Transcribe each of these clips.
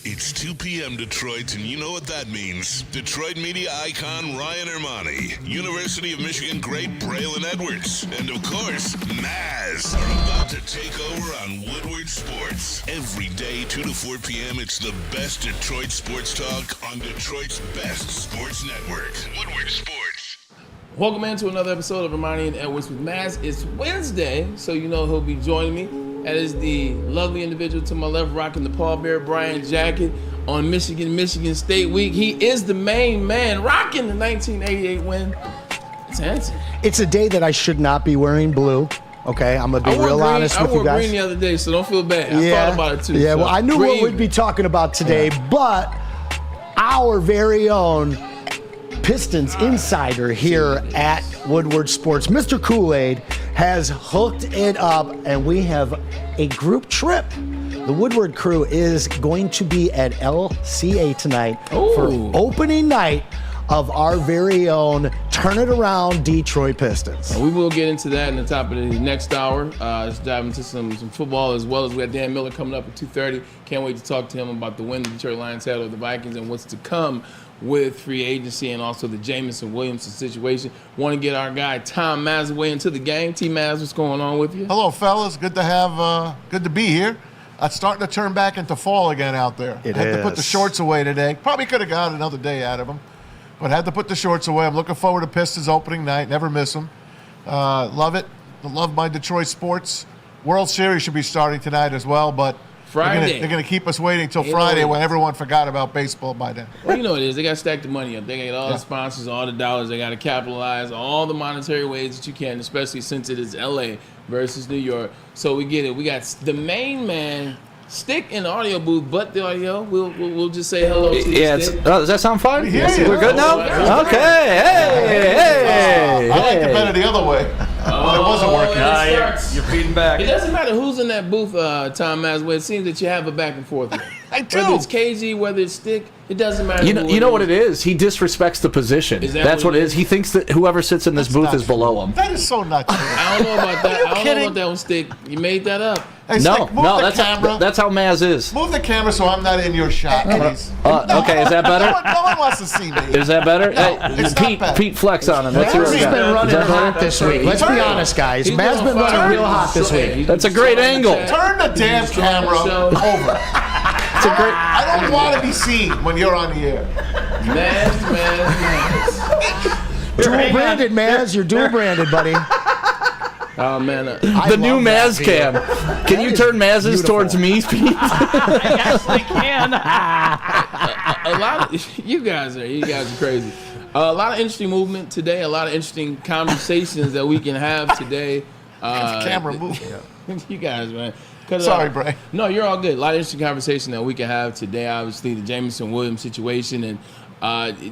It's 2 p.m. Detroit, and you know what that means. Detroit media icon Ryan Ermanni, University of Michigan great Braylon Edwards, and of course, Maz are about to take over on Woodward Sports. Every day, 2 to 4 p.m., it's the best Detroit sports talk on Detroit's best sports network, Woodward Sports. Welcome into another episode of Ermanni and Edwards with Maz. It's Wednesday, so you know he'll be joining me. That is the lovely individual to my left, rocking the Paul Bear Bryant jacket on Michigan State Week. He is the main man, rocking the 1988 win. It's Anson. It's a day that I should not be wearing blue. Okay, I'm gonna be real honest with you guys. I wore green the other day, so don't feel bad. I thought about it too. Yeah, so well, I knew what we'd be talking about today, but our very own Pistons insider here at Woodward Sports, Mr. Kool-Aid, has hooked it up, and we have a group trip. The Woodward crew is going to be at LCA tonight for opening night of our very own Turn It Around Detroit Pistons. We will get into that in the top of the next hour. Let's dive into some football, as well as we got Dan Miller coming up at 2:30. Can't wait to talk to him about the win the Detroit Lions had over the Vikings and what's to come with free agency and also the Jamison Williamson situation. Want to get our guy Tom Mazaway into the game. T-Maz, what's going on with you? Hello, fellas. Good to be here. It's starting to turn back into fall again out there. I had to put the shorts away today. Probably could have got another day out of them, but had to put the shorts away. I'm looking forward to Pistons opening night. Never miss them. Love it. Love my Detroit sports. World Series should be starting tonight as well, but Friday. They're going to keep us waiting till Friday when everyone forgot about baseball by then. Well, you know what it is. They got to stack the money up. They got all the sponsors, all the dollars. They got to capitalize all the monetary ways that you can, especially since it is L.A. versus New York. So we get it. We got the main man, Stick in the audio booth, but the audio, we'll just say hello to you. Yeah, does that sound fine? Yes, we're good now? Okay, hey. I like it better the other way. When it wasn't working. You're feeding back. It doesn't matter who's in that booth, Tom Mazaway. It seems that you have a back and forth. I do. Whether it's KG, whether it's Stick, it doesn't matter. You know what it is? He disrespects the position. That's what it is. He thinks that whoever sits in this booth is below him. That is so not true. I don't know about that. I don't know about that one, Stick. You made that up. Hey, No, that's that's how Maz is. Move the camera so I'm not in your shot, please. Okay, is that better? No one wants to see me. Is that better? it's not bad. Pete flex on him. Let's hear Maz what has he been got. running hot this week. Let's be honest, guys. He's Maz been running real hot this week. That's a great angle. Turn the damn camera over. It's a great. I don't want to be seen when you're on the air. Maz. Dual branded, Maz. You're dual branded, buddy. Oh, man. The new Maz cam. Can you turn Maz's towards me, Pete? Yes, I can. A lot of you guys are crazy. A lot of interesting movement today. A lot of interesting conversations that we can have today. Camera moving. You guys, man. Sorry, Bray. No, you're all good. A lot of interesting conversation that we can have today. Obviously, the Jamison Williams situation and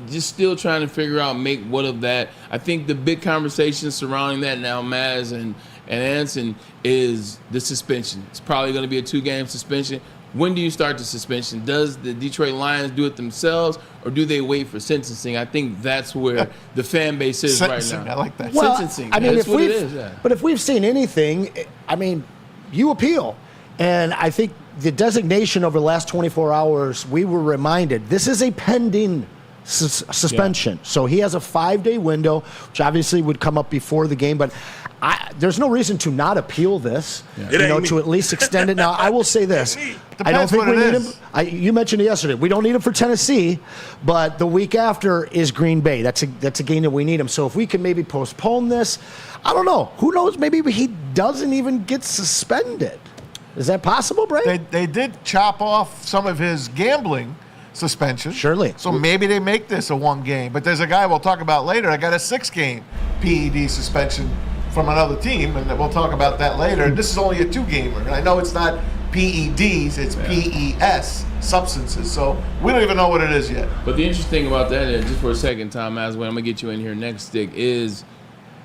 just still trying to figure out, make what of that. I think the big conversation surrounding that now, Maz and Anson, is the suspension. It's probably going to be a 2-game suspension. When do you start the suspension? Does the Detroit Lions do it themselves, or do they wait for sentencing? I think that's where the fan base is right now. I like that. Well, sentencing. I mean, that's what it is. Yeah. But if we've seen anything, I mean, you appeal. And I think the designation over the last 24 hours, we were reminded, this is a pending suspension. Yeah. So he has a 5-day window, which obviously would come up before the game. But there's no reason to not appeal this, to at least extend it. Now, I will say this. I don't think we need him. You mentioned it yesterday. We don't need him for Tennessee, but the week after is Green Bay. That's a game that we need him. So if we can maybe postpone this, I don't know. Who knows? Maybe he doesn't even get suspended. Is that possible, Bray? They did chop off some of his gambling suspension. Surely. So maybe they make this a 1 game. But there's a guy we'll talk about later. I got a 6-game PED suspension from another team, and we'll talk about that later. And this is only a 2-gamer. And I know it's not PEDs, it's PES substances. So we don't even know what it is yet. But the interesting thing about that is, just for a second, Tom Mazaway, I'm going to get you in here next, Stick, is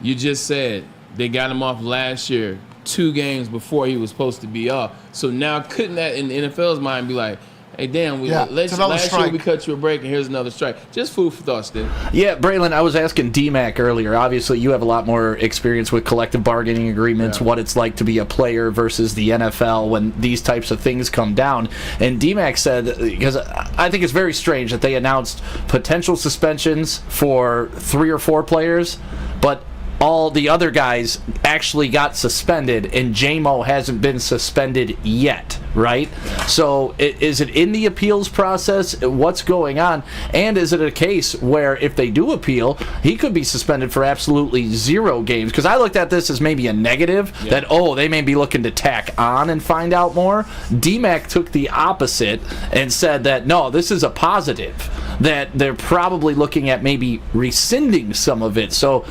you just said they got him off last year, 2 games before he was supposed to be off. So now couldn't that, in the NFL's mind, be like, Hey, damn, it's another last strike. year we cut you a break, and here's another strike. Just food for thought, Steve. Yeah, Braylon, I was asking D-Mac earlier. Obviously, you have a lot more experience with collective bargaining agreements, what it's like to be a player versus the NFL when these types of things come down. And D-Mac said, because I think it's very strange that they announced potential suspensions for 3 or 4 players, but all the other guys actually got suspended, and J-Mo hasn't been suspended yet, right? So is it in the appeals process? What's going on? And is it a case where if they do appeal, he could be suspended for absolutely 0 games? Because I looked at this as maybe a negative, that, they may be looking to tack on and find out more. D-Mac took the opposite and said that, no, this is a positive, that they're probably looking at maybe rescinding some of it. So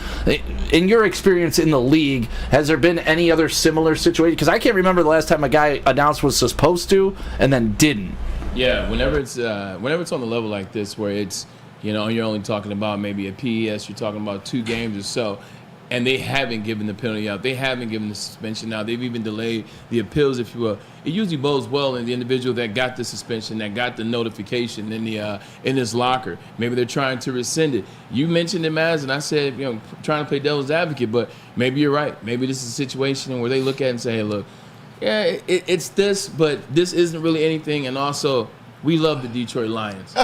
in your experience in the league, has there been any other similar situation? Because I can't remember the last time a guy announced was supposed to and then didn't. Yeah, whenever it's on the level like this where it's, you're only talking about maybe a PES, you're talking about 2 games or so, and they haven't given the penalty out. They haven't given the suspension out. They've even delayed the appeals, if you will. It usually bodes well in the individual that got the suspension, that got the notification in his locker. Maybe they're trying to rescind it. You mentioned it, Maz, and I said, trying to play devil's advocate, but maybe you're right. Maybe this is a situation where they look at it and say, hey, look, it's this, but this isn't really anything, and also we love the Detroit Lions.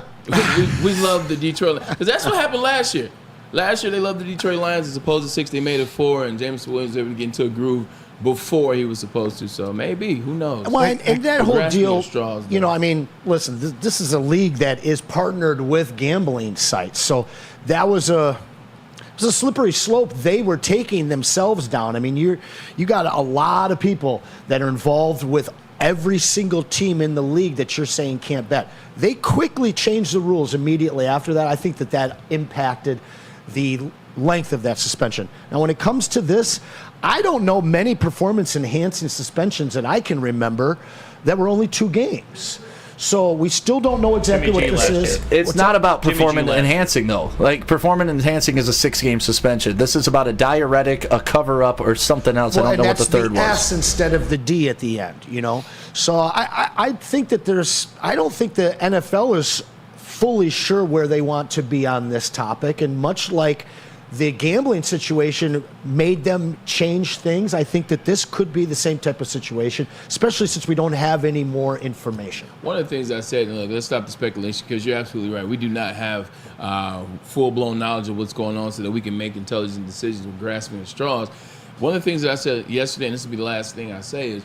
we love the Detroit Lions. Because that's what happened last year. Last year, they loved the Detroit Lions. As opposed to 6, they made it 4, and Jameson Williams was able to get into a groove before he was supposed to. So maybe, who knows? Well, and that whole deal, straws, listen, this is a league that is partnered with gambling sites. So that was a slippery slope they were taking themselves down. I mean, you got a lot of people that are involved with every single team in the league that you're saying can't bet. They quickly changed the rules immediately after that. I think that impacted the length of that suspension. Now, when it comes to this, I don't know many performance-enhancing suspensions that I can remember that were only 2 games. So we still don't know exactly what this is. It's not about performance-enhancing, though. Like, performance-enhancing is a 6-game suspension. This is about a diuretic, a cover-up, or something else. Well, I don't know what the third was. S instead of the D at the end, So I think that I don't think the NFL is fully sure where they want to be on this topic, and much like the gambling situation made them change things, I think that this could be the same type of situation, especially since we don't have any more information. One of the things I said, and look, let's stop the speculation, because you're absolutely right. We do not have full-blown knowledge of what's going on so that we can make intelligent decisions with grasping at straws. One of the things that I said yesterday, and this will be the last thing I say, is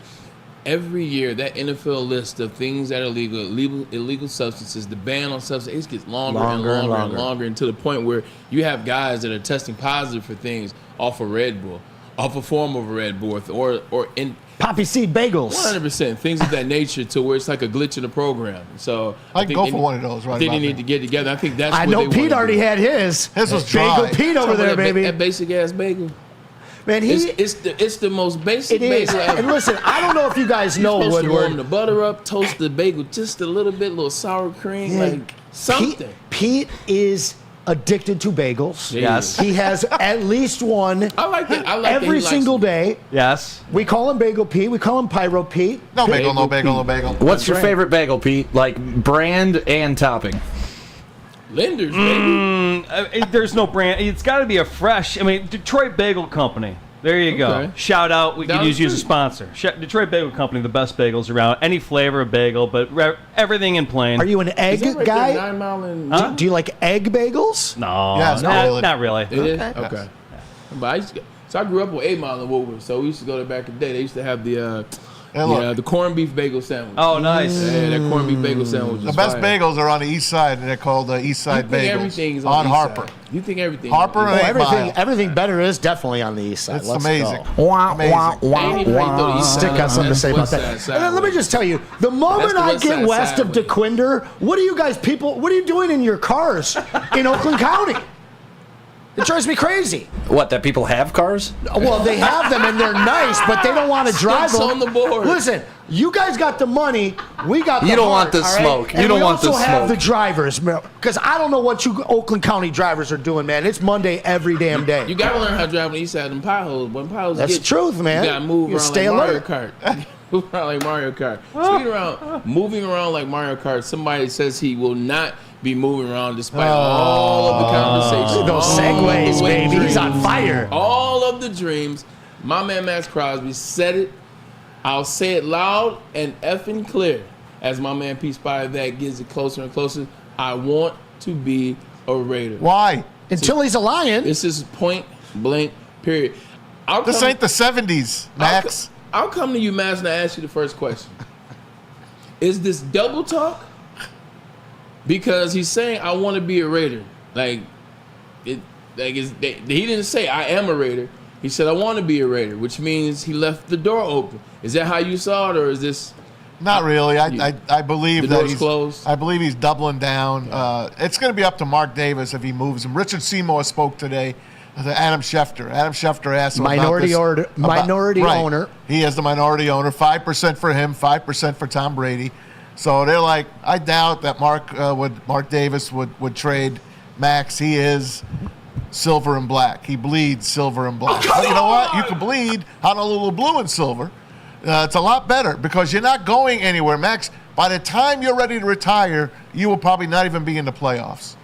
every year, that NFL list of things that are illegal substances, the ban on substances, it gets longer and longer, and to the point where you have guys that are testing positive for things off of Red Bull, off a form of a Red Bull, or in poppy seed bagels. 100%, things of that nature, to where it's like a glitch in the program. So I think go for one of those, right? They need to get together. I think that's. I know Pete already had his. His was dry. Bagel Pete over there, baby. That basic ass bagel. Man, it's the most basic bagel ever. And listen, I don't know if you guys know, Woodward. To warm Woodward. the butter up, toast the bagel just a little bit, little sour cream, like something. Pete is addicted to bagels. Yes. He has at least one. I like it. I like every single day. Yes. We call him Bagel Pete. We call him Pyro Pete. No bagel, no bagel, no bagel. What's your favorite bagel, Pete? Like brand and topping? Lenders, baby. There's no brand. It's got to be a fresh. Detroit Bagel Company. There you go. Okay. Shout out. We could use you as a good. sponsor. Detroit Bagel Company, the best bagels around. Any flavor of bagel, but everything in plain. Are you an egg Is that right guy? there, 9 Mile and Do you like egg bagels? No, Yes, not really. It is? Okay. But I grew up with 8 Mile and Woodward, so we used to go there back in the day. They used to have the corned beef bagel sandwich. Oh, nice. Yeah, that corned beef bagel sandwich. The best bagels are on the east side, and they're called the East Side You think Bagels. everything's on the east Harper. side. You think everything? Harper is and on the east 8 Mile. Everything better is definitely on the east side. It's Let's amazing. go. Amazing. Ain't even right though, the east Stick side. got something to say about That's that. west side And then let me just tell you, the moment That's the I west get side west of sideways. DeQuinder, what are you guys what are you doing in your cars in Oakland County? It drives me crazy. What, that people have cars? Well, they have them and they're nice, but they don't want to drive Stumps them. on the board. Listen, you guys got the money, we got the You don't heart, want the all right? smoke. You And don't we want the also have smoke. the drivers, because I don't know what you Oakland County drivers are doing, man. It's Monday every damn day. You gotta learn how to drive on the east side of them potholes. When potholes That's get the truth, man. You gotta move You around stay like Mario alert. Kart. Moving around like Mario Kart. Speaking around, moving around like Mario Kart, somebody says he will not be moving around despite all of the conversations. Those segues, baby. He's on fire. All of the dreams. My man Maxx Crosby said it. I'll say it loud and effing clear as my man P. Spy that gets it closer and closer. I want to be a Raider. Why? Until he's a Lion. This is point blank, period. This ain't the 70s, Max. I'll come to you, Max, and I ask you the first question. Is this double talk? Because he's saying, I want to be a Raider. He didn't say, I am a Raider. He said, I want to be a Raider, which means he left the door open. Is that how you saw it, or is this... Not really. I believe that he's closed. I believe he's doubling down. It's going to be up to Mark Davis if he moves him. Richard Seymour spoke today to Adam Schefter. Adam Schefter asked him minority owner. He is the minority owner. 5% for him, 5% for Tom Brady. So they're like, I doubt that Mark Davis would trade Max. He is silver and black. He bleeds silver and black. But you know what? You can bleed Honolulu blue and silver. It's a lot better because you're not going anywhere, Max. By the time you're ready to retire, you will probably not even be in the playoffs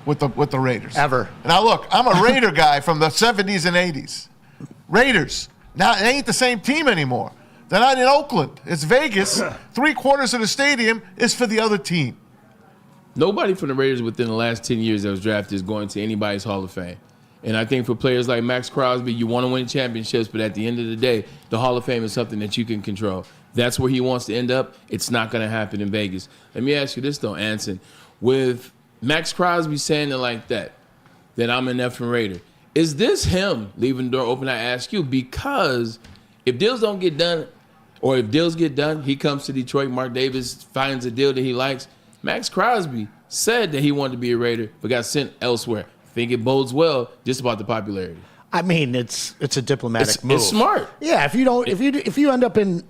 with the Raiders. Ever. Now, look, I'm a Raider guy from the 70s and 80s. Raiders. Now, it ain't the same team anymore. They're not in Oakland. It's Vegas. 3/4 of the stadium is for the other team. Nobody from the Raiders within the last 10 years that was drafted is going to anybody's Hall of Fame. And I think for players like Maxx Crosby, you want to win championships, but at the end of the day, the Hall of Fame is something that you can control. That's where he wants to end up. It's not going to happen in Vegas. Let me ask you this, though, Anson. With Maxx Crosby saying it like that I'm an effing Raider, is this him leaving the door open, I ask you? Because if deals don't get done, or if deals get done, he comes to Detroit, Mark Davis finds a deal that he likes. Maxx Crosby said that he wanted to be a Raider, but got sent elsewhere. I think it bodes well just about the popularity. I mean, it's a diplomatic move. It's smart. Yeah, if you end up in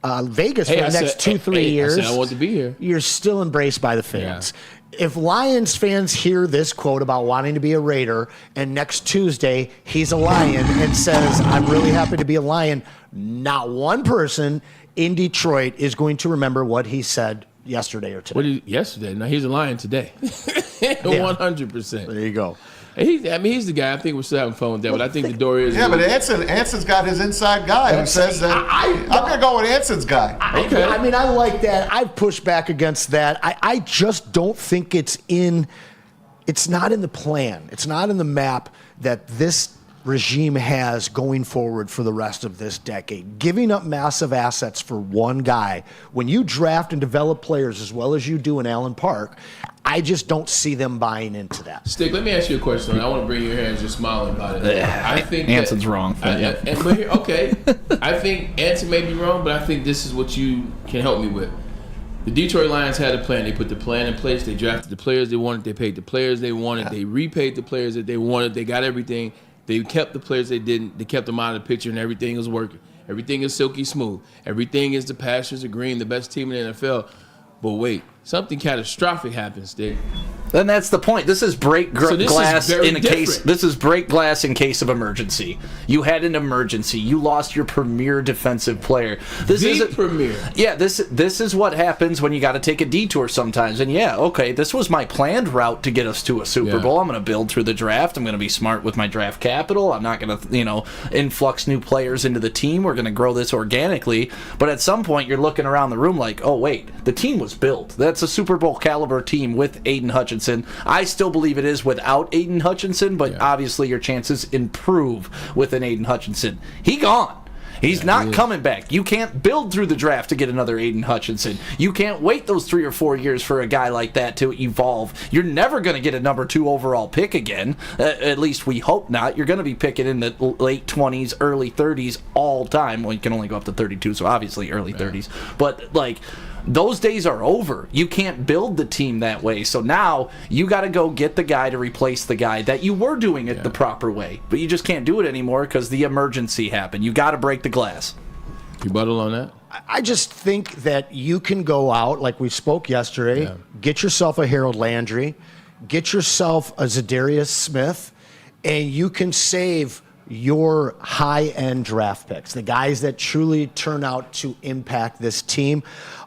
Vegas for the next 2-3 years, I said I want to be here. You're still embraced by the fans. Yeah. If Lions fans hear this quote about wanting to be a Raider, and next Tuesday he's a Lion and says, "I'm really happy to be a Lion," not one person in Detroit is going to remember what he said yesterday or today. Yesterday? No, he's a Lion today. 100%. There you go. He's the guy. I think we're still having fun with that, but I think the door is. Yeah, but Anson's got his inside guy who says that. I'm going to go with Anson's guy. Okay. I mean, I like that. I've pushed back against that. I just don't think it's not in the plan. It's not in the map that this regime has going forward for the rest of this decade. Giving up massive assets for one guy, when you draft and develop players as well as you do in Allen Park, I just don't see them buying into that. Stick, let me ask you a question. I want to bring your hands. You're smiling about it. I think Anson's wrong. I think Anson may be wrong, but I think this is what you can help me with. The Detroit Lions had a plan. They put the plan in place. They drafted the players they wanted. They paid the players they wanted. They repaid the players that they wanted. They got everything. They kept the players they didn't. They kept them out of the picture, and everything is working. Everything is silky smooth. Everything is the pastures of green, the best team in the NFL. But wait, something catastrophic happens, Dick. Then that's the point. This is glass in a case. This is break glass in case of emergency. You had an emergency. You lost your premier defensive player. This is premier. Yeah, this is what happens when you got to take a detour sometimes. And yeah, okay, this was my planned route to get us to a Super Bowl. I'm going to build through the draft. I'm going to be smart with my draft capital. I'm not going to, influx new players into the team. We're going to grow this organically. But at some point, you're looking around the room like, oh wait, the team was built. That's a Super Bowl caliber team with Aiden Hutchinson. I still believe it is without Aiden Hutchinson, but obviously your chances improve with an Aiden Hutchinson. He gone. He's not coming back. You can't build through the draft to get another Aiden Hutchinson. You can't wait those 3 or 4 years for a guy like that to evolve. You're never going to get a number 2 overall pick again. At least we hope not. You're going to be picking in the late 20s, early 30s all time. Well, you can only go up to 32, so obviously early 30s. But, those days are over. You can't build the team that way. So now you got to go get the guy to replace the guy that you were doing it the proper way. But you just can't do it anymore because the emergency happened. You got to break the glass. Rebuttal on that? I just think that you can go out, like we spoke yesterday, get yourself a Harold Landry, get yourself a Zadarius Smith, and you can save your high-end draft picks, the guys that truly turn out to impact this team.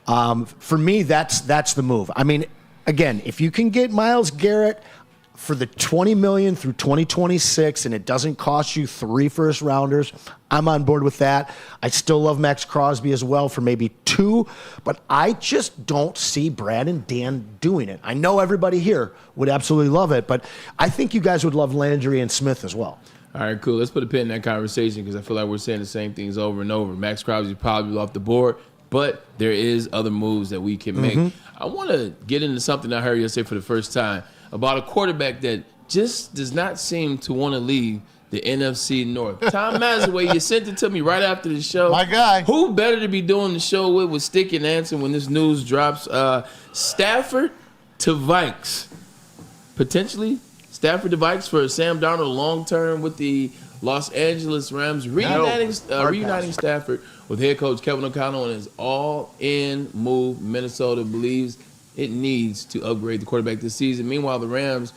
For me, that's the move. I mean, again, if you can get Myles Garrett for the $20 million through 2026, and it doesn't cost you 3 first-rounders, I'm on board with that. I still love Maxx Crosby as well for maybe 2, but I just don't see Brad and Dan doing it. I know everybody here would absolutely love it, but I think you guys would love Landry and Smith as well. All right, cool. Let's put a pin in that conversation because I feel like we're saying the same things over and over. Maxx Crosby probably off the board, but there is other moves that we can make. I want to get into something I heard yesterday for the first time about a quarterback that just does not seem to want to leave the NFC North. Tom Mazaway, you sent it to me right after the show. My guy. Who better to be doing the show with Stick and Anson when this news drops? Stafford to Vikes. Potentially Stafford to Vikes for Sam Darnold long-term with the Los Angeles Rams, reuniting Stafford with head coach Kevin O'Connell and his all-in move. Minnesota believes it needs to upgrade the quarterback this season. Meanwhile, the Rams,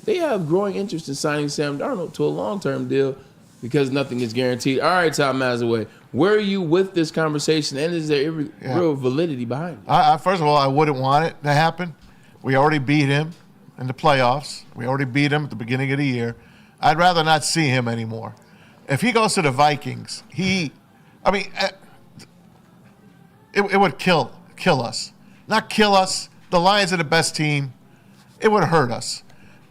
they have growing interest in signing Sam Darnold to a long-term deal because nothing is guaranteed. All right, Tom Mazaway, where are you with this conversation, and is there real validity behind it? First of all, I wouldn't want it to happen. We already beat him in the playoffs. We already beat him at the beginning of the year. I'd rather not see him anymore. If he goes to the Vikings, it would kill us. Not kill us. The Lions are the best team. It would hurt us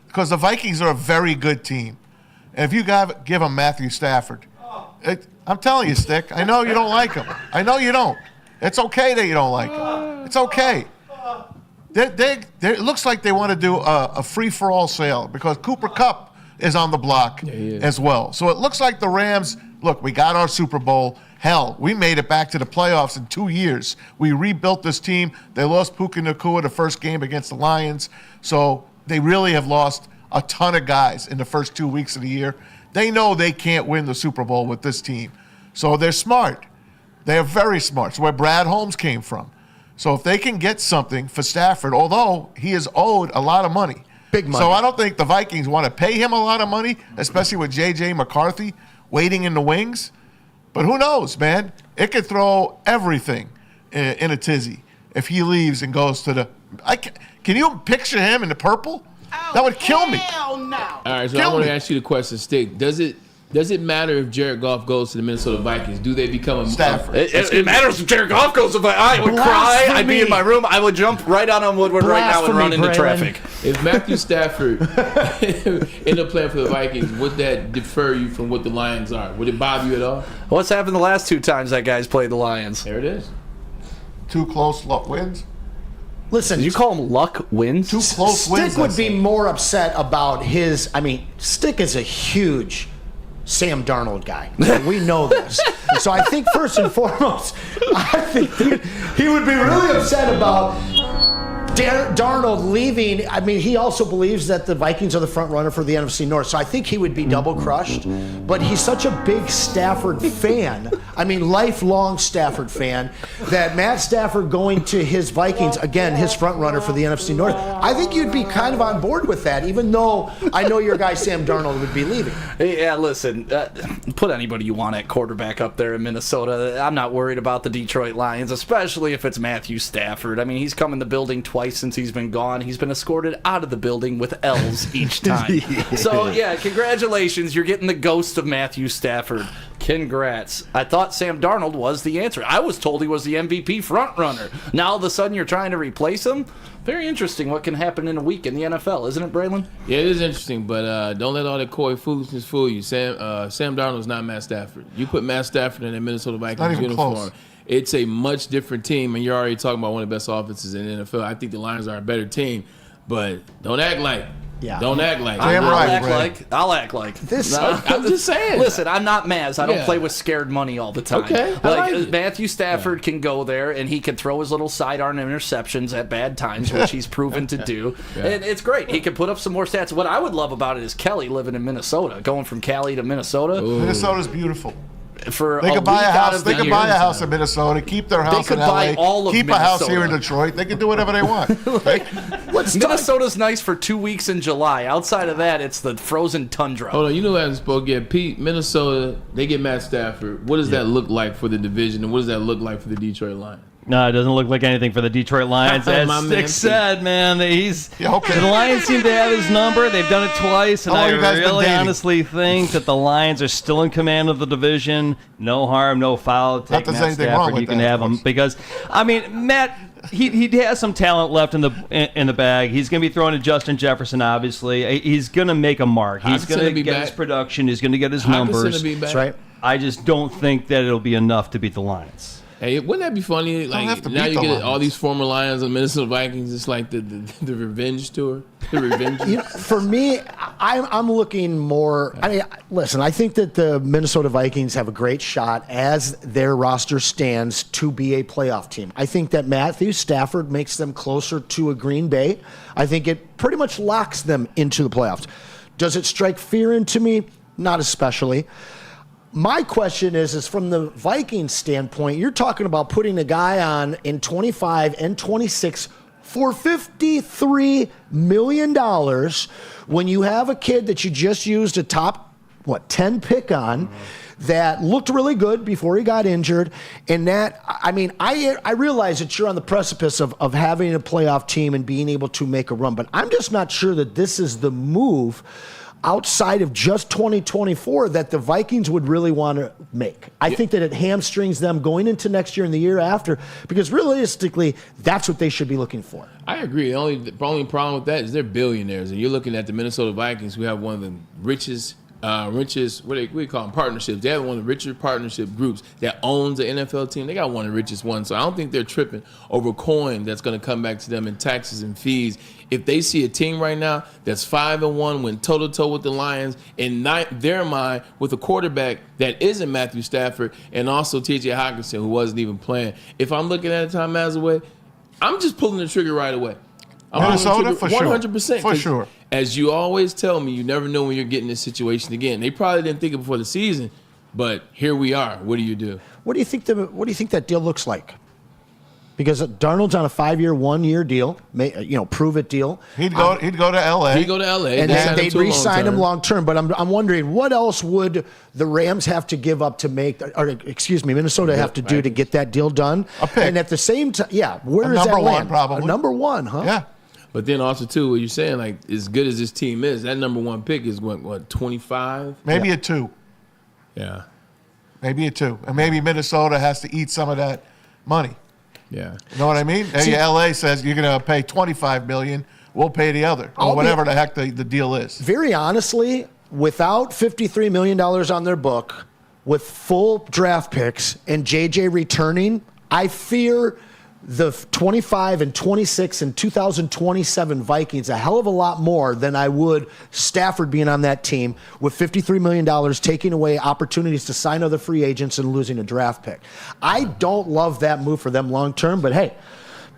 because the Vikings are a very good team. And if you give them Matthew Stafford, I'm telling you, Stick, I know you don't like him. I know you don't. It's okay that you don't like him. It's okay. It looks like they want to do a free-for-all sale because Cooper Kupp is on the block as well. So it looks like the Rams, look, we got our Super Bowl. Hell, we made it back to the playoffs in 2 years. We rebuilt this team. They lost Puka Nacua the first game against the Lions. So they really have lost a ton of guys in the first 2 weeks of the year. They know they can't win the Super Bowl with this team. So they're smart. They are very smart. It's where Brad Holmes came from. So if they can get something for Stafford, although he is owed a lot of money. Big money. So I don't think the Vikings want to pay him a lot of money, especially with J.J. McCarthy waiting in the wings. But who knows, man? It could throw everything in a tizzy if he leaves and goes to the can you picture him in the purple? That would kill me. All right, so I want to ask you the question, Stick. Does it matter if Jared Goff goes to the Minnesota Vikings? Do they become a Stafford? It matters if Jared Goff goes. I would cry. I'd be in my room. I would jump right out on Woodward right now and run into traffic. If Matthew Stafford ended up playing for the Vikings, would that defer you from what the Lions are? Would it bother you at all? What's happened the last 2 times that guy's played the Lions? There it is. 2 close wins. Listen, Did you call him luck wins? 2 close wins. Stick would be more upset about his. I mean, Stick is a huge Sam Darnold guy. We know this. So I think first and foremost, I think he would be really upset about Darnold leaving. I mean, he also believes that the Vikings are the front runner for the NFC North. So I think he would be double crushed. But he's such a big Stafford fan. I mean, lifelong Stafford fan, that Matt Stafford going to his Vikings, again, his front runner for the NFC North, I think you'd be kind of on board with that, even though I know your guy Sam Darnold would be leaving. Yeah, listen, put anybody you want at quarterback up there in Minnesota. I'm not worried about the Detroit Lions, especially if it's Matthew Stafford. I mean, he's come in the building twice since he's been gone. He's been escorted out of the building with L's each time. So, yeah, congratulations. You're getting the ghost of Matthew Stafford. Congrats. I thought Sam Darnold was the answer. I was told he was the MVP frontrunner. Now, all of a sudden, you're trying to replace him? Very interesting what can happen in a week in the NFL, isn't it, Braylon? Yeah, it is interesting, but don't let all that coy foolishness fool you. Sam Darnold's not Matt Stafford. You put Matt Stafford in a Minnesota Vikings uniform. Close. It's a much different team, and you're already talking about one of the best offenses in the NFL. I think the Lions are a better team, but don't act like. Yeah. Don't act like. I'll act like. This. No, I'm just saying. Listen, I'm not Maz. I don't play with scared money all the time. Okay. Like Matthew Stafford can go there and he can throw his little sidearm interceptions at bad times, which he's proven to do. And it's great. He can put up some more stats. What I would love about it is Kelly living in Minnesota, going from Cali to Minnesota. Ooh. Minnesota's beautiful. for They a could buy week a out house. of They the could year. buy a house in Minnesota. Keep their house could in LA. buy all of keep a house here in Minnesota. Detroit. They can do whatever they want. Minnesota's nice for 2 weeks in July. Outside of that, it's the frozen tundra. Hold on, you know what I'm supposed to get? Pete, Minnesota, they get Matt Stafford. What does that look like for the division, and what does that look like for the Detroit Lions? No, it doesn't look like anything for the Detroit Lions. As My man, Stick said, man, okay. the Lions seem to have his number. They've done it twice, and How long I you guys been really dating? honestly think that the Lions are still in command of the division. No harm, no foul. Take there's Matt anything wrong Stafford. with You can that, have of him course. because, I mean, Matt. He has some talent left in the bag. He's going to be throwing to Justin Jefferson. Obviously, he's going to make a mark. He's going to get his production. He's going to get his numbers. That's right. I just don't think that it'll be enough to beat the Lions. Hey, wouldn't that be funny? have Like to now beat you the get all Lions. these former Lions and Minnesota Vikings. It's like the revenge tour, the revenge. You know, for me, I'm looking more. I mean, listen, I think that the Minnesota Vikings have a great shot as their roster stands to be a playoff team. I think that Matthew Stafford makes them closer to a Green Bay. I think it pretty much locks them into the playoffs. Does it strike fear into me? Not especially. My question is from the Vikings standpoint, you're talking about putting a guy on in 25 and 26 for $53 million when you have a kid that you just used a top, 10 pick on that looked really good before he got injured. And that, I mean, I realize that you're on the precipice of having a playoff team and being able to make a run, but I'm just not sure that this is the move outside of just 2024 that the Vikings would really want to make. I think that it hamstrings them going into next year and the year after, because realistically, that's what they should be looking for. I agree. The only problem with that is they're billionaires, and you're looking at the Minnesota Vikings, who have one of the richest, what do you call them, partnerships. They have one of the richest partnership groups that owns the NFL team. They got one of the richest ones, so I don't think they're tripping over coin that's going to come back to them in taxes and fees. If they see a team right now that's 5-1, went toe-to-toe with the Lions, in their mind with a quarterback that isn't Matthew Stafford and also T.J. Hockenson, who wasn't even playing, if I'm looking at it, Tom Mazaway, I'm just pulling the trigger right away. Minnesota, for sure. 100%. For sure. As you always tell me, you never know when you're getting this situation again. They probably didn't think it before the season, but here we are. What do you do? What do you think that deal looks like? Because Darnold's on a 5-year, 1-year deal, prove it deal. He'd go to L.A. He'd go to L.A. And then they'd re-sign him long term. long-term. But I'm wondering, what else would the Rams have to give up to make, or excuse me, Minnesota have to do to get that deal done? A pick. And at the same time, where A does that number one, land? probably. A number one, huh? Yeah. But then also, too, what you're saying, like, as good as this team is, that number one pick is, what 25? Maybe a 2. Yeah. Maybe a 2. And maybe Minnesota has to eat some of that money. Yeah. You know what I mean? LA says you're going to pay $25 million. We'll pay the other, or whatever the heck the deal is. Very honestly, without $53 million on their book, with full draft picks and JJ returning, I fear the 25 and 26 and 2027 Vikings a hell of a lot more than I would Stafford being on that team with $53 million, taking away opportunities to sign other free agents and losing a draft pick. I don't love that move for them long term, but hey,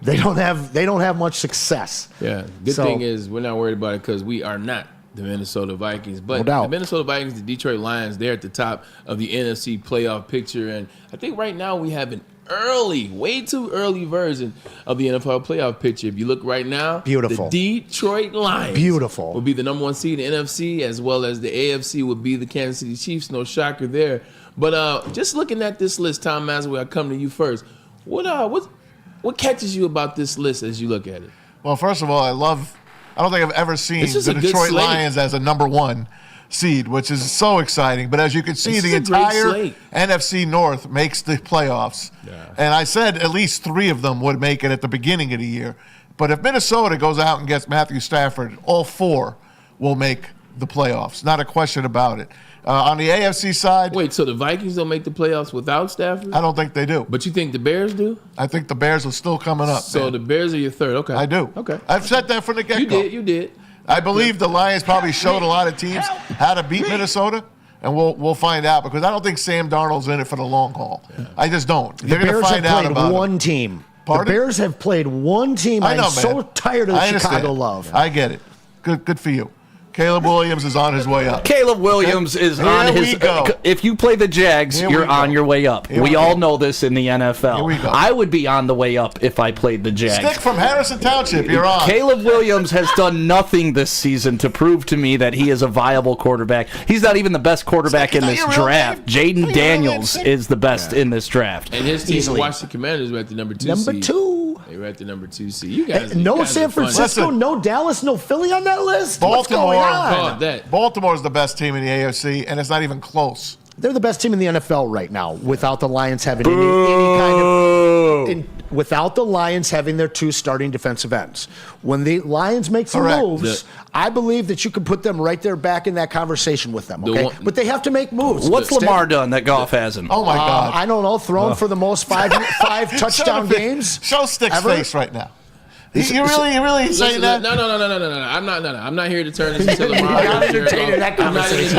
they don't have much success. Yeah. Good thing is we're not worried about it because we are not the Minnesota Vikings. But No doubt. the Minnesota Vikings, the Detroit Lions, they're at the top of the NFC playoff picture. And I think right now we have an way too early version of the NFL playoff picture. If you look right now, Beautiful. The Detroit Lions Beautiful. will be the number one seed in the NFC, as well as the AFC would be the Kansas City Chiefs. No shocker there. But just looking at this list, Tom Mazaway, I'll come to you first. What catches you about this list as you look at it? Well, first of all, I don't think I've ever seen It's just the a good Detroit slate. Lions as a number one seed, which is so exciting. But as you can see, It's the just a great entire slate. NFC North makes the playoffs. Yeah. And I said at least 3 of them would make it at the beginning of the year. But if Minnesota goes out and gets Matthew Stafford, all 4 will make the playoffs. Not a question about it. On the AFC side, Wait, so the Vikings don't make the playoffs without Stafford? I don't think they do. But you think the Bears do? I think the Bears are still coming up. So man. the Bears are your third. Okay. I do. Okay. I've said that from the get-go. You did. I believe the Lions probably showed a lot of teams how to beat Minnesota, and we'll find out because I don't think Sam Darnold's in it for the long haul. I just don't. They're going to Bears find have out played about one it. team. Pardon? The Bears have played one team. I know, I'm so man. tired of I the understand. Chicago love. I get it. Good for you. Caleb Williams is on his way up. Caleb Williams is on his. If you play the Jags, you're on your way up. We all know this in the NFL. Here we go. I would be on the way up if I played the Jags. Stick from Harrison Township, you're on. Caleb Williams has done nothing this season to prove to me that he is a viable quarterback. He's not even the best quarterback in this draft. Jaden Daniels is the best in this draft. And his team, the Washington Commanders, were at the number 2 seed. Number 2. They were at the number 2 seed. You guys, no San Francisco, no Dallas, no Philly on that list. What's going on? Baltimore's the best team in the AFC, and it's not even close. They're the best team in the NFL right now, without the Lions having any kind of without the Lions having their 2 starting defensive ends. When the Lions make some moves, I believe that you can put them right there back in that conversation with them. Okay, but they have to make moves. What's Lamar done that Goff hasn't? Oh my God! I don't know. Thrown for the most five touchdown games. Show Stick's face right now. You really saying that? No. I'm not here to turn this into Lamar.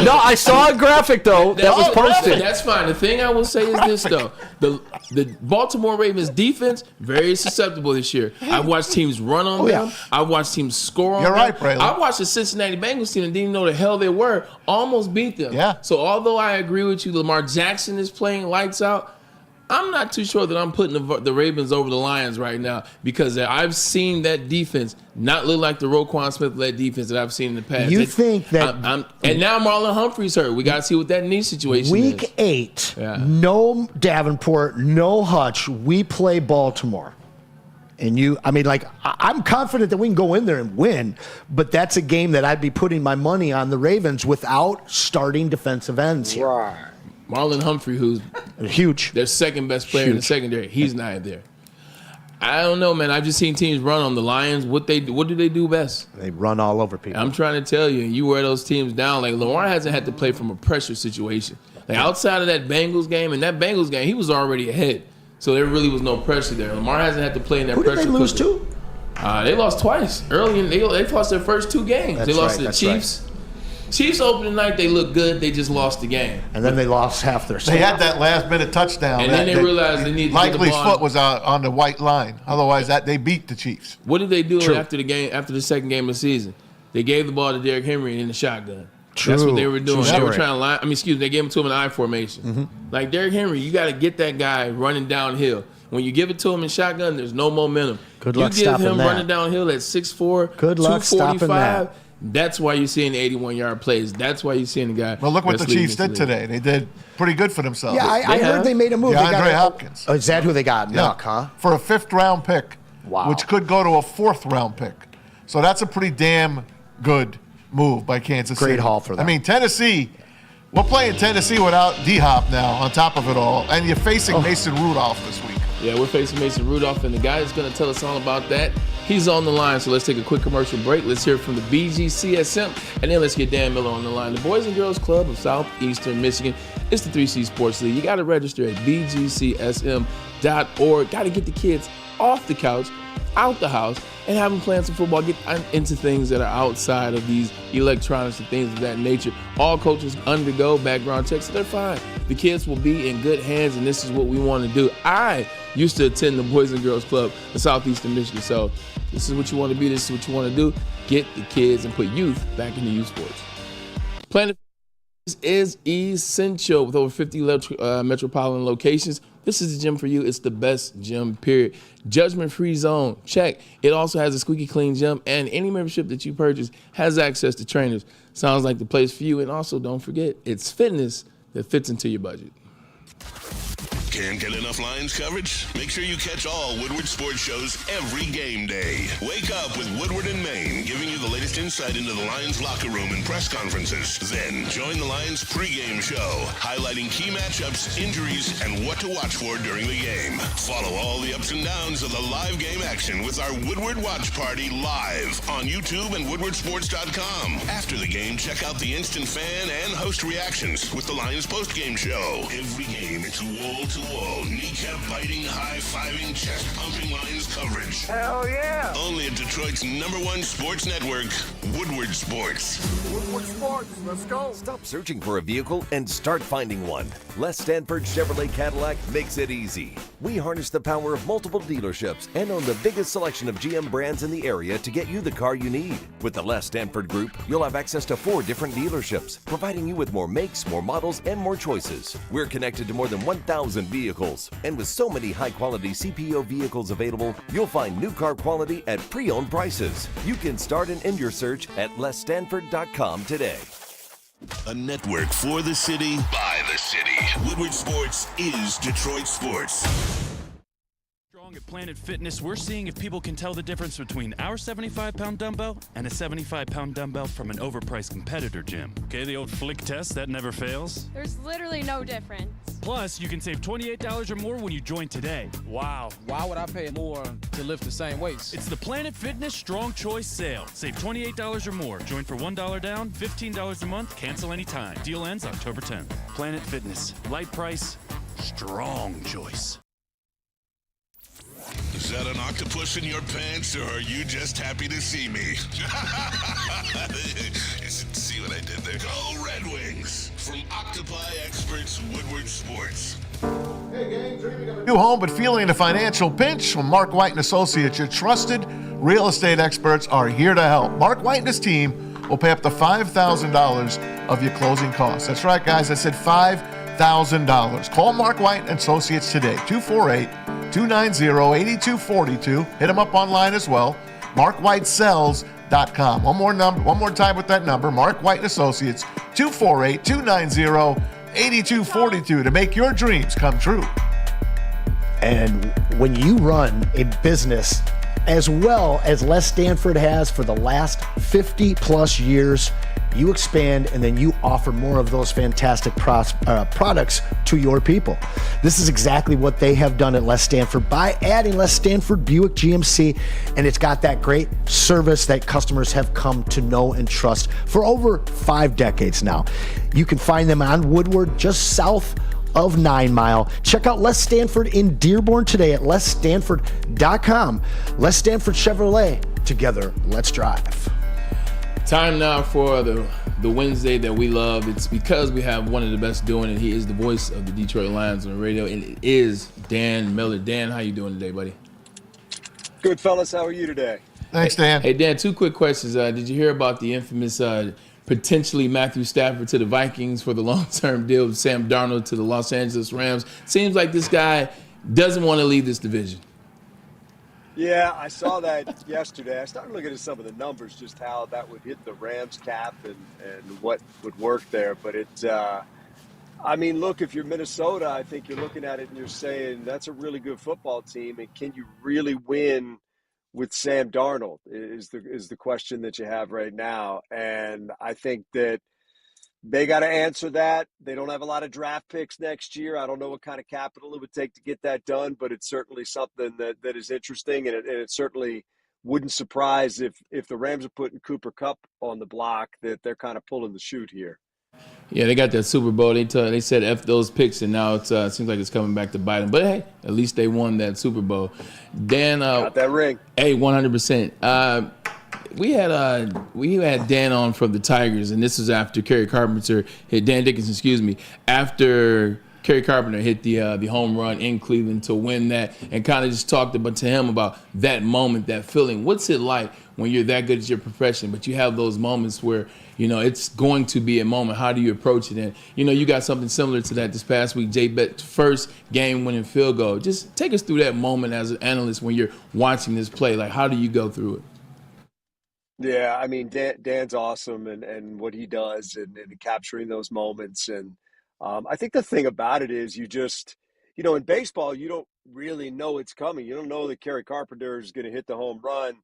No, I saw a graphic though that was posted. That's fine. The thing I will say is this though: the Baltimore Ravens defense very susceptible this year. I've watched teams run on them. I've watched teams score on them. You're right, Braylon. I watched the Cincinnati Bengals team and didn't even know the hell they were. Almost beat them. Yeah. So although I agree with you, Lamar Jackson is playing lights out. I'm not too sure that I'm putting the Ravens over the Lions right now because I've seen that defense not look like the Roquan Smith-led defense that I've seen in the past. You think that... and now Marlon Humphrey's hurt. We got to see what that knee situation is. Week 8, no Davenport, no Hutch. We play Baltimore. And I'm confident that we can go in there and win, but that's a game that I'd be putting my money on the Ravens without starting defensive ends here. Right. Marlon Humphrey, who's huge, their second best player in the secondary, he's not there. I don't know, man. I've just seen teams run on the Lions. What do they do best? They run all over people. I'm trying to tell you, and you wear those teams down. Like Lamar hasn't had to play from a pressure situation. Like outside of that Bengals game, he was already ahead, so there really was no pressure there. Lamar hasn't had to play in that pressure. Who did they lose to? They lost twice early. They lost their first 2 games. They lost to the Chiefs. Chiefs opening night, they looked good. They just lost the game. And then they lost half their They had that last-minute touchdown. And then they realized they needed to get the ball. Likely's foot was on the white line. Otherwise, they beat the Chiefs. What did they do after the second game of the season? They gave the ball to Derrick Henry in the shotgun. That's what they were doing. They were trying to line. They gave him to him in I formation. Mm-hmm. Like Derrick Henry, you got to get that guy running downhill. When you give it to him in shotgun, there's no momentum. Good luck stopping that. You give him running downhill at 6'4", Good luck stopping that. That's why you're seeing 81-yard plays. That's why you're seeing the guy. Well, look what the Chiefs did today. They did pretty good for themselves. Yeah, I heard they made a move. DeAndre Hopkins. Oh, is that who they got? Yeah. Nuck, huh? For a 5th-round pick, wow, which could go to a 4th-round pick. So that's a pretty damn good move by Kansas City. Great haul for them. I mean, Tennessee, we're playing Tennessee without D-Hop now on top of it all, and you're facing Mason Rudolph this week. Yeah, we're facing Mason Rudolph, and the guy that's going to tell us all about that, he's on the line. So let's take a quick commercial break. Let's hear from the BGCSM, and then let's get Dan Miller on the line. The Boys and Girls Club of Southeastern Michigan. It's the 3C Sports League. You got to register at bgcsm.org. Got to get the kids off the couch, out the house, and have them playing some football. Get into things that are outside of these electronics and things of that nature. All coaches undergo background checks, so they're fine. The kids will be in good hands, and this is what we want to do. I used to attend the Boys and Girls Club of Southeastern Michigan, so this is what you want to be. This is what you want to do. Get the kids and put youth back into youth sports. Planet is essential with over 50 metropolitan locations. This is the gym for you. It's the best gym, period. Judgment-free zone, check. It also has a squeaky clean gym, and any membership that you purchase has access to trainers. Sounds like the place for you. And also, don't forget, it's fitness that fits into your budget. Can't get enough Lions coverage? Make sure you catch all Woodward sports shows every game day. Wake up with Woodward and Maine, giving you the latest insight into the Lions locker room and press conferences. Then join the Lions pregame show, highlighting key matchups, injuries, and what to watch for during the game. Follow all the ups and downs of the live game action with our Woodward Watch Party live on YouTube and WoodwardSports.com. After the game, check out the instant fan and host reactions with the Lions postgame show. Every game, it's wall-to-wall, kneecap-biting, high-fiving, chest-pumping Lions coverage. Hell yeah! Only at Detroit's #1 sports network, Woodward Sports. Woodward Sports, let's go! Stop searching for a vehicle and start finding one. Les Stanford Chevrolet Cadillac makes it easy. We harness the power of multiple dealerships and own the biggest selection of GM brands in the area to get you the car you need. With the Les Stanford Group, you'll have access to 4 different dealerships, providing you with more makes, more models, and more choices. We're connected to more than 1,000 vehicles, and with so many high-quality CPO vehicles available, you'll find new car quality at pre-owned prices. You can start and end your search at lesstanford.com today. A network for the city, by the city. Woodward Sports is Detroit Sports. At Planet Fitness, we're seeing if people can tell the difference between our 75-pound dumbbell and a 75-pound dumbbell from an overpriced competitor gym. Okay, the old flick test, that never fails. There's literally no difference. Plus, you can save $28 or more when you join today. Wow. Why would I pay more to lift the same weights? It's the Planet Fitness Strong Choice Sale. Save $28 or more. Join for $1 down, $15 a month, cancel anytime. Deal ends October 10th. Planet Fitness. Light price, strong choice. Is that an octopus in your pants, or are you just happy to see me? See what I did there? Go Red Wings! From Octopi Experts, Woodward Sports. Hey, gang, dreaming of a new home but feeling in a financial pinch? Well, Mark White and Associates, your trusted real estate experts, are here to help. Mark White and his team will pay up to $5,000 of your closing costs. That's right, guys. I said $5,000. Call Mark White and Associates today, 248-290-8242. Hit them up online as well, markwhitesells.com. One more time with that number, Mark White and Associates, 248-290-8242 to make your dreams come true. And when you run a business as well as Les Stanford has for the last 50 plus years, you expand and then you offer more of those fantastic products to your people. This is exactly what they have done at Les Stanford by adding Les Stanford Buick GMC, and it's got that great service that customers have come to know and trust for over 5 decades now. You can find them on Woodward, just south of 9 Mile. Check out Les Stanford in Dearborn today at lesstanford.com. Les Stanford Chevrolet. Together, let's drive. Time now for the Wednesday that we love. It's because we have one of the best doing it. He is the voice of the Detroit Lions on the radio, and it is Dan Miller. Dan, how you doing today, buddy? Good, fellas. How are you today? Thanks, Dan. Hey, Dan, 2 quick questions. Did you hear about the infamous potentially Matthew Stafford to the Vikings for the long-term deal with Sam Darnold to the Los Angeles Rams? Seems like this guy doesn't want to leave this division. Yeah, I saw that yesterday. I started looking at some of the numbers, just how that would hit the Rams cap and what would work there. But I mean, look, if you're Minnesota, I think you're looking at it and you're saying that's a really good football team. And can you really win with Sam Darnold is the question that you have right now. And I think that they got to answer that. They don't have a lot of draft picks next year. I don't know what kind of capital it would take to get that done, but it's certainly something that is interesting, and it certainly wouldn't surprise if the Rams are putting Cooper Kupp on the block that they're kind of pulling the chute here. Yeah, they got that Super Bowl. They said F those picks, and now it seems like it's coming back to bite them. But, hey, at least they won that Super Bowl. Dan, got that ring. Hey, 100%. We had Dan on from the Tigers, and this was after Dan Dickinson, after Kerry Carpenter hit the home run in Cleveland to win that, and kind of just talked to him about that moment, that feeling. What's it like when you're that good at your profession, but you have those moments where, it's going to be a moment? How do you approach it? And, you got something similar to that this past week, J-Bet's first game-winning field goal. Just take us through that moment as an analyst when you're watching this play. Like, how do you go through it? Yeah, I mean, Dan's awesome and what he does and capturing those moments. And I think the thing about it is you just, in baseball, you don't really know it's coming. You don't know that Kerry Carpenter is going to hit the home run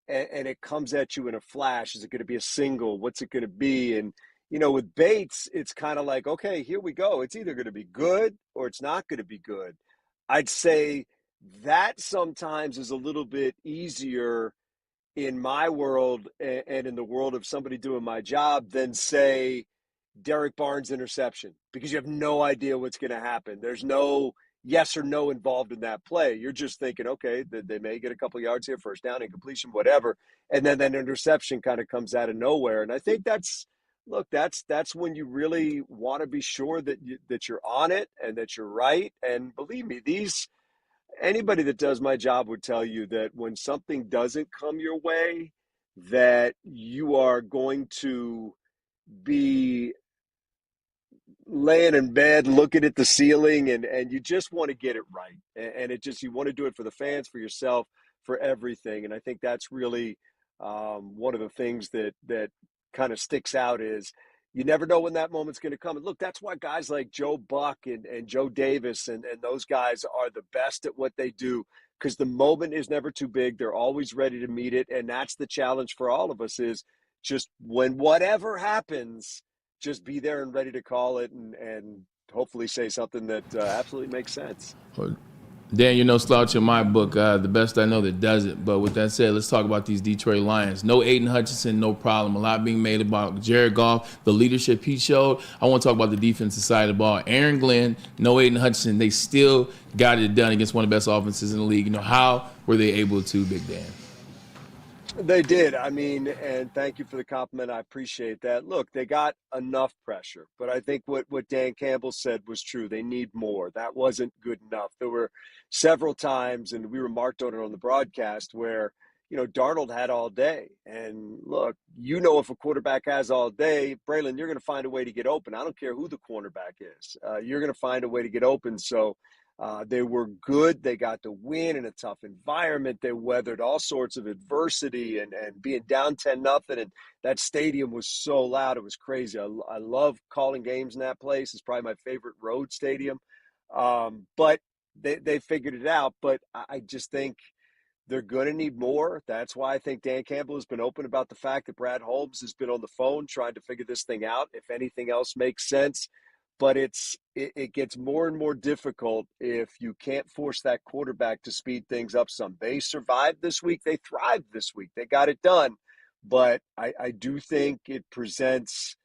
and it comes at you in a flash. Is it going to be a single? What's it going to be? And, with Bates, it's kind of like, okay, here we go. It's either going to be good or it's not going to be good. I'd say that sometimes is a little bit easier in my world and in the world of somebody doing my job than, say, Derek Barnes' interception, because you have no idea what's going to happen. There's no yes or no involved in that play. You're just thinking, okay, they may get a couple yards here, first down, incompletion, whatever, and then that interception kind of comes out of nowhere. And I think that's when you really want to be sure that you're on it and that you're right. And believe me, these anybody that does my job would tell you that when something doesn't come your way, that you are going to be laying in bed looking at the ceiling, and you just want to get it right. And it just, you want to do it for the fans, for yourself, for everything. And I think that's really one of the things that kind of sticks out is you never know when that moment's going to come. And look, that's why guys like Joe Buck and Joe Davis and those guys are the best at what they do, because the moment is never too big. They're always ready to meet it. And that's the challenge for all of us, is just when whatever happens, just be there and ready to call it, and hopefully say something that absolutely makes sense. Dan, you're no slouch in my book. The best I know that does it. But with that said, let's talk about these Detroit Lions. No Aiden Hutchinson, no problem. A lot being made about Jared Goff, the leadership he showed. I want to talk about the defensive side of the ball. Aaron Glenn, no Aiden Hutchinson. They still got it done against one of the best offenses in the league. How were they able to, Big Dan? They did. I mean, and thank you for the compliment. I appreciate that. Look, they got enough pressure, but I think what Dan Campbell said was true. They need more. That wasn't good enough. There were several times, and we remarked on it on the broadcast, where, Darnold had all day. And look, if a quarterback has all day, Braylon, you're going to find a way to get open. I don't care who the cornerback is. You're going to find a way to get open. So they were good. They got to win in a tough environment. They weathered all sorts of adversity and being down 10-0. And that stadium was so loud. It was crazy. I love calling games in that place. It's probably my favorite road stadium. But they figured it out. But I just think they're going to need more. That's why I think Dan Campbell has been open about the fact that Brad Holmes has been on the phone trying to figure this thing out, if anything else makes sense. But it gets more and more difficult if you can't force that quarterback to speed things up some. They survived this week. They thrived this week. They got it done. But I do think it presents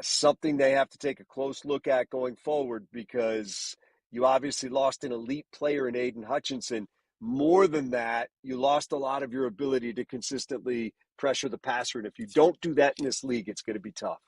something they have to take a close look at going forward, because you obviously lost an elite player in Aiden Hutchinson. More than that, you lost a lot of your ability to consistently pressure the passer. And if you don't do that in this league, it's going to be tough.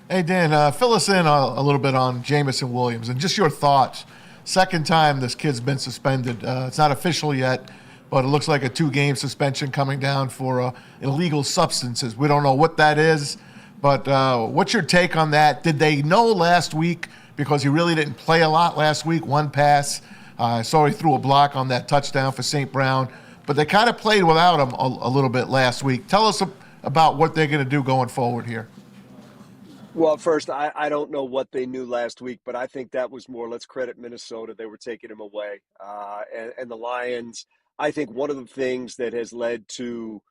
Hey, Dan, fill us in a little bit on Jameson Williams and just your thoughts. Second time this kid's been suspended. It's not official yet, but it looks like a 2-game suspension coming down for illegal substances. We don't know what that is, but what's your take on that? Did they know last week, because he really didn't play a lot last week, one pass? I saw he threw a block on that touchdown for St. Brown, but they kind of played without him a little bit last week. Tell us about what they're going to do going forward here. Well, first, I don't know what they knew last week, but I think that was more, let's credit Minnesota. They were taking him away. And the Lions, I think one of the things that has led to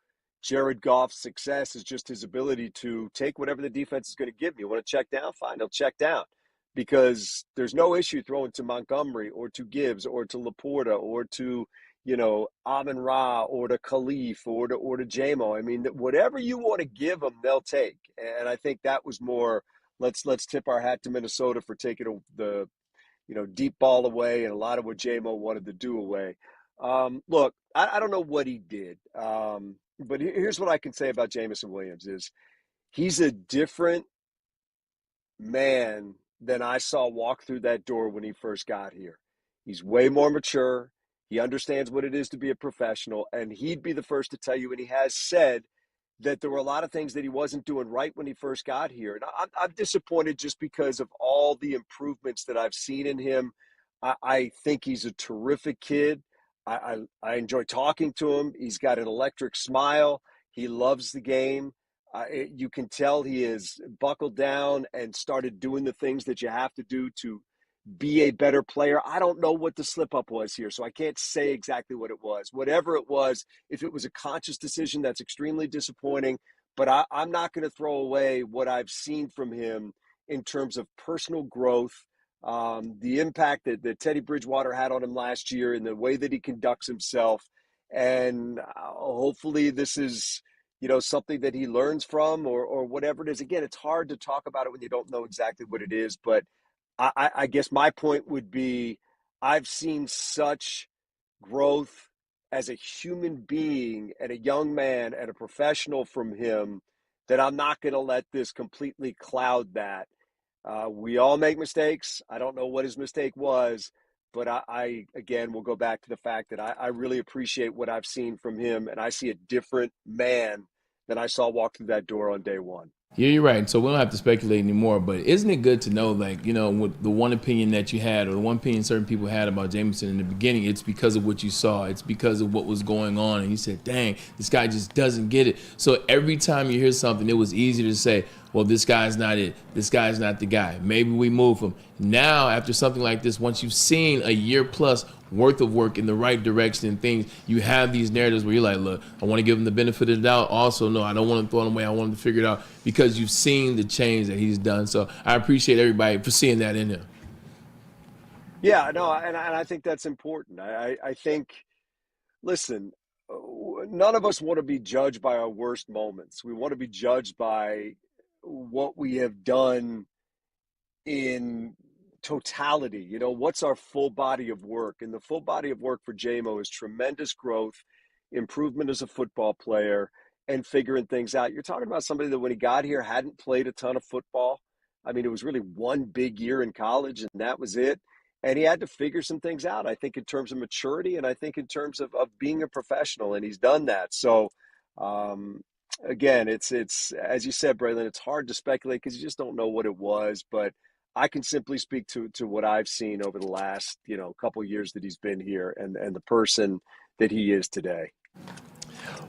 Jared Goff's success is just his ability to take whatever the defense is going to give me. You want to check down? Fine, he'll check down. Because there's no issue throwing to Montgomery or to Gibbs or to Laporta or to, Amon-Ra or to Khalif or to JMO. I mean, whatever you want to give them, they'll take. And I think that was more, let's tip our hat to Minnesota for taking the, deep ball away and a lot of what JMO wanted to do away. Look, I don't know what he did. But here's what I can say about Jameson Williams is he's a different man than I saw walk through that door when he first got here. He's way more mature. He understands what it is to be a professional, and he'd be the first to tell you, and he has said, that there were a lot of things that he wasn't doing right when he first got here. And I'm disappointed just because of all the improvements that I've seen in him. I think he's a terrific kid. I enjoy talking to him. He's got an electric smile. He loves the game. You can tell he is buckled down and started doing the things that you have to do to be a better player. I don't know what the slip up was here, so I can't say exactly what it was. Whatever it was, if it was a conscious decision, that's extremely disappointing. But I'm not going to throw away what I've seen from him in terms of personal growth, the impact that Teddy Bridgewater had on him last year and the way that he conducts himself. And hopefully this is something that he learns from or whatever it is. Again, it's hard to talk about it when you don't know exactly what it is. But I guess my point would be I've seen such growth as a human being and a young man and a professional from him that I'm not going to let this completely cloud that. We all make mistakes. I don't know what his mistake was, But I again, will go back to the fact that I really appreciate what I've seen from him, and I see a different man than I saw walk through that door on day one. Yeah, you're right. So we don't have to speculate anymore, but isn't it good to know, like, with the one opinion that you had or the one opinion certain people had about Jameson in the beginning, it's because of what you saw. It's because of what was going on. And you said, dang, this guy just doesn't get it. So every time you hear something, it was easy to say, well, this guy's not it. This guy's not the guy. Maybe we move him. Now, after something like this, once you've seen a year plus worth of work in the right direction and things, you have these narratives where you're like, look, I want to give him the benefit of the doubt. Also, no, I don't want to throw him away. I want him to figure it out because you've seen the change that he's done. So I appreciate everybody for seeing that in him. Yeah, no, and I think that's important. I think, listen, none of us want to be judged by our worst moments. We want to be judged by what we have done in totality. What's our full body of work? And the full body of work for JMO is tremendous growth, improvement as a football player, and figuring things out. You're talking about somebody that when he got here hadn't played a ton of football. I mean, it was really one big year in college, and that was it. And he had to figure some things out, I think, in terms of maturity, and I think in terms of being a professional, and he's done that. So, again, it's as you said, Braylon, it's hard to speculate because you just don't know what it was. But I can simply speak to what I've seen over the last couple of years that he's been here, and the person that he is today.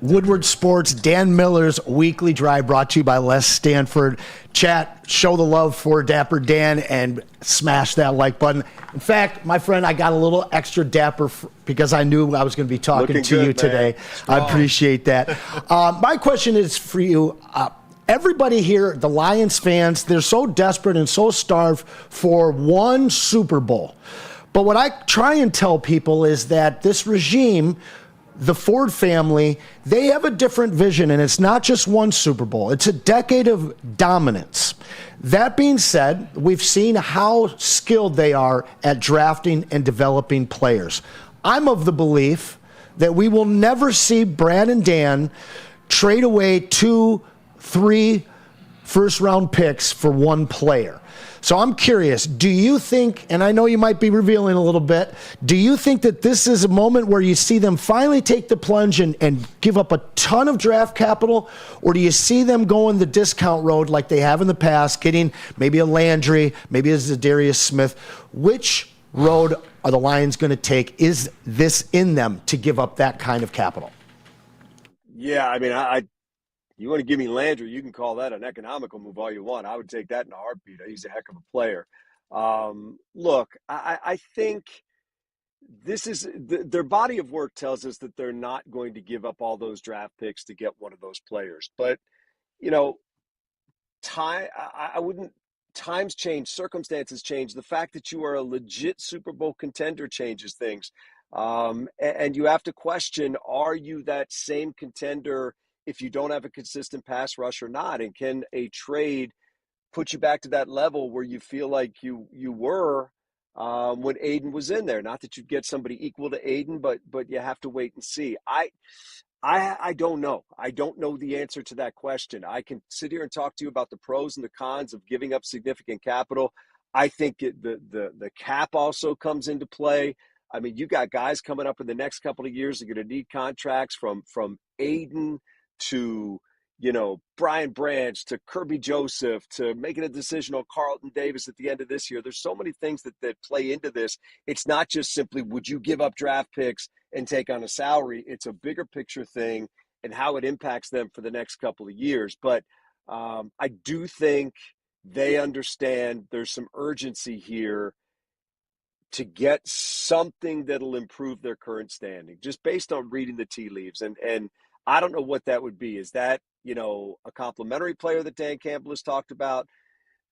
Woodward Sports, Dan Miller's Weekly Drive, brought to you by Les Stanford. Chat, show the love for Dapper Dan and smash that like button. In fact, my friend, I got a little extra dapper because I knew I was going to be talking to you today. I appreciate that. My question is for you. Everybody here, the Lions fans, they're so desperate and so starved for one Super Bowl. But what I try and tell people is that this regime, the Ford family, they have a different vision, and it's not just one Super Bowl. It's a decade of dominance. That being said, we've seen how skilled they are at drafting and developing players. I'm of the belief that we will never see Brad and Dan trade away 2-3 first-round picks for one player. So I'm curious, do you think, and I know you might be revealing a little bit, do you think that this is a moment where you see them finally take the plunge and give up a ton of draft capital, or do you see them going the discount road like they have in the past, getting maybe a Landry, maybe a Zadarius Smith? Which road are the Lions going to take? Is this in them to give up that kind of capital? Yeah, I mean, you want to give me Landry, you can call that an economical move all you want. I would take that in a heartbeat. He's a heck of a player. Look, I think this is their body of work tells us that they're not going to give up all those draft picks to get one of those players. But, times change, circumstances change. The fact that you are a legit Super Bowl contender changes things. And you have to question, are you that same contender if you don't have a consistent pass rush or not? And can a trade put you back to that level where you feel like you were when Aiden was in there? Not that you'd get somebody equal to Aiden, but you have to wait and see. I don't know. I don't know the answer to that question. I can sit here and talk to you about the pros and the cons of giving up significant capital. I think the cap also comes into play. I mean, you got guys coming up in the next couple of years that are going to need contracts from Aiden to, Brian Branch to Kirby Joseph to making a decision on Carlton Davis at the end of this year. There's so many things that play into this. It's not just simply, would you give up draft picks and take on a salary? It's a bigger picture thing and how it impacts them for the next couple of years. But I do think they understand there's some urgency here to get something that'll improve their current standing, just based on reading the tea leaves. And I don't know what that would be. Is that, a complimentary player that Dan Campbell has talked about,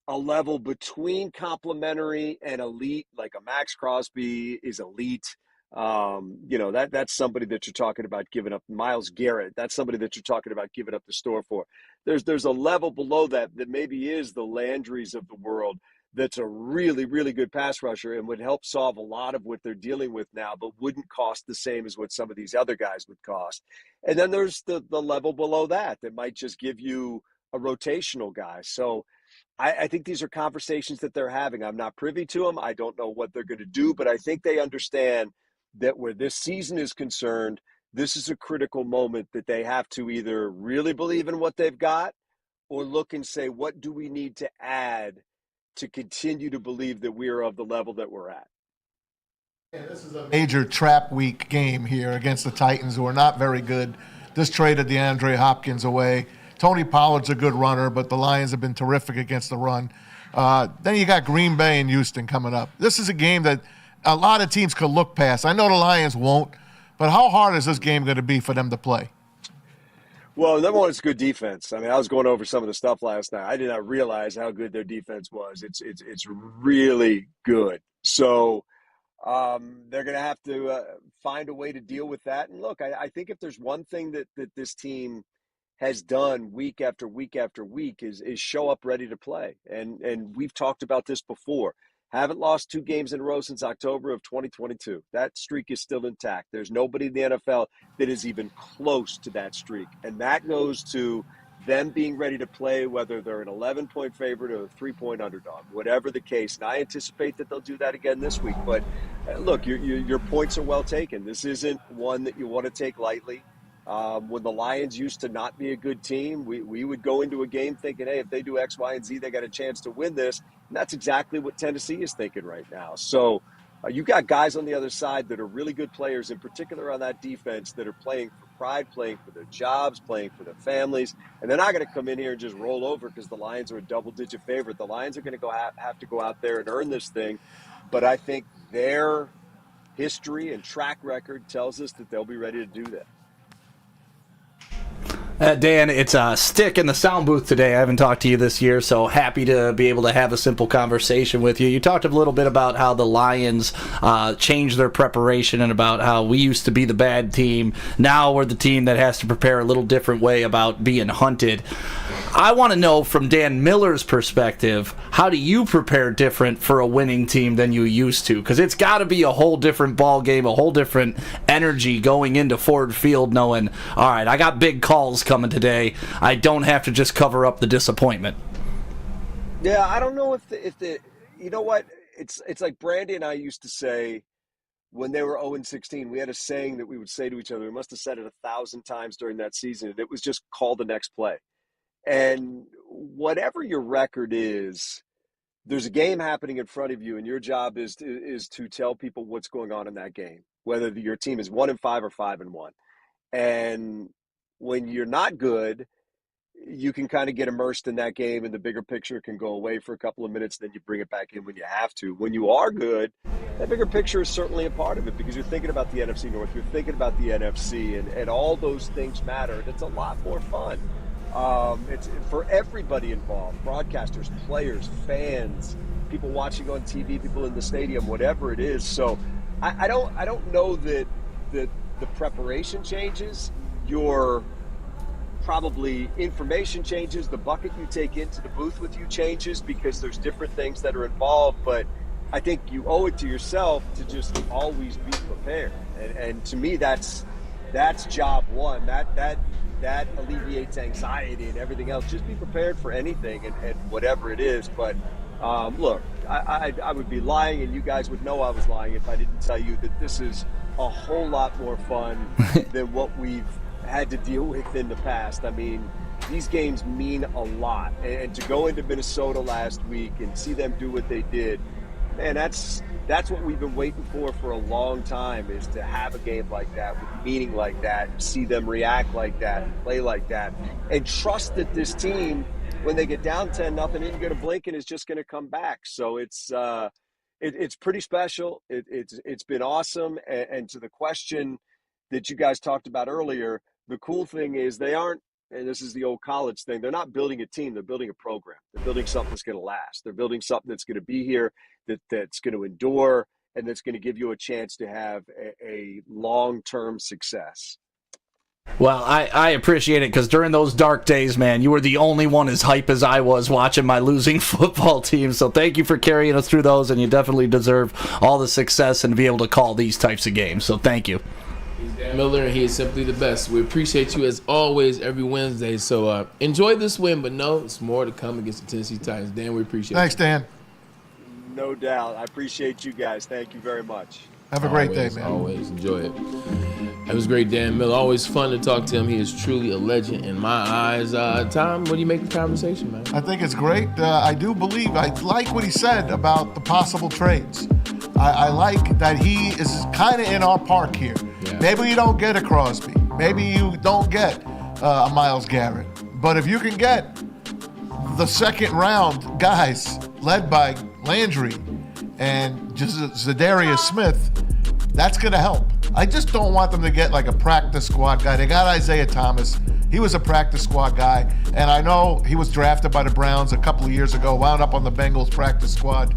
a level between complimentary and elite, like a Maxx Crosby is elite. That's somebody that you're talking about giving up. Myles Garrett, that's somebody that you're talking about giving up the store for. There's a level below that maybe is the Landrys of the world. That's a really, really good pass rusher and would help solve a lot of what they're dealing with now, but wouldn't cost the same as what some of these other guys would cost. And then there's the level below that might just give you a rotational guy. So I think these are conversations that they're having. I'm not privy to them. I don't know what they're going to do, but I think they understand that where this season is concerned, this is a critical moment that they have to either really believe in what they've got or look and say, what do we need to add to continue to believe that we are of the level that we're at? Yeah, this is a major trap week game here against the Titans, who are not very good. Just traded DeAndre Hopkins away. Tony Pollard's a good runner, but the Lions have been terrific against the run. Then you got Green Bay and Houston coming up. This is a game that a lot of teams could look past. I know the Lions won't, but how hard is this game going to be for them to play? Well, number one, it's good defense. I mean, I was going over some of the stuff last night. I did not realize how good their defense was. It's really good. So they're going to have to find a way to deal with that. And look, I think if there's one thing that this team has done week after week after week is show up ready to play. And we've talked about this before. Haven't lost 2 games in a row since October of 2022. That streak is still intact. There's nobody in the NFL that is even close to that streak. And that goes to them being ready to play, whether they're an 11-point favorite or a 3-point underdog, whatever the case. And I anticipate that they'll do that again this week. But look, your points are well taken. This isn't one that you want to take lightly. When the Lions used to not be a good team, we would go into a game thinking, hey, if they do X, Y, and Z, they got a chance to win this. And that's exactly what Tennessee is thinking right now. So you got guys on the other side that are really good players, in particular on that defense, that are playing for pride, playing for their jobs, playing for their families. And they're not going to come in here and just roll over because the Lions are a double-digit favorite. The Lions are going to have to go out there and earn this thing. But I think their history and track record tells us that they'll be ready to do that. Dan, it's a stick in the sound booth today. I haven't talked to you this year, so happy to be able to have a simple conversation with you. You talked a little bit about how the Lions changed their preparation and about how we used to be the bad team. Now we're the team that has to prepare a little different way about being hunted. I want to know from Dan Miller's perspective, how do you prepare different for a winning team than you used to? Because it's got to be a whole different ball game, a whole different energy going into Ford Field knowing, all right, I got big calls coming today. I don't have to just cover up the disappointment. Yeah, I don't know if the you know what? It's like Brandy and I used to say when they were 0-16, we had a saying that we would say to each other. We must have said it 1,000 times during that season. And it was just call the next play. And whatever your record is, there's a game happening in front of you, and your job is to tell people what's going on in that game, whether your team is 1-5 or 5-1. And when you're not good, you can kind of get immersed in that game, and the bigger picture can go away for a couple of minutes, then you bring it back in when you have to. When you are good, that bigger picture is certainly a part of it because you're thinking about the NFC North, you're thinking about the NFC, and all those things matter, and it's a lot more fun. It's for everybody involved, broadcasters, players, fans, people watching on TV, people in the stadium, whatever it is. So I don't know that the preparation changes. Your probably information changes. The bucket you take into the booth with you changes because there's different things that are involved. But I think you owe it to yourself to just always be prepared. And to me, that's job one. That alleviates anxiety and everything else. Just be prepared for anything and whatever it is. But look, I would be lying, and you guys would know I was lying if I didn't tell you that this is a whole lot more fun than what we've had to deal with in the past. I mean, these games mean a lot. And to go into Minnesota last week and see them do what they did, man, that's what we've been waiting for a long time, is to have a game like that with meaning like that, and see them react like that and play like that, and trust that this team, when they get down 10-0, isn't going to blink and is just going to come back. So it's pretty special. It's been awesome. And to the question that you guys talked about earlier, the cool thing is they aren't, and this is the old college thing, they're not building a team, they're building a program. They're building something that's going to last. They're building something that's going to be here, that's going to endure, and that's going to give you a chance to have a long-term success. Well, I appreciate it because during those dark days, man, you were the only one as hype as I was watching my losing football team. So thank you for carrying us through those, and you definitely deserve all the success and to be able to call these types of games. So thank you. He's Dan Miller, and he is simply the best. We appreciate you as always every Wednesday. So enjoy this win, but no, it's more to come against the Tennessee Titans. Dan, we appreciate Thanks, you. Dan. No doubt. I appreciate you guys. Thank you very much. Have a great day, man. Always enjoy it. That was great, Dan Miller. Always fun to talk to him. He is truly a legend in my eyes. Tom, what do you make of the conversation, man? I think it's great. I do believe, I like what he said about the possible trades. I like that he is kind of in our park here. Yeah. Maybe you don't get a Crosby. Maybe you don't get a Myles Garrett. But if you can get the second round guys led by Landry and just Zadarius Smith, that's going to help. I just don't want them to get like a practice squad guy. They got Isaiah Thomas. He was a practice squad guy. And I know he was drafted by the Browns a couple of years ago, wound up on the Bengals practice squad.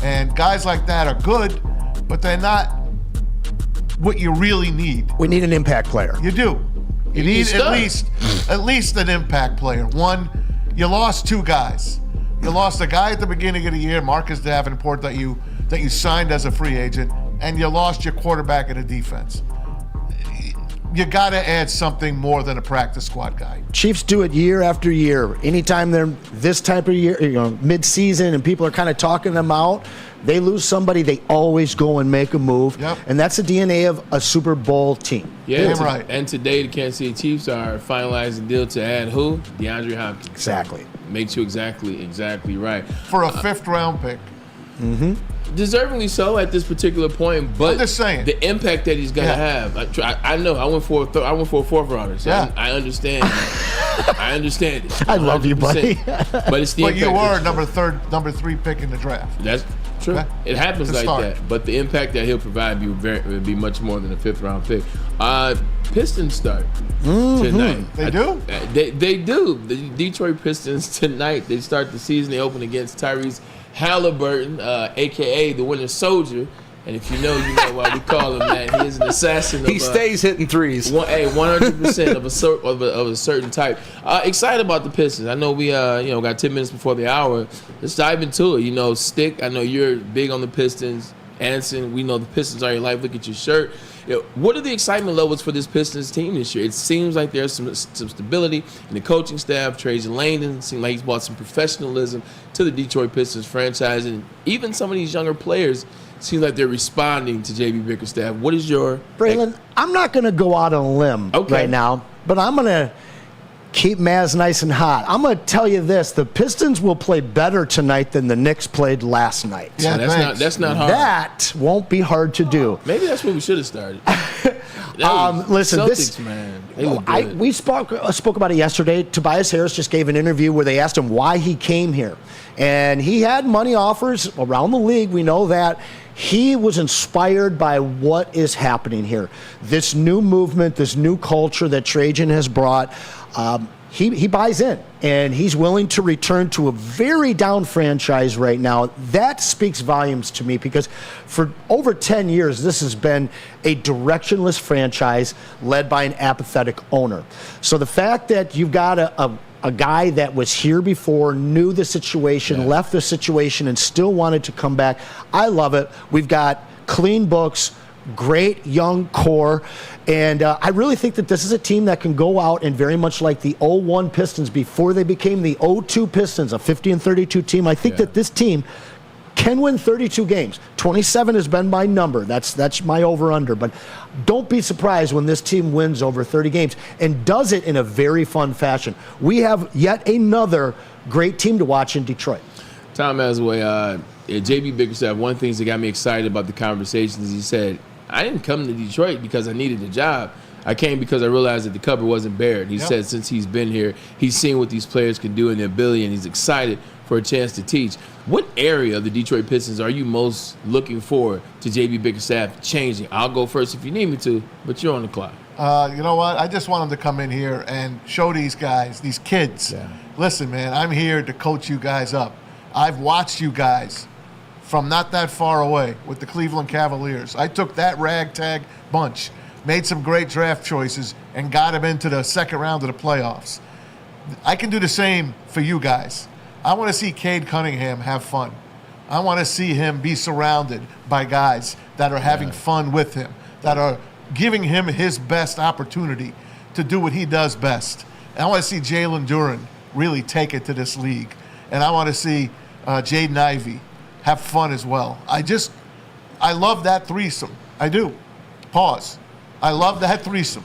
And guys like that are good, but they're not what you really need. We need an impact player. You do. You need at least an impact player. One, you lost two guys. You lost a guy at the beginning of the year, Marcus Davenport, that you signed as a free agent, and you lost your quarterback in the defense. You got to add something more than a practice squad guy. Chiefs do it year after year. Anytime they're this type of year, mid-season, and people are kind of talking them out, they lose somebody, they always go and make a move. Yep. And that's the DNA of a Super Bowl team. Yeah, right. And today the Kansas City Chiefs are finalizing a deal to add who? DeAndre Hopkins. Exactly. Makes you exactly right. For a fifth-round pick. Mm-hmm. Deservingly so at this particular point, but I'm just saying. The impact that he's going to have. I know. I went for a fourth rounder, so yeah. I understand. I understand it. I love you, buddy. But it's the But you were number 3 pick in the draft. That's true. Okay. It happens Good like start. that. But the impact that he'll provide would be much more than a fifth-round pick. Pistons start tonight. They do? They do. The Detroit Pistons tonight, they start the season. They open against Tyrese Halliburton, a.k.a. the Winter Soldier. And if you know why we call him that. He is an assassin. He stays hitting threes. 100% of a certain type. Excited about the Pistons. I know we got 10 minutes before the hour. Let's dive into it. Stick, I know you're big on the Pistons. Anson, we know the Pistons are your life. Look at your shirt. What are the excitement levels for this Pistons team this year? It seems like there's some stability in the coaching staff. Trajan Langdon seems like he's brought some professionalism to the Detroit Pistons franchise. And even some of these younger players seem like they're responding to J.B. Bickerstaff. What is your... Braylon, I'm not going to go out on a limb right now, but I'm going to keep Maz nice and hot. I'm going to tell you this. The Pistons will play better tonight than the Knicks played last night. Yeah, that's not hard. That won't be hard to do. Maybe that's what we should have started. Listen, Celtics, man. They look good. We spoke about it yesterday. Tobias Harris just gave an interview where they asked him why he came here. And he had money offers around the league. We know that. He was inspired by what is happening here. This new movement, this new culture that Trajan has brought. He buys in, and he's willing to return to a very down franchise right now. That speaks volumes to me because for over 10 years, this has been a directionless franchise led by an apathetic owner. So the fact that you've got a guy that was here before, knew the situation, left the situation, and still wanted to come back, I love it. We've got clean books, great young core, and I really think that this is a team that can go out and very much like the 0-1 Pistons before they became the 0-2 Pistons, a 50-32 team. I think that this team can win 32 games. 27 has been my number. That's my over-under. But don't be surprised when this team wins over 30 games and does it in a very fun fashion. We have yet another great team to watch in Detroit. Tom Asway, J.B. Bickerstaff, one of the things that got me excited about the conversations, he said, I didn't come to Detroit because I needed a job. I came because I realized that the cupboard wasn't bared. He said since he's been here, he's seen what these players can do and their ability, and he's excited for a chance to teach. What area of the Detroit Pistons are you most looking forward to J.B. Bickerstaff changing? I'll go first if you need me to, but you're on the clock. You know what? I just want him to come in here and show these guys, these kids, listen, man, I'm here to coach you guys up. I've watched you guys from not that far away with the Cleveland Cavaliers. I took that ragtag bunch, made some great draft choices, and got them into the second round of the playoffs. I can do the same for you guys. I want to see Cade Cunningham have fun. I want to see him be surrounded by guys that are having fun with him, that are giving him his best opportunity to do what he does best. And I want to see Jalen Duren really take it to this league. And I want to see Jaden Ivey have fun as well. I love that threesome. I do. Pause. I love that threesome.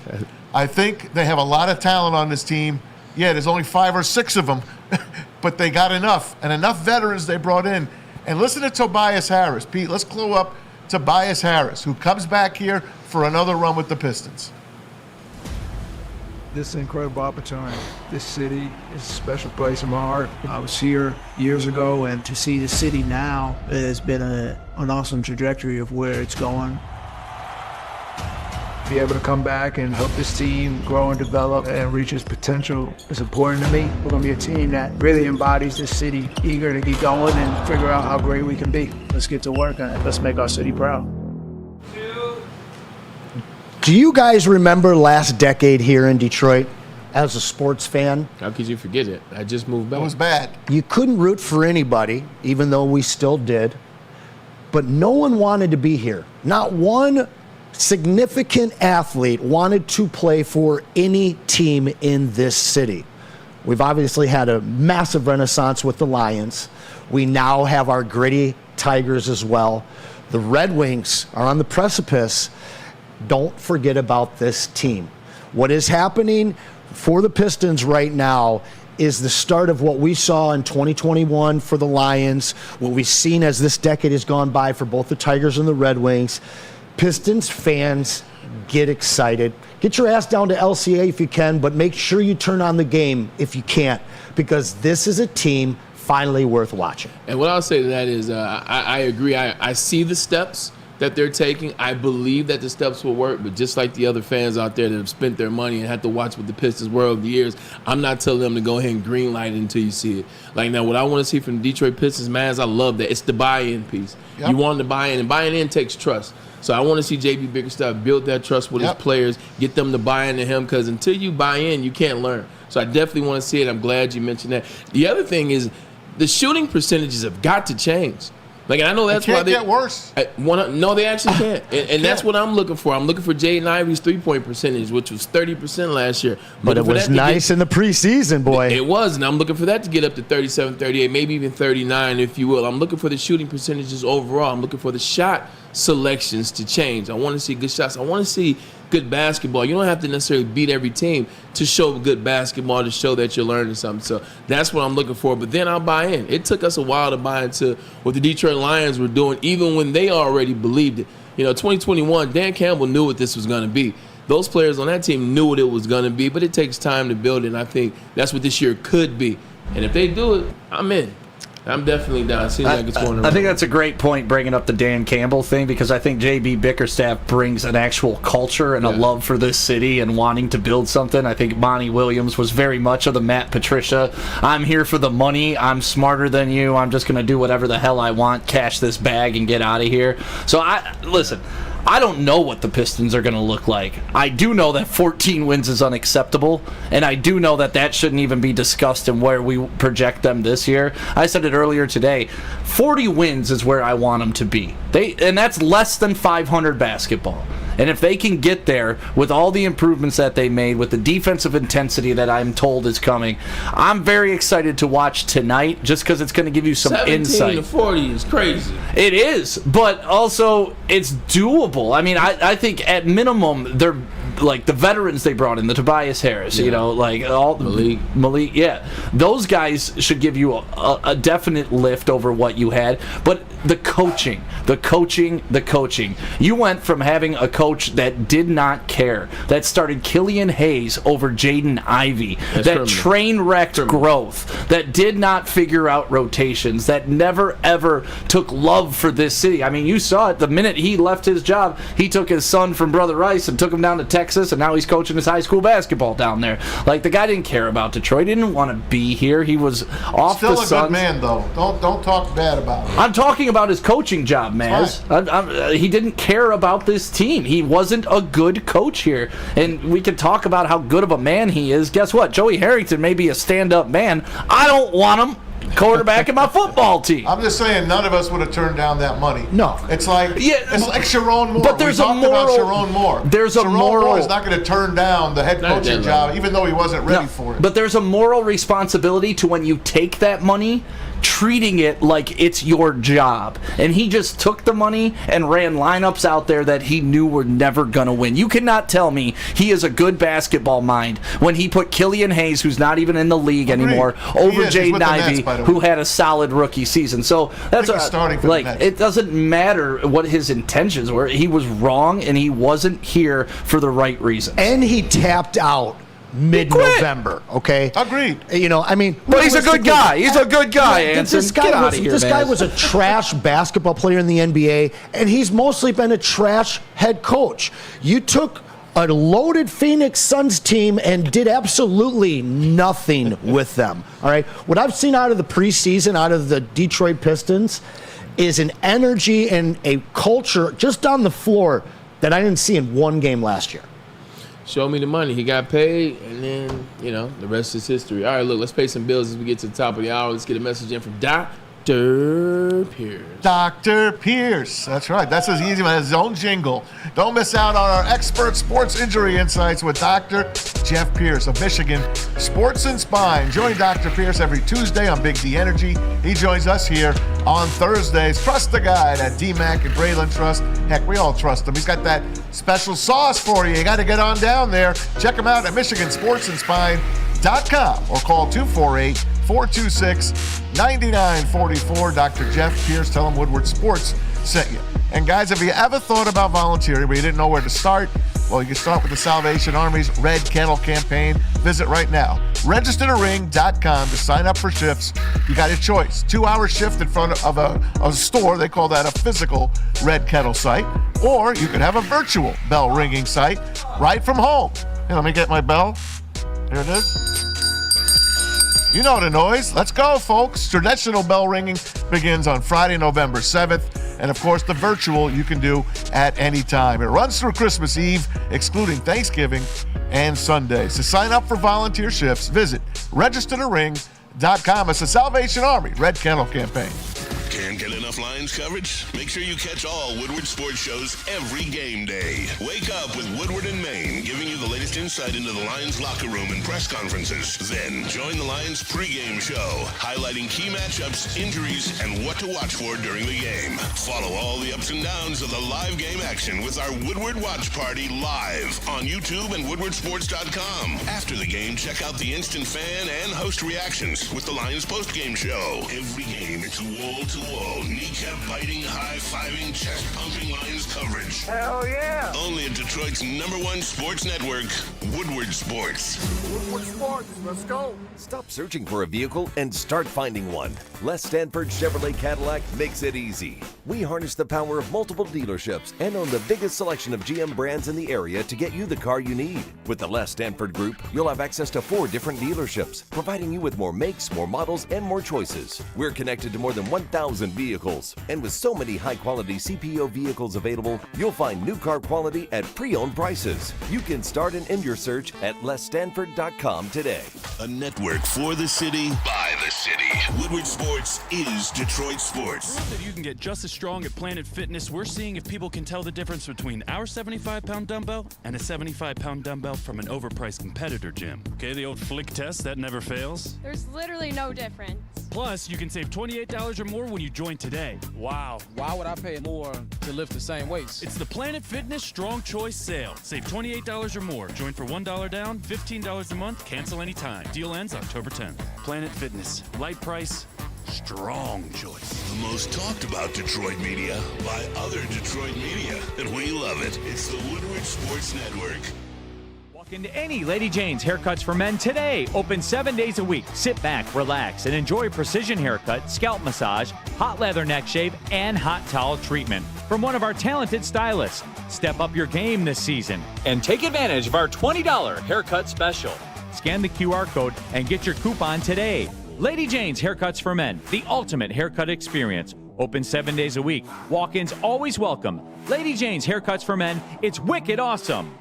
I think they have a lot of talent on this team. Yeah, there's only 5 or 6 of them, but they got enough, and enough veterans they brought in. And listen to Tobias Harris. Pete, let's clue up Tobias Harris, who comes back here for another run with the Pistons. This is an incredible opportunity. This city is a special place in my heart. I was here years ago, and to see the city now has been an awesome trajectory of where it's going. Be able to come back and help this team grow and develop and reach its potential is important to me. We're going to be a team that really embodies this city, eager to get going and figure out how great we can be. Let's get to work on it. Let's make our city proud. Do you guys remember last decade here in Detroit as a sports fan? How could you forget it? I just moved back. It was bad. You couldn't root for anybody, even though we still did. But no one wanted to be here. Not one significant athlete wanted to play for any team in this city. We've obviously had a massive renaissance with the Lions. We now have our gritty Tigers as well. The Red Wings are on the precipice. Don't forget about this team. What is happening for the Pistons right now is the start of what we saw in 2021 for the Lions, what we've seen as this decade has gone by for both the Tigers and the Red Wings. Pistons fans, get excited. Get your ass down to LCA if you can, but make sure you turn on the game if you can't, because this is a team finally worth watching. And what I'll say to that is I agree. I see the steps that they're taking. I believe that the steps will work, but just like the other fans out there that have spent their money and had to watch what the Pistons were over the years, I'm not telling them to go ahead and green light it until you see it. Like, now, what I want to see from the Detroit Pistons, man, is I love that. It's the buy-in piece. Yep. You want them to buy in, and buying in takes trust. So I want to see JB Bickerstaff build that trust with his players, get them to buy into him, because until you buy in, you can't learn. So I definitely want to see it. I'm glad you mentioned that. The other thing is the shooting percentages have got to change. Like, and I know that's why they can't get worse. No, they actually can't, and that's what I'm looking for. I'm looking for Jaden Ivey's 3-point percentage, which was 30% last year. But it was nice in the preseason, boy. It was, and I'm looking for that to get up to 37, 38, maybe even 39, if you will. I'm looking for the shooting percentages overall. I'm looking for the shot selections to change. I want to see good shots. I want to see good basketball. You don't have to necessarily beat every team to show good basketball, to show that you're learning something. So that's what I'm looking for. But then I'll buy in. It took us a while to buy into what the Detroit Lions were doing, even when they already believed it. 2021, Dan Campbell knew what this was going to be. Those players on that team knew what it was going to be, but it takes time to build it, and I think that's what this year could be. And if they do it, I'm in. I'm definitely down. It seems like it's going around. I think that's a great point, bringing up the Dan Campbell thing, because I think J.B. Bickerstaff brings an actual culture and a love for this city and wanting to build something. I think Monty Williams was very much of the Matt Patricia, I'm here for the money, I'm smarter than you, I'm just going to do whatever the hell I want, cash this bag, and get out of here. So, listen, I don't know what the Pistons are going to look like. I do know that 14 wins is unacceptable, and I do know that that shouldn't even be discussed in where we project them this year. I said it earlier today. 40 wins is where I want them to be. And that's less than 500 basketball. And if they can get there with all the improvements that they made, with the defensive intensity that I'm told is coming, I'm very excited to watch tonight, just because it's going to give you some insight. 17 to 40 is crazy. It is, but also it's doable. I mean, I think at minimum they're like the veterans they brought in, the Tobias Harris, like all Malik, those guys should give you a definite lift over what you had. But the coaching. You went from having a coach that did not care, that started Killian Hayes over Jaden Ivey, that train-wrecked growth, that did not figure out rotations, that never ever took love for this city. I mean, you saw it the minute he left his job. He took his son from Brother Rice and took him down to Texas, and now he's coaching his high school basketball down there. Like, the guy didn't care about Detroit. He didn't want to be here. He was off the Suns. Still a good man, though. Don't talk bad about him. I'm talking about his coaching job, Maz. He didn't care about this team. He wasn't a good coach here. And we can talk about how good of a man he is. Guess what? Joey Harrington may be a stand-up man. I don't want him. quarterback in my football team. I'm just saying, none of us would have turned down that money. No. It's like Sharon Moore. But there's we talked about Sharon Moore. Sharon Moore is not going to turn down the head coaching job, even though he wasn't ready for it. But there's a moral responsibility to when you take that money, treating it like it's your job. And he just took the money and ran lineups out there that he knew were never going to win. You cannot tell me he is a good basketball mind when he put Killian Hayes, who's not even in the league anymore, over Jaden Ivey, who had a solid rookie season. So that's it doesn't matter what his intentions were. He was wrong, and he wasn't here for the right reasons. And he tapped out mid-November, okay? Agreed. But he's a good guy. He's a good guy, Anson. This guy was a trash basketball player in the NBA, and he's mostly been a trash head coach. You took a loaded Phoenix Suns team and did absolutely nothing with them, all right? What I've seen out of the preseason, out of the Detroit Pistons, is an energy and a culture just on the floor that I didn't see in one game last year. Show me the money. He got paid, and then, the rest is history. All right, look, let's pay some bills as we get to the top of the hour. Let's get a message in from Dr. Pierce. Dr. Pierce. That's right. That's his easy one. His own jingle. Don't miss out on our expert sports injury insights with Dr. Jeff Pierce of Michigan Sports and Spine. Join Dr. Pierce every Tuesday on Big D Energy. He joins us here on Thursdays. Trust the guy at DMAC and Braylon Trust. Heck, we all trust him. He's got that special sauce for you. You got to get on down there. Check him out at MichiganSportsandSpine.com or call 248-426-9944. Dr. Jeff Pierce, tell him Woodward Sports sent you. And guys, if you ever thought about volunteering but you didn't know where to start, well, you can start with the Salvation Army's Red Kettle campaign. Visit right now. RegisterToRing.com to sign up for shifts. You got a choice. 2-hour shift in front of a store. They call that a physical Red Kettle site. Or you could have a virtual bell ringing site right from home. Here, let me get my bell. Here it is. You know the noise. Let's go, folks. Traditional bell ringing begins on Friday, November 7th. And, of course, the virtual you can do at any time. It runs through Christmas Eve, excluding Thanksgiving and Sundays. To sign up for volunteer shifts, visit RegisterToRing.com. It's the Salvation Army Red Kettle campaign. Can't get enough Lions coverage? Make sure you catch all Woodward sports shows every game day. Wake up with Woodward and Maine, giving you the latest insight into the Lions locker room and press conferences. Then join the Lions pregame show, highlighting key matchups, injuries, and what to watch for during the game. Follow all the ups and downs of the live game action with our Woodward Watch Party live on YouTube and WoodwardSports.com. After the game, check out the instant fan and host reactions with the Lions postgame show. Every game, it's wall-to-wall, kneecap-biting, high-fiving, chest-pumping Lions coverage. Hell yeah! Only at Detroit's #1 sports network, Woodward Sports. Woodward Sports, let's go! Stop searching for a vehicle and start finding one. Les Stanford Chevrolet Cadillac makes it easy. We harness the power of multiple dealerships and own the biggest selection of GM brands in the area to get you the car you need. With the Les Stanford Group, you'll have access to 4 different dealerships, providing you with more makes, more models, and more choices. We're connected to more than 1,000 vehicles. And with so many high-quality CPO vehicles available, you'll find new car quality at pre-owned prices. You can start and end your search at LesStanford.com today. A network for the city, by the city. Woodward Sports is Detroit Sports. Prove that you can get just as strong at Planet Fitness. We're seeing if people can tell the difference between our 75-pound dumbbell and a 75-pound dumbbell from an overpriced competitor gym. Okay, the old flick test, that never fails. There's literally no difference. Plus, you can save $28 or more when you join today. Wow. Why would I pay more to lift the same weights? It's the Planet Fitness Strong Choice Sale. Save $28 or more. Join for $1 down, $15 a month, cancel anytime. Deal ends October 10th. Planet Fitness. Light price, strong choice. The most talked about Detroit media by other Detroit media. And we love it. It's the Woodward Sports Network. Walk into any Lady Jane's Haircuts for Men today. Open 7 days a week. Sit back, relax, and enjoy precision haircut, scalp massage, hot leather neck shave, and hot towel treatment from one of our talented stylists. Step up your game this season and take advantage of our $20 haircut special. Scan the QR code and get your coupon today. Lady Jane's Haircuts for Men, the ultimate haircut experience. Open 7 days a week. Walk-ins always welcome. Lady Jane's Haircuts for Men, it's wicked awesome.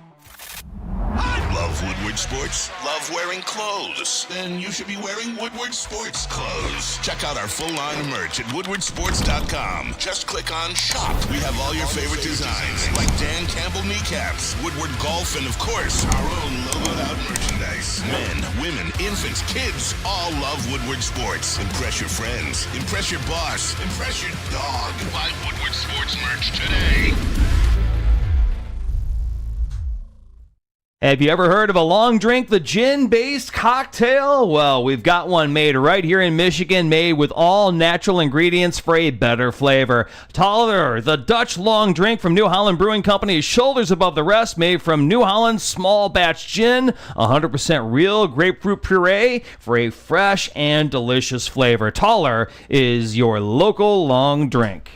Love Love Woodward Sports? Love wearing clothes? Then you should be wearing Woodward Sports clothes. Check out our full line of merch at woodwardsports.com. Just click on shop. We have all your favorite designs, like Dan Campbell kneecaps, Woodward golf, and of course, our own logoed out merchandise. Men, women, infants, kids all love Woodward Sports. Impress your friends. Impress your boss. Impress your dog. Buy Woodward Sports merch today. Have you ever heard of a long drink, the gin-based cocktail? Well, we've got one made right here in Michigan, made with all natural ingredients for a better flavor. Taller, the Dutch long drink from New Holland Brewing Company is shoulders above the rest, made from New Holland small batch gin, 100% real grapefruit puree for a fresh and delicious flavor. Taller is your local long drink.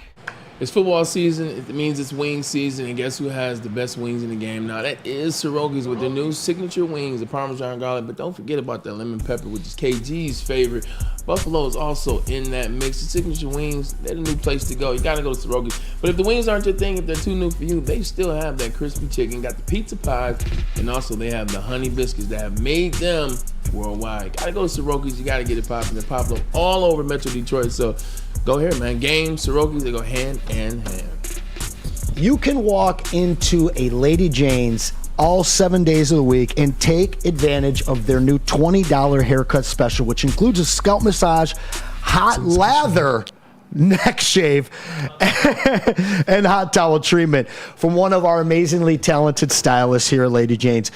It's football season. It means it's wing season, and guess who has the best wings in the game now? That is Soroki's with their new signature wings, the Parmesan garlic. But don't forget about that lemon pepper, which is KG's favorite. Buffalo is also in that mix. The signature wings, they're the new place to go. You got to go to Soroki's. But if the wings aren't your thing, if they're too new for you, they still have that crispy chicken, got the pizza pies, and also they have the honey biscuits that have made them worldwide. Got to go to Soroki's. You got to get it popping. They're popular all over Metro Detroit. So go here, man. Games, Soroki's, they go hand in hand. You can walk into a Lady Jane's all 7 days of the week and take advantage of their new $20 haircut special, which includes a scalp massage, hot lather neck shave, and hot towel treatment from one of our amazingly talented stylists here at Lady Jane's.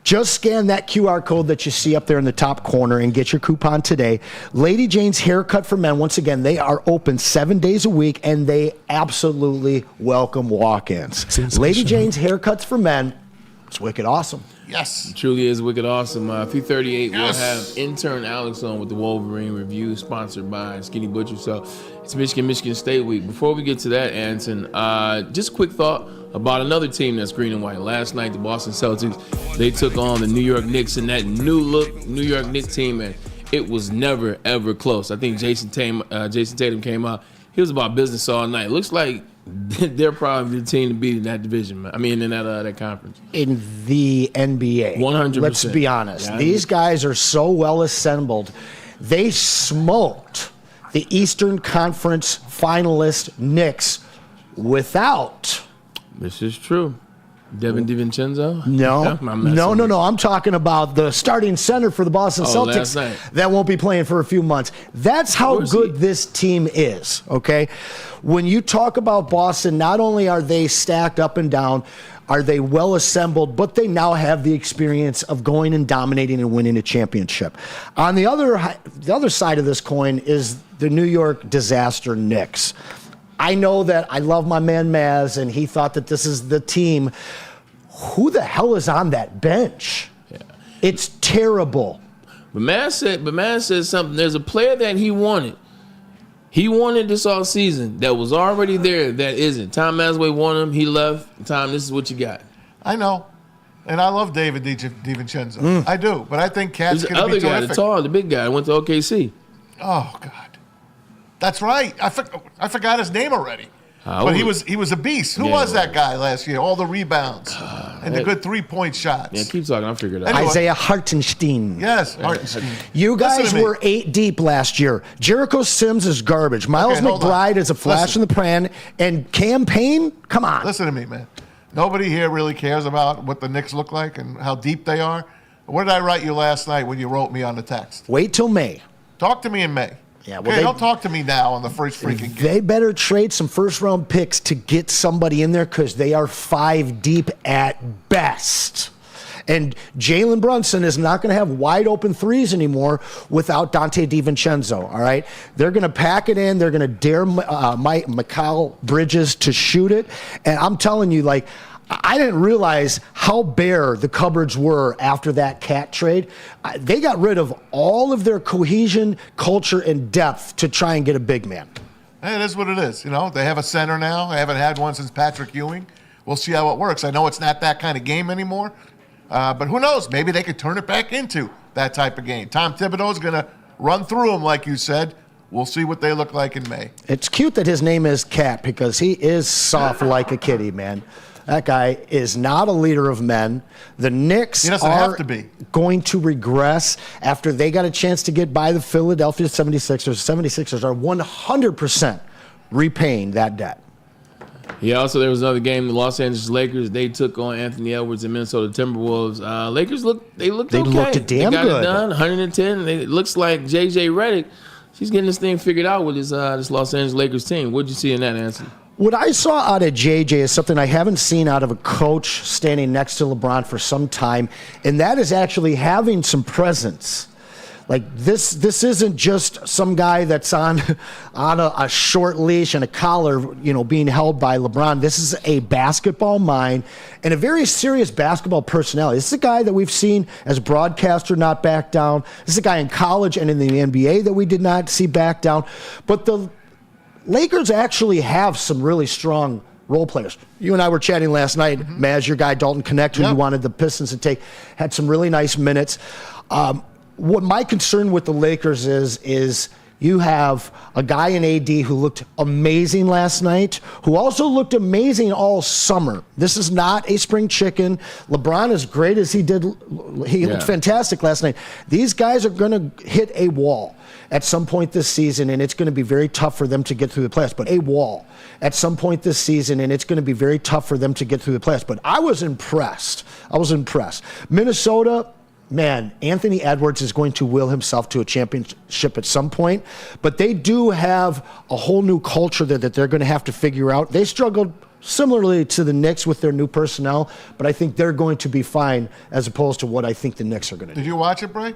Just scan that QR code that you see up there in the top corner and get your coupon today. Lady Jane's Haircut for Men, once again, they are open 7 days a week, and they absolutely welcome walk-ins. Lady Jane's Haircuts for Men, it's wicked awesome. Yes. It truly is wicked awesome. 3:38, we'll have intern Alex on with the Wolverine Review, sponsored by Skinny Butcher. So it's Michigan State week. Before we get to that, Anson, just a quick thought about another team that's green and white. Last night, the Boston Celtics, they took on the New York Knicks in that new look New York Knicks team, and it was never, ever close. I think Jason Tatum came out. He was about business all night. Looks like they're probably the team to beat in that division, man. I mean, in that conference. In the NBA. 100%. Let's be honest. Yeah, These guys are so well assembled. They smoked the Eastern Conference finalist Knicks without... This is true. Devin DiVincenzo? No. I'm talking about the starting center for the Boston Celtics that won't be playing for a few months. That's how good this team is, okay? When you talk about Boston, not only are they stacked up and down, are they well assembled, but they now have the experience of going and dominating and winning a championship. On the other side of this coin is the New York disaster Knicks. I know that I love my man Maz, and he thought that this is the team. Who the hell is on that bench? Yeah. It's terrible. But Maz said something. There's a player that he wanted. He wanted this all season that was already there that isn't. Tom Masway wanted him. He left. Tom, this is what you got. I know. And I love David DiVincenzo. I do. But I think Cat's going to be terrific. The other guy, the tall, the big guy, went to OKC. Oh, God. That's right. I forgot his name already. But he was a beast. Who was that guy last year? All the rebounds and the good three-point shots. Yeah, keep talking. I'll figure it out. Anyway. Isaiah Hartenstein. Yes, Hartenstein. You guys were 8 deep last year. Jericho Sims is garbage. Miles McBride is a flash in the pan. And Cam Payne, come on. Listen to me, man. Nobody here really cares about what the Knicks look like and how deep they are. What did I write you last night when you wrote me on the text? Wait till May. Talk to me in May. Yeah, well, don't talk to me now on the first freaking game. They better trade some first-round picks to get somebody in there because they are 5 deep at best. And Jalen Brunson is not going to have wide-open threes anymore without Dante DiVincenzo, all right? They're going to pack it in. They're going to dare Mikal Bridges to shoot it. And I'm telling you, like, I didn't realize how bare the cupboards were after that Cat trade. They got rid of all of their cohesion, culture, and depth to try and get a big man. Hey, it is what it is. You know, they have a center now. They haven't had one since Patrick Ewing. We'll see how it works. I know it's not that kind of game anymore, but who knows? Maybe they could turn it back into that type of game. Tom Thibodeau is going to run through them, like you said. We'll see what they look like in May. It's cute that his name is Cat because he is soft like a kitty, man. That guy is not a leader of men. The Knicks He doesn't are have to be. going to regress after they got a chance to get by the Philadelphia 76ers. 76ers are 100% repaying that debt. Yeah, also there was another game, the Los Angeles Lakers. They took on Anthony Edwards and Minnesota Timberwolves. Lakers looked okay. Looked They damn got good. it done, 110. It looks like JJ Redick, she's getting this thing figured out with this Los Angeles Lakers team. What'd you see in that, Anson? What I saw out of JJ is something I haven't seen out of a coach standing next to LeBron for some time, and that is actually having some presence. Like this isn't just some guy that's on a short leash and a collar, being held by LeBron. This is a basketball mind and a very serious basketball personality. This is a guy that we've seen as a broadcaster not back down. This is a guy in college and in the NBA that we did not see back down. But the Lakers actually have some really strong role players. You and I were chatting last night. Maz, your guy Dalton Connect, who you wanted the Pistons to take, had some really nice minutes. What my concern with the Lakers is you have a guy in AD who looked amazing last night, who also looked amazing all summer. This is not a spring chicken. LeBron, as great as he did, he looked fantastic last night. These guys are going to hit a wall at some point this season, and it's going to be very tough for them to get through the playoffs. But a wall at some point this season, and it's going to be very tough for them to get through the playoffs. But I was impressed. Minnesota, man, Anthony Edwards is going to will himself to a championship at some point, but they do have a whole new culture that they're going to have to figure out. They struggled similarly to the Knicks with their new personnel, but I think they're going to be fine as opposed to what I think the Knicks are going to do. Did you watch it, Bray?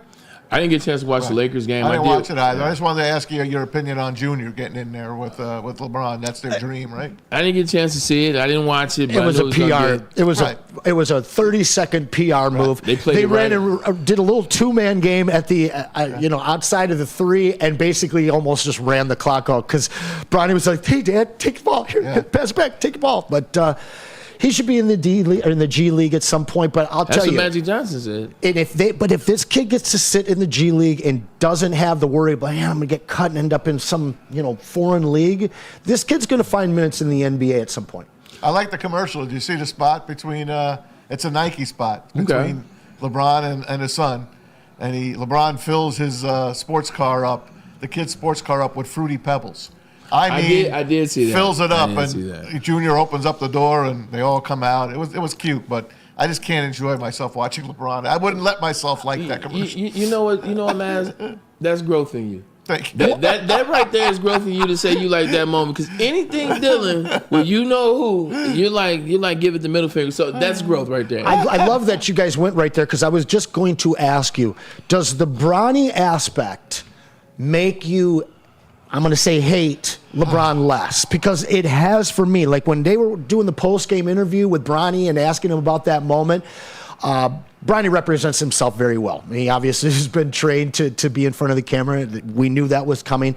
I didn't get a chance to watch the Lakers game. I didn't watch it either. I just wanted to ask you your opinion on Junior getting in there with LeBron. That's their dream, right? I didn't get a chance to see it. I didn't watch it. But It was a PR. It was a 30-second PR move. They ran and did a little two-man game at the outside of the three, and basically almost just ran the clock out because Bronny was like, "Hey, Dad, take the ball here, pass it back, take the ball." But he should be in the G League at some point. But I'll tell you, that's what Magic Johnson said. And if this kid gets to sit in the G League and doesn't have the worry about, I'm going to get cut and end up in some foreign league, this kid's going to find minutes in the NBA at some point. I like the commercial. Did you see the spot between? It's a Nike spot between LeBron and his son, and LeBron fills his sports car up, the kid's sports car up with Fruity Pebbles. I did see that. Fills it up, and Junior opens up the door, and they all come out. It was cute, but I just can't enjoy myself watching LeBron. I wouldn't let myself like that commercial. You know what, Maz? That's growth in you. Thank you. That right there is growth in you to say you like that moment, because anything dealing with who, you're like give it the middle finger. So that's growth right there. I love that you guys went right there, because I was just going to ask you, does the Bronny aspect make you, I'm going to say, hate LeBron less? Because it has for me. Like when they were doing the post-game interview with Bronny and asking him about that moment, Bronny represents himself very well. He obviously has been trained to be in front of the camera. We knew that was coming.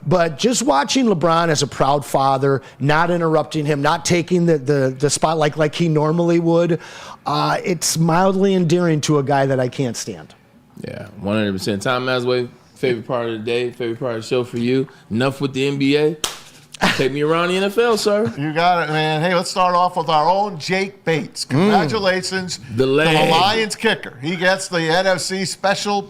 But just watching LeBron as a proud father, not interrupting him, not taking the spotlight like he normally would, it's mildly endearing to a guy that I can't stand. Yeah, 100%. Tom Masway, favorite part of the day, favorite part of the show for you. Enough with the NBA. Take me around the NFL, sir. You got it, man. Hey, let's start off with our own Jake Bates. Congratulations to the Lions kicker. He gets the NFC Special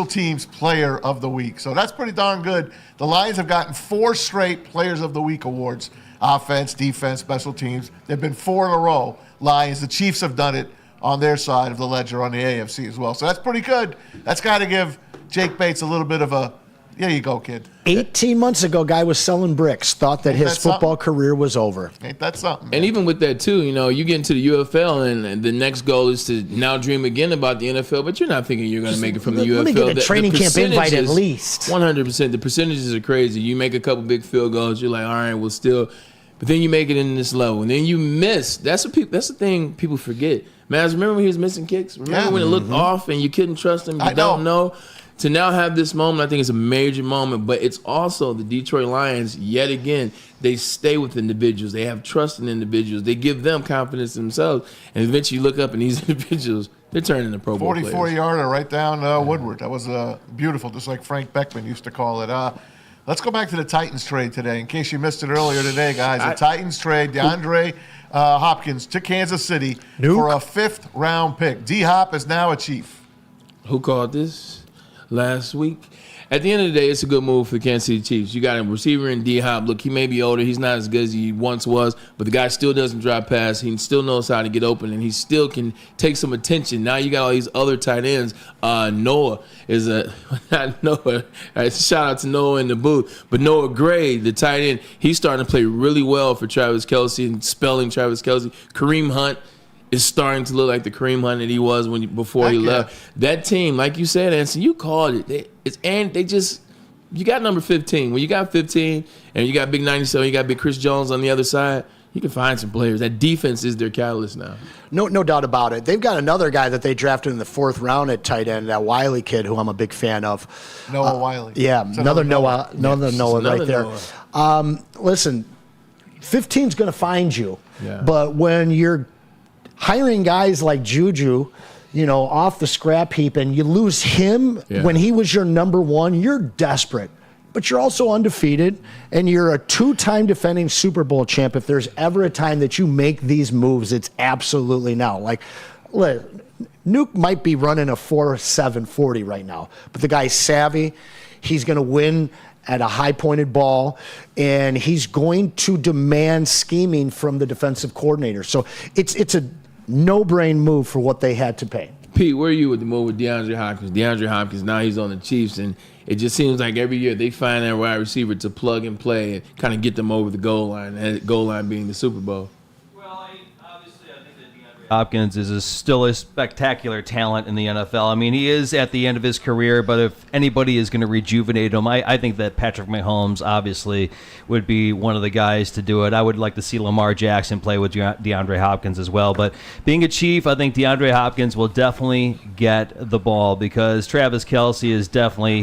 Teams Player of the Week. So that's pretty darn good. The Lions have gotten 4 straight Players of the Week awards. Offense, defense, special teams. They've been 4 in a row. Lions. The Chiefs have done it on their side of the ledger on the AFC as well. So that's pretty good. That's got to give Jake Bates a little bit of a, there you go, kid. 18 months ago, guy was selling bricks, thought that his football career was over. Ain't that something? Man. And even with that, too, you get into the UFL, and the next goal is to now dream again about the NFL, but you're not thinking you're going to make it from the UFL. Let me get a training camp invite at least. 100%. The percentages are crazy. You make a couple big field goals, you're like, all right, we'll still. But then you make it in this level, and then you miss. That's the thing people forget. Man, remember when he was missing kicks? Remember when it looked off and you couldn't trust him? You don't know. To now have this moment, I think it's a major moment, but it's also the Detroit Lions, yet again, they stay with individuals. They have trust in individuals. They give them confidence in themselves, and eventually you look up and these individuals, they're turning into Pro Bowl players. 44-yarder right down Woodward. That was beautiful, just like Frank Beckman used to call it. Let's go back to the Titans trade today. In case you missed it earlier today, guys, the Titans trade DeAndre Hopkins to Kansas City for a 5th-round pick. D-Hop is now a Chief. Who called this last week? At the end of the day, it's a good move for the Kansas City Chiefs. You got a receiver in D-Hop. Look, he may be older. He's not as good as he once was, but the guy still doesn't drop pass. He still knows how to get open, and he still can take some attention. Now you got all these other tight ends. Noah is not Noah. Shout out to Noah in the booth. But Noah Gray, the tight end, he's starting to play really well for Travis Kelce and spelling Travis Kelce. Kareem Hunt is starting to look like the Kareem Hunt that he was before he left. That team, like you said, Anson, you called it. You got number 15. When you got 15 and you got big 97, you got big Chris Jones on the other side, you can find some players. That defense is their catalyst now. No doubt about it. They've got another guy that they drafted in the 4th round at tight end, that Wiley kid, who I'm a big fan of. Noah Wiley. Yeah, another Noah right there. Listen, 15's going to find you. Yeah. But when you're hiring guys like Juju, off the scrap heap, and you lose him when he was your number 1, you're desperate. But you're also undefeated, and you're a 2-time defending Super Bowl champ. If there's ever a time that you make these moves, it's absolutely now. Like, Nuke might be running a 4.7 40 right now, but the guy's savvy. He's going to win at a high-pointed ball, and he's going to demand scheming from the defensive coordinator. So it's a no-brain move for what they had to pay. Pete, where are you with the move with DeAndre Hopkins? DeAndre Hopkins, now he's on the Chiefs, and it just seems like every year they find that wide receiver to plug and play and kind of get them over the goal line, and goal line being the Super Bowl. Hopkins is still a spectacular talent in the NFL. I mean, he is at the end of his career, but if anybody is going to rejuvenate him, I think that Patrick Mahomes obviously would be one of the guys to do it. I would like to see Lamar Jackson play with DeAndre Hopkins as well. But being a Chief, I think DeAndre Hopkins will definitely get the ball because Travis Kelce is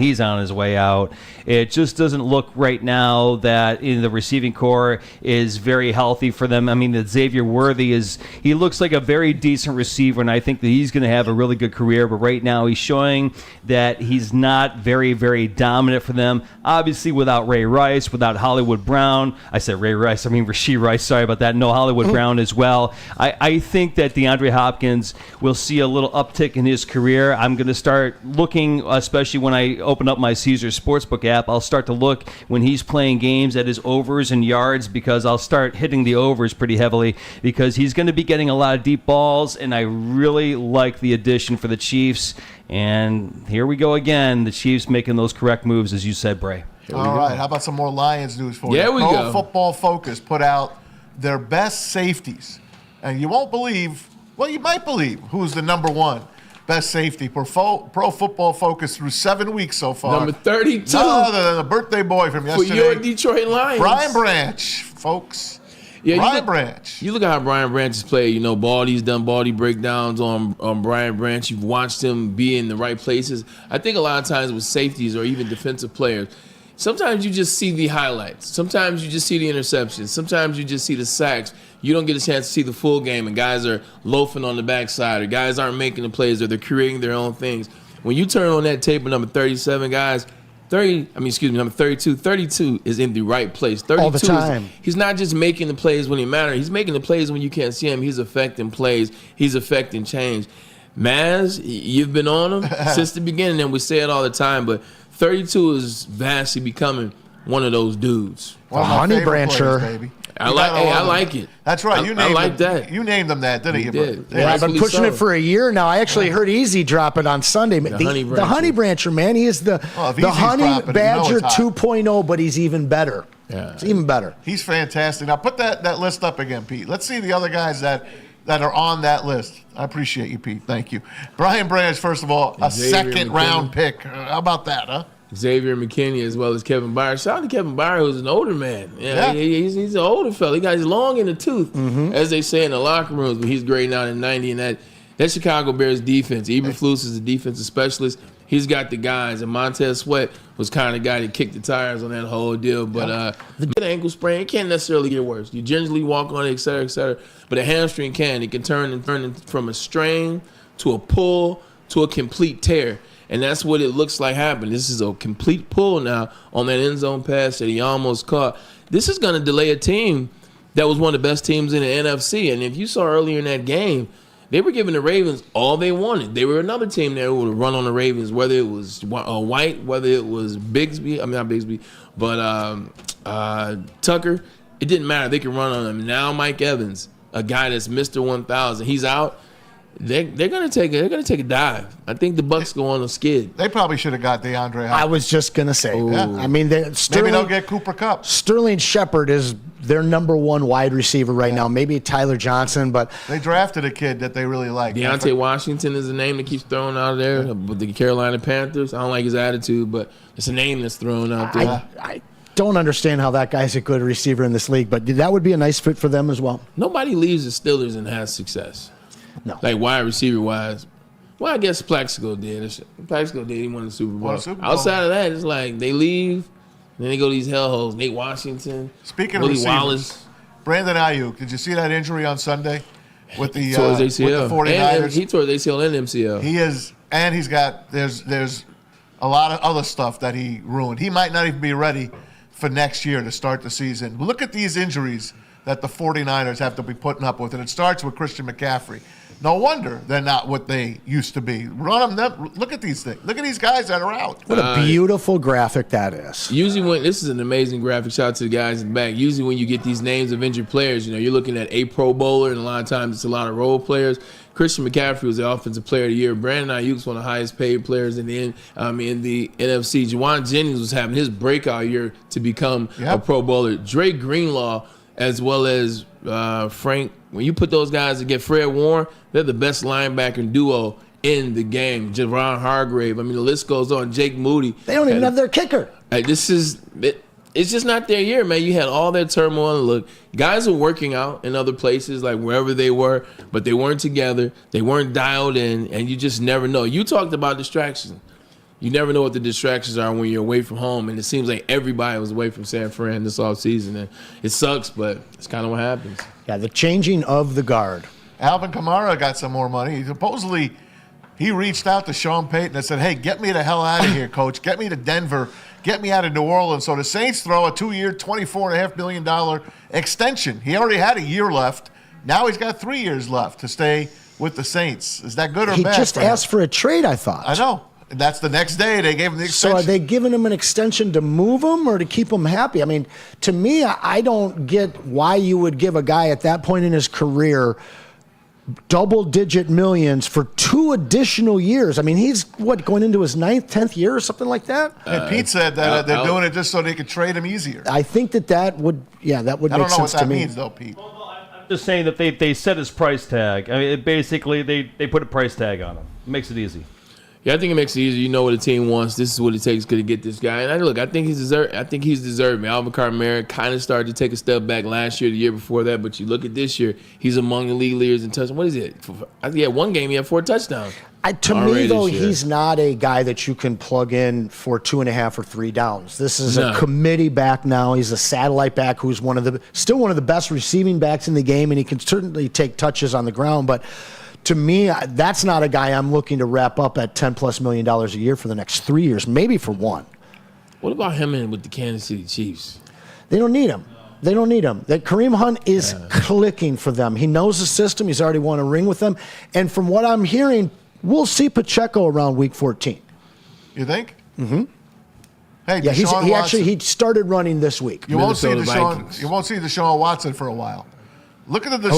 he's on his way out. It just doesn't look right now that the receiving core is very healthy for them. I mean, that Xavier Worthy he looks like a very decent receiver, and I think that he's going to have a really good career, but right now he's showing that he's not very, very dominant for them. Obviously, without Ray Rice, without Hollywood Brown. I said Ray Rice, I mean Rasheed Rice, sorry about that. No, Hollywood Brown as well. I think that DeAndre Hopkins will see a little uptick in his career. I'm going to start looking, especially when I open up my Caesars Sportsbook app, I'll start to look when he's playing games at his overs and yards because I'll start hitting the overs pretty heavily because he's going to be getting a lot of deep balls, and I really like the addition for the Chiefs. And here we go again, the Chiefs making those correct moves, as you said, Bray. All right, how about some more Lions news for you? Yeah, we go. Pro Football Focus put out their best safeties. And you won't believe, well, you might believe, who's the number 1 best safety. Pro Football Focus through 7 weeks so far. Number 32. No, the birthday boy from yesterday. For your Detroit Lions. Brian Branch, folks. Yeah, Brian Branch. You look at how Brian Branch has played. Baldy's done Baldy breakdowns on Brian Branch. You've watched him be in the right places. I think a lot of times with safeties or even defensive players, sometimes you just see the highlights. Sometimes you just see the interceptions. Sometimes you just see the sacks. You don't get a chance to see the full game, and guys are loafing on the backside, or guys aren't making the plays, or they're creating their own things. When you turn on that tape of number 37, guys, number 32. 32 is in the right place. 32 all the time. He's not just making the plays when he matters. He's making the plays when you can't see him. He's affecting plays. He's affecting change. Maz, you've been on him since the beginning, and we say it all the time, but 32 is vastly becoming one of those dudes. One of my Honey favorite Brancher. players, baby. I like it. That's right. I like that. You named them that, didn't you? Did. Yeah, I've been pushing it for a year now. I actually heard Easy drop it on Sunday. The Honey Brancher, man. He is the Honey Badger 2.0, but he's even better. Yeah. It's even better. He's fantastic. Now put that list up again, Pete. Let's see the other guys that are on that list. I appreciate you, Pete. Thank you. Brian Branch, first of all, a second-round pick. How about that, huh? Xavier McKinney as well as Kevin Byard. Shout out to Kevin Byard, who's an older man. Yeah. He's an older fella. He got his long in the tooth, as they say in the locker rooms, but he's grading out in 90. And that Chicago Bears defense, Eberflus is a defensive specialist. He's got the guys. And Montez Sweat was kind of the guy that kicked the tires on that whole deal. But the ankle sprain, it can't necessarily get worse. You gingerly walk on it, et cetera, et cetera. But a hamstring can. It can turn from a strain to a pull to a complete tear. And that's what it looks like happened. This is a complete pull now on that end zone pass that he almost caught. This is going to delay a team that was one of the best teams in the NFC. And if you saw earlier in that game, they were giving the Ravens all they wanted. They were another team that would run on the Ravens, whether it was White, whether it was Bigsby. I mean, not Bigsby, but Tucker. It didn't matter. They could run on them. Now Mike Evans, a guy that's Mr. 1000, he's out. They're gonna take a dive. I think the Bucs go on a skid. They probably should have got DeAndre Hopkins. I was just gonna say. Yeah. I mean, maybe they'll get Cooper Kupp. Sterling Shepard is their number one wide receiver right now. Maybe Tyler Johnson, but they drafted a kid that they really like. Deontay Washington is a name that keeps thrown out there with the Carolina Panthers. I don't like his attitude, but it's a name that's thrown out there. I don't understand how that guy's a good receiver in this league, but that would be a nice fit for them as well. Nobody leaves the Steelers and has success. No. Like wide receiver wise. Well, I guess Plaxico did. Plaxico did. He won the Super Bowl. Outside of that, it's like they leave, then they go to these hellholes. Nate Washington, Speaking Willie of receivers, Wallace. Brandon Ayuk. Did you see that injury on Sunday with the tore his ACL. with the 49ers? He tore his ACL and MCL. He is, and he's got there's a lot of other stuff that he ruined. He might not even be ready for next year to start the season. Look at these injuries that the 49ers have to be putting up with, and it starts with Christian McCaffrey. No wonder they're not what they used to be. Run them. Look at these things. Look at these guys that are out. What a beautiful graphic that is. Usually when this is an amazing graphic, shout out to the guys in the back. Usually when you get these names of injured players, you're looking at a Pro Bowler, and a lot of times it's a lot of role players. Christian McCaffrey was the Offensive Player of the Year. Brandon Ayuk's one of the highest paid players in the NFC. Juwan Jennings was having his breakout year to become a Pro Bowler. Dre Greenlaw, as well as Frank. When you put those guys to get Fred Warren, they're the best linebacker duo in the game. Javon Hargrave. I mean, the list goes on. Jake Moody. They don't even have their kicker. This is it. It's just not their year, man. You had all that turmoil. Look, guys are working out in other places, like wherever they were, but they weren't together. They weren't dialed in, and you just never know. You talked about distractions. You never know what the distractions are when you're away from home, and it seems like everybody was away from San Fran this offseason, and it sucks, but it's kind of what happens. Yeah, the changing of the guard. Alvin Kamara got some more money. Supposedly, he reached out to Sean Payton and said, hey, get me the hell out of here, coach. Get me to Denver. Get me out of New Orleans. So the Saints throw a 2-year, $24.5 million extension. He already had a year left. Now he's got 3 years left to stay with the Saints. Is that good or bad? He just asked for a trade, I thought. I know. And that's the next day they gave him the extension. So are they giving him an extension to move him or to keep him happy? I mean, to me, I don't get why you would give a guy at that point in his career double-digit millions for 2 additional years. I mean, he's, going into his 9th, 10th year or something like that? And Pete said that they're doing it just so they could trade him easier. I think that would make sense to me. I don't know what that means, though, Pete. I'm just saying that they set his price tag. I mean, basically, they put a price tag on him. It makes it easy. Yeah, I think it makes it easy. You know what the team wants. This is what it takes to get this guy. And I think he's deserving. Alvin Kamara kind of started to take a step back last year, the year before that. But you look at this year, he's among the league leaders in touchdowns. What is it? I think he had one game, he had 4 touchdowns. To me, though, he's not a guy that you can plug in for 2.5 or 3 downs. This is a committee back now. He's a satellite back who's still one of the best receiving backs in the game, and he can certainly take touches on the ground. But to me, that's not a guy I'm looking to wrap up at $10+ million a year for the next 3 years, maybe for 1. What about him and with the Kansas City Chiefs? They don't need him. That Kareem Hunt is clicking for them. He knows the system. He's already won a ring with them. And from what I'm hearing, we'll see Pacheco around week 14. You think? Mm-hmm. Hey, yeah, he started running this week. You won't see Deshaun Watson for a while. Look at the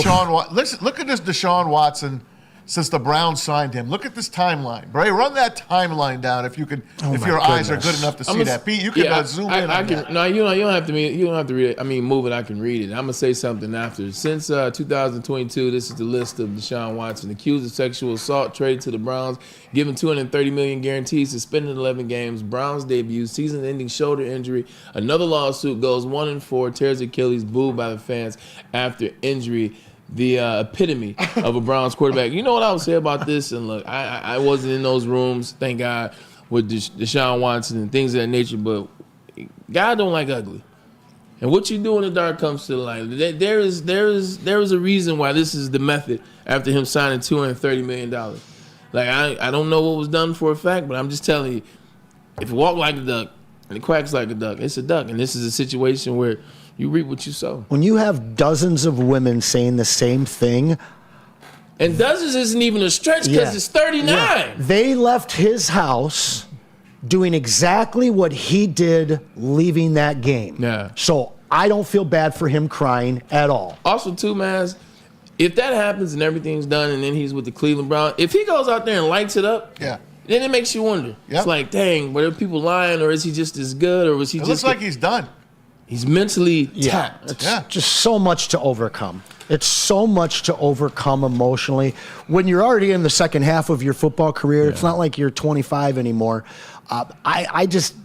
look at this Deshaun Watson since the Browns signed him. Look at this timeline. Bray, run that timeline down if you could. If your eyes are good enough to see that. Pete, you can zoom in on that. No, you don't have to. You don't have to read it. I mean, move it. I can read it. I'm gonna say something after. Since 2022, this is the list of Deshaun Watson accused of sexual assault, traded to the Browns, given $230 million guarantees, suspended 11 games. Browns debut, season-ending shoulder injury. Another lawsuit goes 1-4, tears Achilles, booed by the fans after injury. The epitome of a Browns quarterback. You know what I would say about this? And look, I wasn't in those rooms, thank God, with Deshaun Watson and things of that nature, but God don't like ugly. And what you do in the dark comes to the light. There is a reason why this is the method after him signing $230 million. Like, I don't know what was done for a fact, but I'm just telling you, if you walk like a duck and it quacks like a duck, it's a duck. And this is a situation where you reap what you sow. When you have dozens of women saying the same thing. And dozens isn't even a stretch because it's 39. Yeah. They left his house doing exactly what he did leaving that game. Yeah. So I don't feel bad for him crying at all. Also, too, Maz, if that happens and everything's done and then he's with the Cleveland Browns, if he goes out there and lights it up, then it makes you wonder. It's like, dang, were people lying, or is he just as good, or was he just... It looks like he's done. He's mentally tapped. It's just so much to overcome. It's so much to overcome emotionally. When you're already in the second half of your football career, it's not like you're 25 anymore.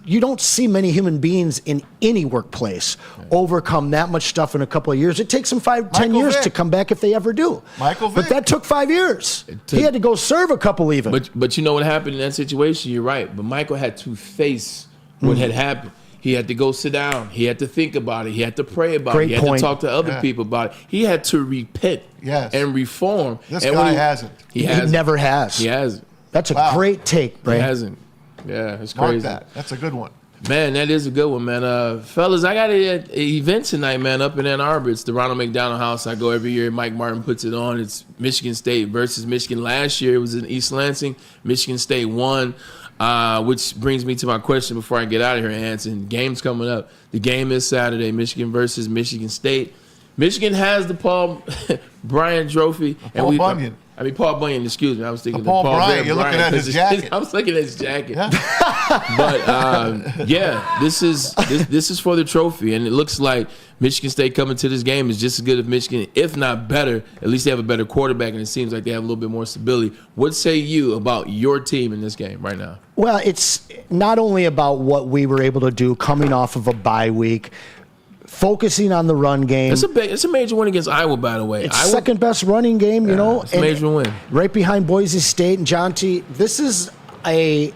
You don't see many human beings in any workplace overcome that much stuff in a couple of years. It takes them 5-10 years to come back if they ever do. But that took 5 years. He had to go serve a couple even. But you know what happened in that situation? You're right. But Michael had to face what had happened. He had to go sit down. He had to think about it. He had to pray about it. He had to talk to other people about it. He had to repent and reform. This guy hasn't. He never has. He hasn't. That's a great take, Bray. He hasn't. Yeah, it's Mark crazy. that. That's a good one. Man, that is a good one, man. Fellas, I got an event tonight, man, up in Ann Arbor. It's the Ronald McDonald House. I go every year. Mike Martin puts it on. It's Michigan State versus Michigan. Last year, it was in East Lansing. Michigan State won. Which brings me to my question before I get out of here, Anson. Game's coming up. The game is Saturday, Michigan versus Michigan State. Michigan has the Paul Bryant Trophy. Paul Bunyan. Paul Bunyan, excuse me. I was thinking Paul Bryant. You're looking at his jacket. I was looking at his jacket. Yeah. But, this is for the trophy. And it looks like Michigan State coming to this game is just as good as Michigan, if not better. At least they have a better quarterback, and it seems like they have a little bit more stability. What say you about your team in this game right now? Well, it's not only about what we were able to do coming off of a bye week, focusing on the run game. It's a major win against Iowa, by the way. It's second best running game, you know. It's a major win. Right behind Boise State and John T. This is a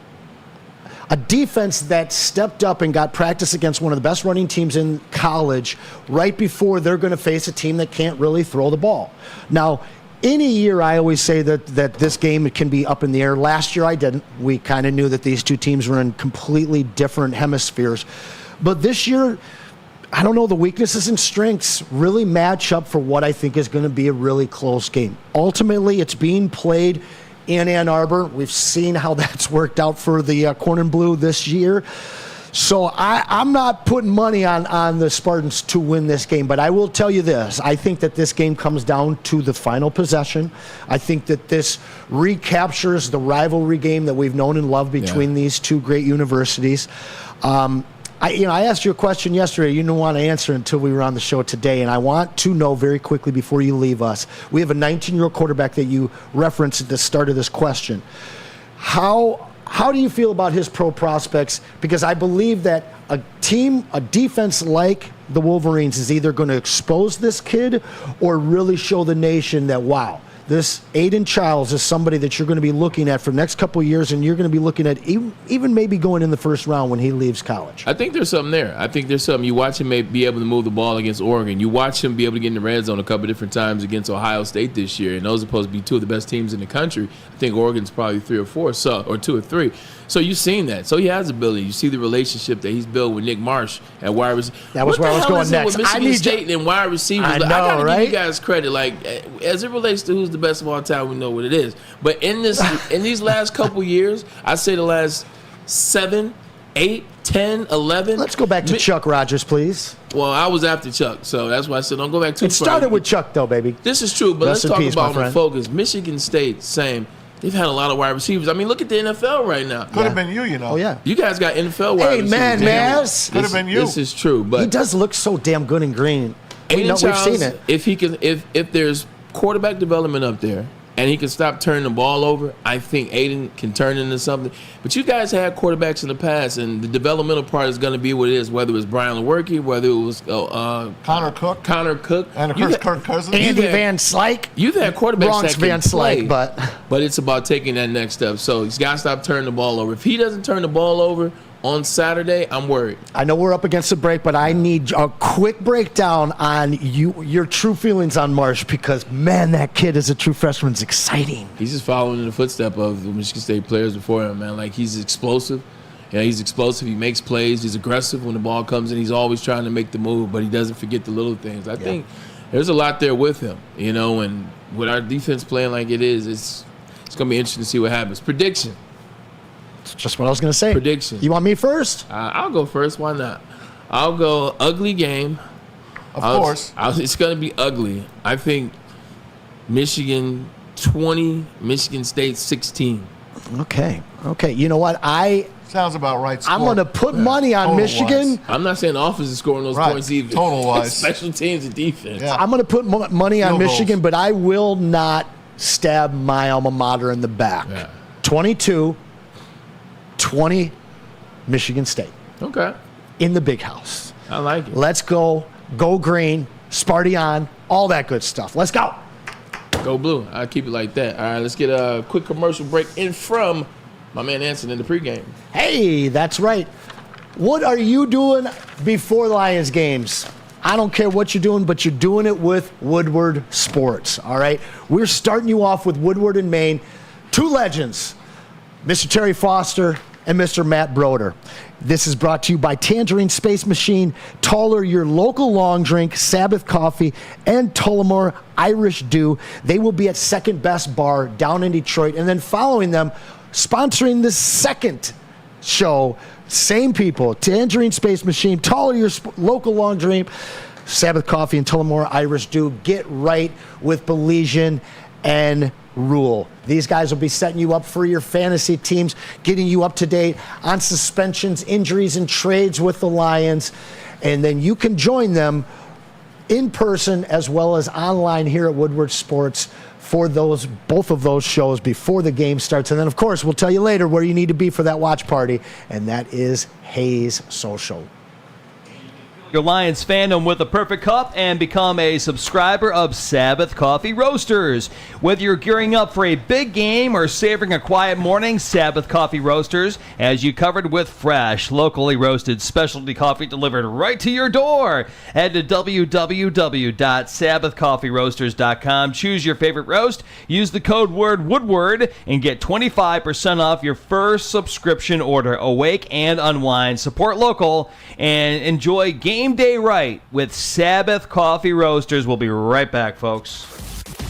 defense that stepped up and got practice against one of the best running teams in college right before they're going to face a team that can't really throw the ball. Now, any year I always say that this game can be up in the air. Last year I didn't. We kind of knew that these two teams were in completely different hemispheres. But this year, I don't know, the weaknesses and strengths really match up for what I think is going to be a really close game. Ultimately, it's being played in Ann Arbor. We've seen how that's worked out for the Corn and Blue this year. So I'm not putting money on the Spartans to win this game, but I will tell you this. I think that this game comes down to the final possession. I think that this recaptures the rivalry game that we've known and loved between these two great universities. I asked you a question yesterday you didn't want to answer until we were on the show today, and I want to know very quickly before you leave us. We have a 19-year-old quarterback that you referenced at the start of this question. How do you feel about his pro prospects? Because I believe that a defense like the Wolverines is either going to expose this kid or really show the nation that, wow, this Aiden Childs is somebody that you're going to be looking at for the next couple of years, and you're going to be looking at even maybe going in the first round when he leaves college. I think there's something there. I think there's something. You watch him be able to move the ball against Oregon. You watch him be able to get in the red zone a couple of different times against Ohio State this year, and those are supposed to be two of the best teams in the country. I think Oregon's probably 3 or 4, or 2 or 3. So you've seen that. So he has ability. You see the relationship that he's built with Nick Marsh at wide receiver. That was where I was going next. With Michigan State and wide receivers. I gotta right? give you guys credit. Like, as it relates to who's the best of all time, we know what it is. But in these last couple years, I say the last 7, 8, 10, 11. Let's go back to Chuck Rogers, please. Well, I was after Chuck, so that's why I said don't go back too far. It started with Chuck, though, baby. This is true, but Rest let's talk peace, about the focus. Michigan State, same. They've had a lot of wide receivers. I mean, look at the NFL right now. Could have been you know. Oh, yeah. You guys got NFL wide receivers. Hey, man, Maz. Could have been you. This is true, but he does look so damn good in green. Aiden Childs, we've seen it. If there's quarterback development up there, and he can stop turning the ball over, I think Aiden can turn into something. But you guys had quarterbacks in the past, and the developmental part is going to be what it is, whether it was Brian Lewerke, whether it was Connor Cook. And of course, Kirk Cousins. Andy Van Slyke. You've had quarterbacks that can play, but it's about taking that next step. So he's got to stop turning the ball over. If he doesn't turn the ball over, on Saturday, I'm worried. I know we're up against the break, but I need a quick breakdown on your true feelings on Marsh because, man, that kid as a true freshman is exciting. He's just following in the footstep of the Michigan State players before him, man. Like, he's explosive. Yeah, he's explosive. He makes plays. He's aggressive when the ball comes in. He's always trying to make the move, but he doesn't forget the little things. I think there's a lot there with him, and with our defense playing like it is, it's going to be interesting to see what happens. Prediction. That's just what I was going to say. Prediction. You want me first? I'll go first. Why not? I'll go ugly game. Of course. It's going to be ugly. I think Michigan 20, Michigan State 16. Okay. You know what? Sounds about right. I'm going to put money on Michigan. Wise. I'm not saying the offense is scoring those points either. Total-wise. Special teams and defense. Yeah. I'm going to put money on Michigan, but I will not stab my alma mater in the back. 22-20 Michigan State. Okay. In the big house. I like it. Let's go. Go green. Sparty on. All that good stuff. Let's go. Go blue. I'll keep it like that. All right, let's get a quick commercial break in from my man Anson in the pregame. Hey, that's right. What are you doing before Lions games? I don't care what you're doing, but you're doing it with Woodward Sports, all right? We're starting you off with Woodward in Maine. Two legends, Mr. Terry Foster and Mr. Matt Broder. This is brought to you by Tangerine Space Machine, Taller, your local long drink, Sabbath Coffee, and Tullamore Irish Dew. They will be at Second Best Bar down in Detroit. And then following them, sponsoring the second show, same people, Tangerine Space Machine, Taller, your local long drink, Sabbath Coffee, and Tullamore Irish Dew. Get right with Belizean and Rule. These guys will be setting you up for your fantasy teams, getting you up to date on suspensions, injuries, and trades with the Lions. And then you can join them in person as well as online here at Woodward Sports for both of those shows before the game starts. And then, of course, we'll tell you later where you need to be for that watch party, and that is Hayes Social. Your Lions fandom with a perfect cup and become a subscriber of Sabbath Coffee Roasters. Whether you're gearing up for a big game or savoring a quiet morning, Sabbath Coffee Roasters has you covered with fresh, locally roasted specialty coffee delivered right to your door. Head to www.sabbathcoffeeroasters.com. Choose your favorite roast, use the code word Woodward, and get 25% off your first subscription order. Awake and unwind, support local, and enjoy game day right with Sabbath Coffee Roasters. We'll be right back, folks.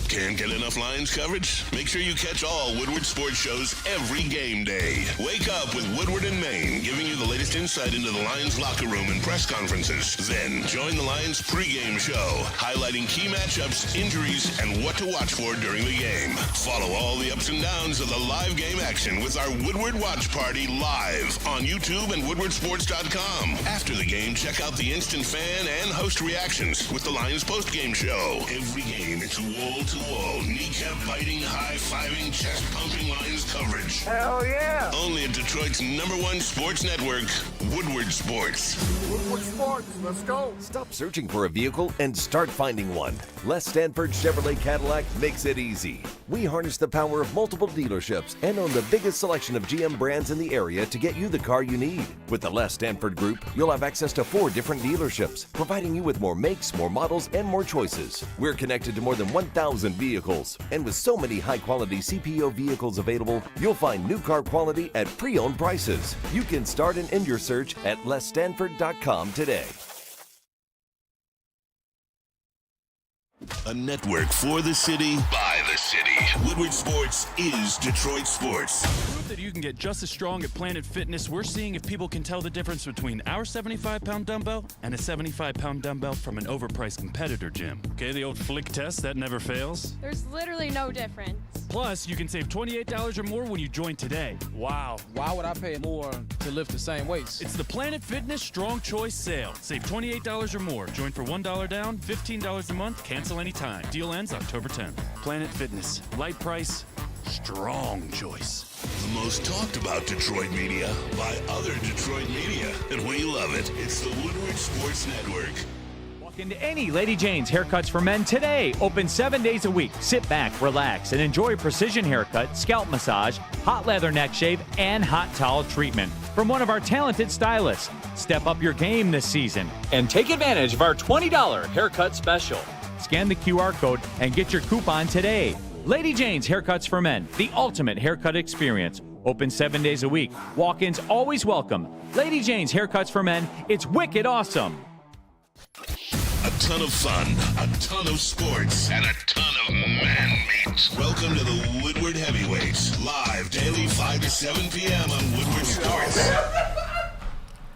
Can't get enough Lions coverage? Make sure you catch all Woodward sports shows every game day. Wake up with Woodward in Maine, giving you the latest insight into the Lions locker room and press conferences. Then join the Lions pregame show, highlighting key matchups, injuries, and what to watch for during the game. Follow all the ups and downs of the live game action with our Woodward Watch Party live on YouTube and WoodwardSports.com. After the game, check out the instant fan and host reactions with the Lions postgame show. Every game, it's wall-to-wall, kneecap-biting, high-fiving, chest-pumping Lions coverage. Hell yeah! Only at Detroit's #1 sports network, Woodward Sports. Woodward Sports, let's go! Stop searching for a vehicle and start finding one. Les Stanford Chevrolet Cadillac makes it easy. We harness the power of multiple dealerships and own the biggest selection of GM brands in the area to get you the car you need. With the Les Stanford Group, you'll have access to 4 different dealerships, providing you with more makes, more models, and more choices. We're connected to more than 1,000 vehicles, and with so many high-quality CPO vehicles available, you'll find new car quality at pre-owned prices. You can start and end your search at lesstanford.com today. A network for the city, by the city. Woodward Sports is Detroit Sports. Proof that you can get just as strong at Planet Fitness. We're seeing if people can tell the difference between our 75-pound dumbbell and a 75-pound dumbbell from an overpriced competitor gym. Okay, the old flick test, that never fails. There's literally no difference. Plus, you can save $28 or more when you join today. Wow. Why would I pay more to lift the same weights? It's the Planet Fitness Strong Choice Sale. Save $28 or more. Join for $1 down, $15 a month, cancel anytime. Deal ends October 10th. Planet Fitness. Light price, strong choice. The most talked about Detroit media by other Detroit media. And we love it. It's the Woodward Sports Network. Walk into any Lady Jane's Haircuts for Men today. Open 7 days a week. Sit back, relax, and enjoy a precision haircut, scalp massage, hot leather neck shave, and hot towel treatment. from one of our talented stylists. Step up your game this season. And take advantage of our $20 haircut special. Scan the QR code and get your coupon today. Lady Jane's Haircuts for Men, the ultimate haircut experience. Open 7 days a week. Walk-ins always welcome. Lady Jane's Haircuts for Men, it's wicked awesome. A ton of fun, a ton of sports, and a ton of man meat. Welcome to the Woodward Heavyweights, live daily 5 to 7 p.m. on Woodward Sports.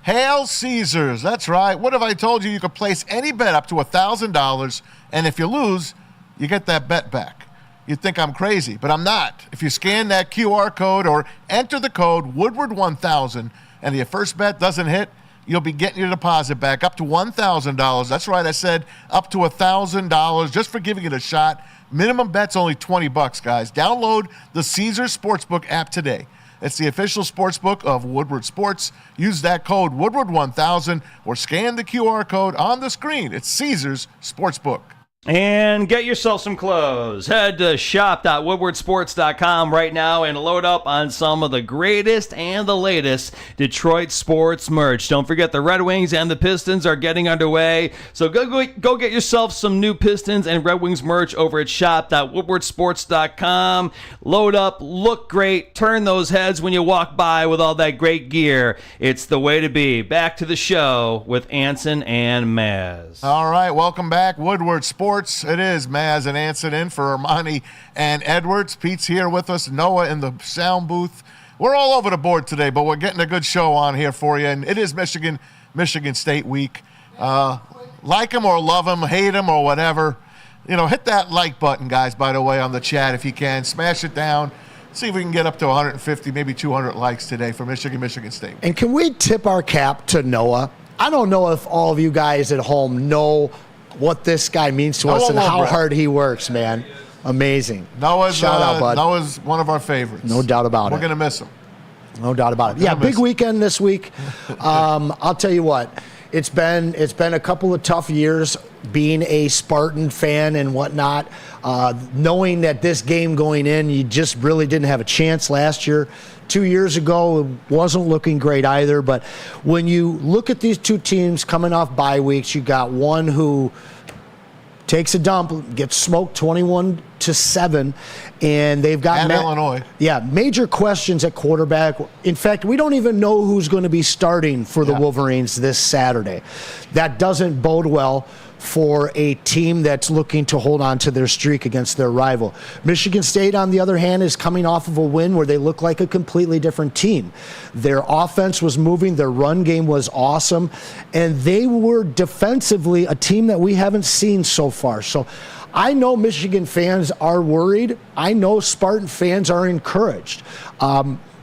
Hail Caesars. That's right. What have I told you? You could place any bet up to $1,000, and if you lose, you get that bet back. You'd think I'm crazy, but I'm not. If you scan that QR code or enter the code Woodward1000 and your first bet doesn't hit, you'll be getting your deposit back up to $1,000. That's right, I said up to $1,000 just for giving it a shot. Minimum bet's only $20, guys. Download the Caesars Sportsbook app today. It's the official sportsbook of Woodward Sports. Use that code Woodward1000 or scan the QR code on the screen. It's Caesars Sportsbook. And get yourself some clothes. Head to shop.woodwardsports.com right now and load up on some of the greatest and the latest Detroit sports merch. Don't forget the Red Wings and the Pistons are getting underway. So go get yourself some new Pistons and Red Wings merch over at shop.woodwardsports.com. Load up, look great, turn those heads when you walk by with all that great gear. It's the way to be. Back to the show with Anson and Maz. All right, welcome back, Woodward Sports. It is Maz and Anson in for Ermanni and Edwards. Pete's here with us. Noah in the sound booth. We're all over the board today, but we're getting a good show on here for you. And it is Michigan State week. Like them or love them, hate them or whatever. You know, hit that like button, guys, by the way, on the chat if you can. Smash it down. See if we can get up to 150, maybe 200 likes today for Michigan State. And can we tip our cap to Noah? I don't know if all of you guys at home know what this guy means to us and how hard he works, man. Amazing. Shout out, bud. Noah's one of our favorites. No doubt about it. We're going to miss him. No doubt about it. Yeah, big weekend this week. I'll tell you what. It's been a couple of tough years being a Spartan fan and whatnot. Knowing that this game going in, you just really didn't have a chance last year. 2 years ago, it wasn't looking great either. But when you look at these two teams coming off bye weeks, you got one who takes a dump, gets smoked 21-7, and they've got Illinois. Yeah, major questions at quarterback. In fact, we don't even know who's going to be starting for the Wolverines this Saturday. That doesn't bode well for a team that's looking to hold on to their streak against their rival. Michigan State, on the other hand, is coming off of a win where they look like a completely different team. Their offense was moving, their run game was awesome, and they were defensively a team that we haven't seen so far. So I know Michigan fans are worried. I know Spartan fans are encouraged.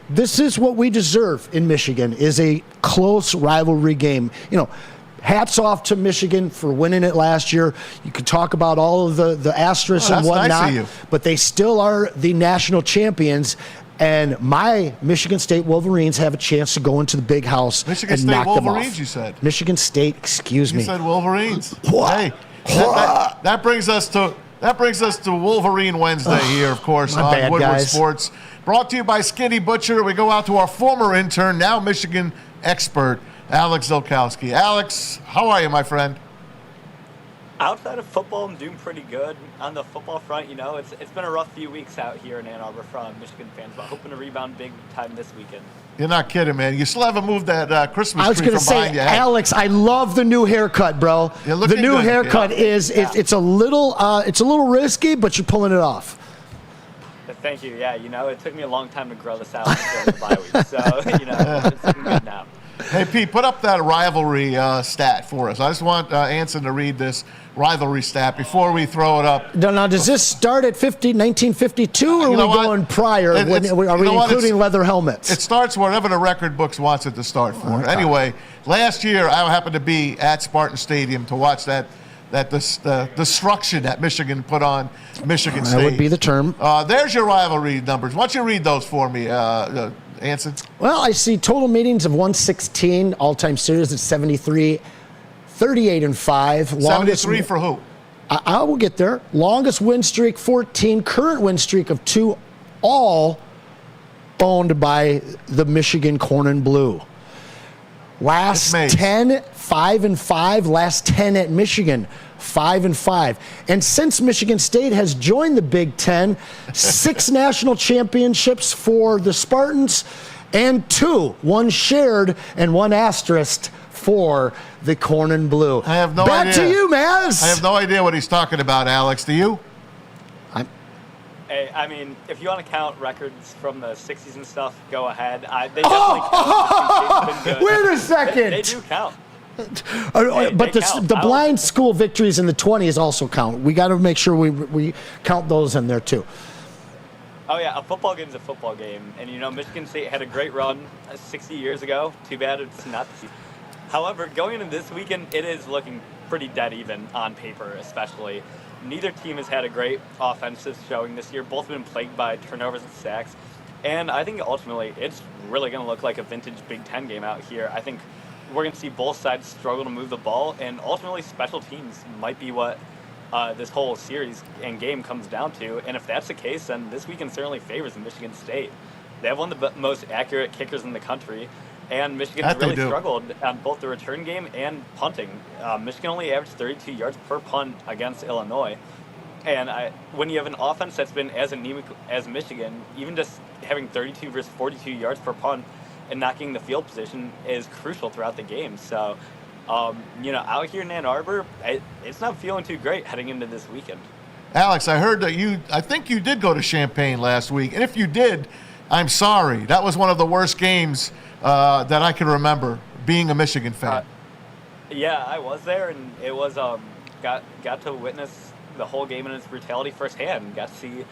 This is what we deserve in Michigan, is a close rivalry game. You know, hats off to Michigan for winning it last year. You could talk about all of the asterisks and whatnot, nice but they still are the national champions. And my Michigan State Wolverines have a chance to go into the big house Michigan and State knock them Wolverines, off. You said. Michigan State, excuse me. You said Wolverines. Hey, that brings us to Wolverine Wednesday here, of course, on Woodward Sports. Brought to you by Skinny Butcher. We go out to our former intern, now Michigan expert, Alex Ziolkowski. Alex, how are you, my friend? Outside of football, I'm doing pretty good. On the football front, you know, it's been a rough few weeks out here in Ann Arbor from Michigan fans, but hoping to rebound big time this weekend. You're not kidding, man. You still haven't moved that Christmas tree from behind you. Alex, I love the new haircut, bro. The new haircut is it's a little risky, but you're pulling it off. Thank you. Yeah, you know, it took me a long time to grow this out during the bye week, so you know, it's looking good now. Hey, Pete, put up that rivalry stat for us. I just want Anson to read this rivalry stat before we throw it up. Now, does this start at 1952, or are we going prior? Are we including leather helmets? It starts wherever the record books wants it to start for. Okay. Anyway, last year I happened to be at Spartan Stadium to watch that destruction that Michigan put on Michigan State. That would be the term. There's your rivalry numbers. Why don't you read those for me, Anson? Well, I see total meetings of 116, all-time series at 73, 38-5. 73 for who? I will get there. Longest win streak, 14. Current win streak of 2, all owned by the Michigan Corn and Blue. Last 10, 5-5. Last 10 at Michigan, 5-5. And since Michigan State has joined the Big Ten, 6 national championships for the Spartans and 2, 1 shared and 1 asterisk for the Corn and Blue. I have no idea. Back to you, Maz. I have no idea what he's talking about, Alex. Do you? Hey, I mean, if you want to count records from the 60s and stuff, go ahead. They definitely count. Been good. Wait a second. They do count. But the blind school victories in the 20s also count. We got to make sure we count those in there too. Oh, yeah, a football game's a football game. And, Michigan State had a great run 60 years ago. Too bad it's not. However, going into this weekend, it is looking pretty dead even on paper, especially. Neither team has had a great offensive showing this year. Both have been plagued by turnovers and sacks. And I think ultimately it's really going to look like a vintage Big Ten game out here. I think we're going to see both sides struggle to move the ball, and ultimately special teams might be what this whole series and game comes down to. And if that's the case, then this weekend certainly favors Michigan State. They have one of the most accurate kickers in the country, and Michigan has really struggled on both the return game and punting. Michigan only averaged 32 yards per punt against Illinois. And when you have an offense that's been as anemic as Michigan, even just having 32 versus 42 yards per punt and not getting the field position is crucial throughout the game. So, out here in Ann Arbor, it's not feeling too great heading into this weekend. Alex, I heard that I think you did go to Champaign last week. And if you did, I'm sorry. That was one of the worst games that I can remember being a Michigan fan. Yeah, I was there, and it was got to witness the whole game in its brutality firsthand. Got to see,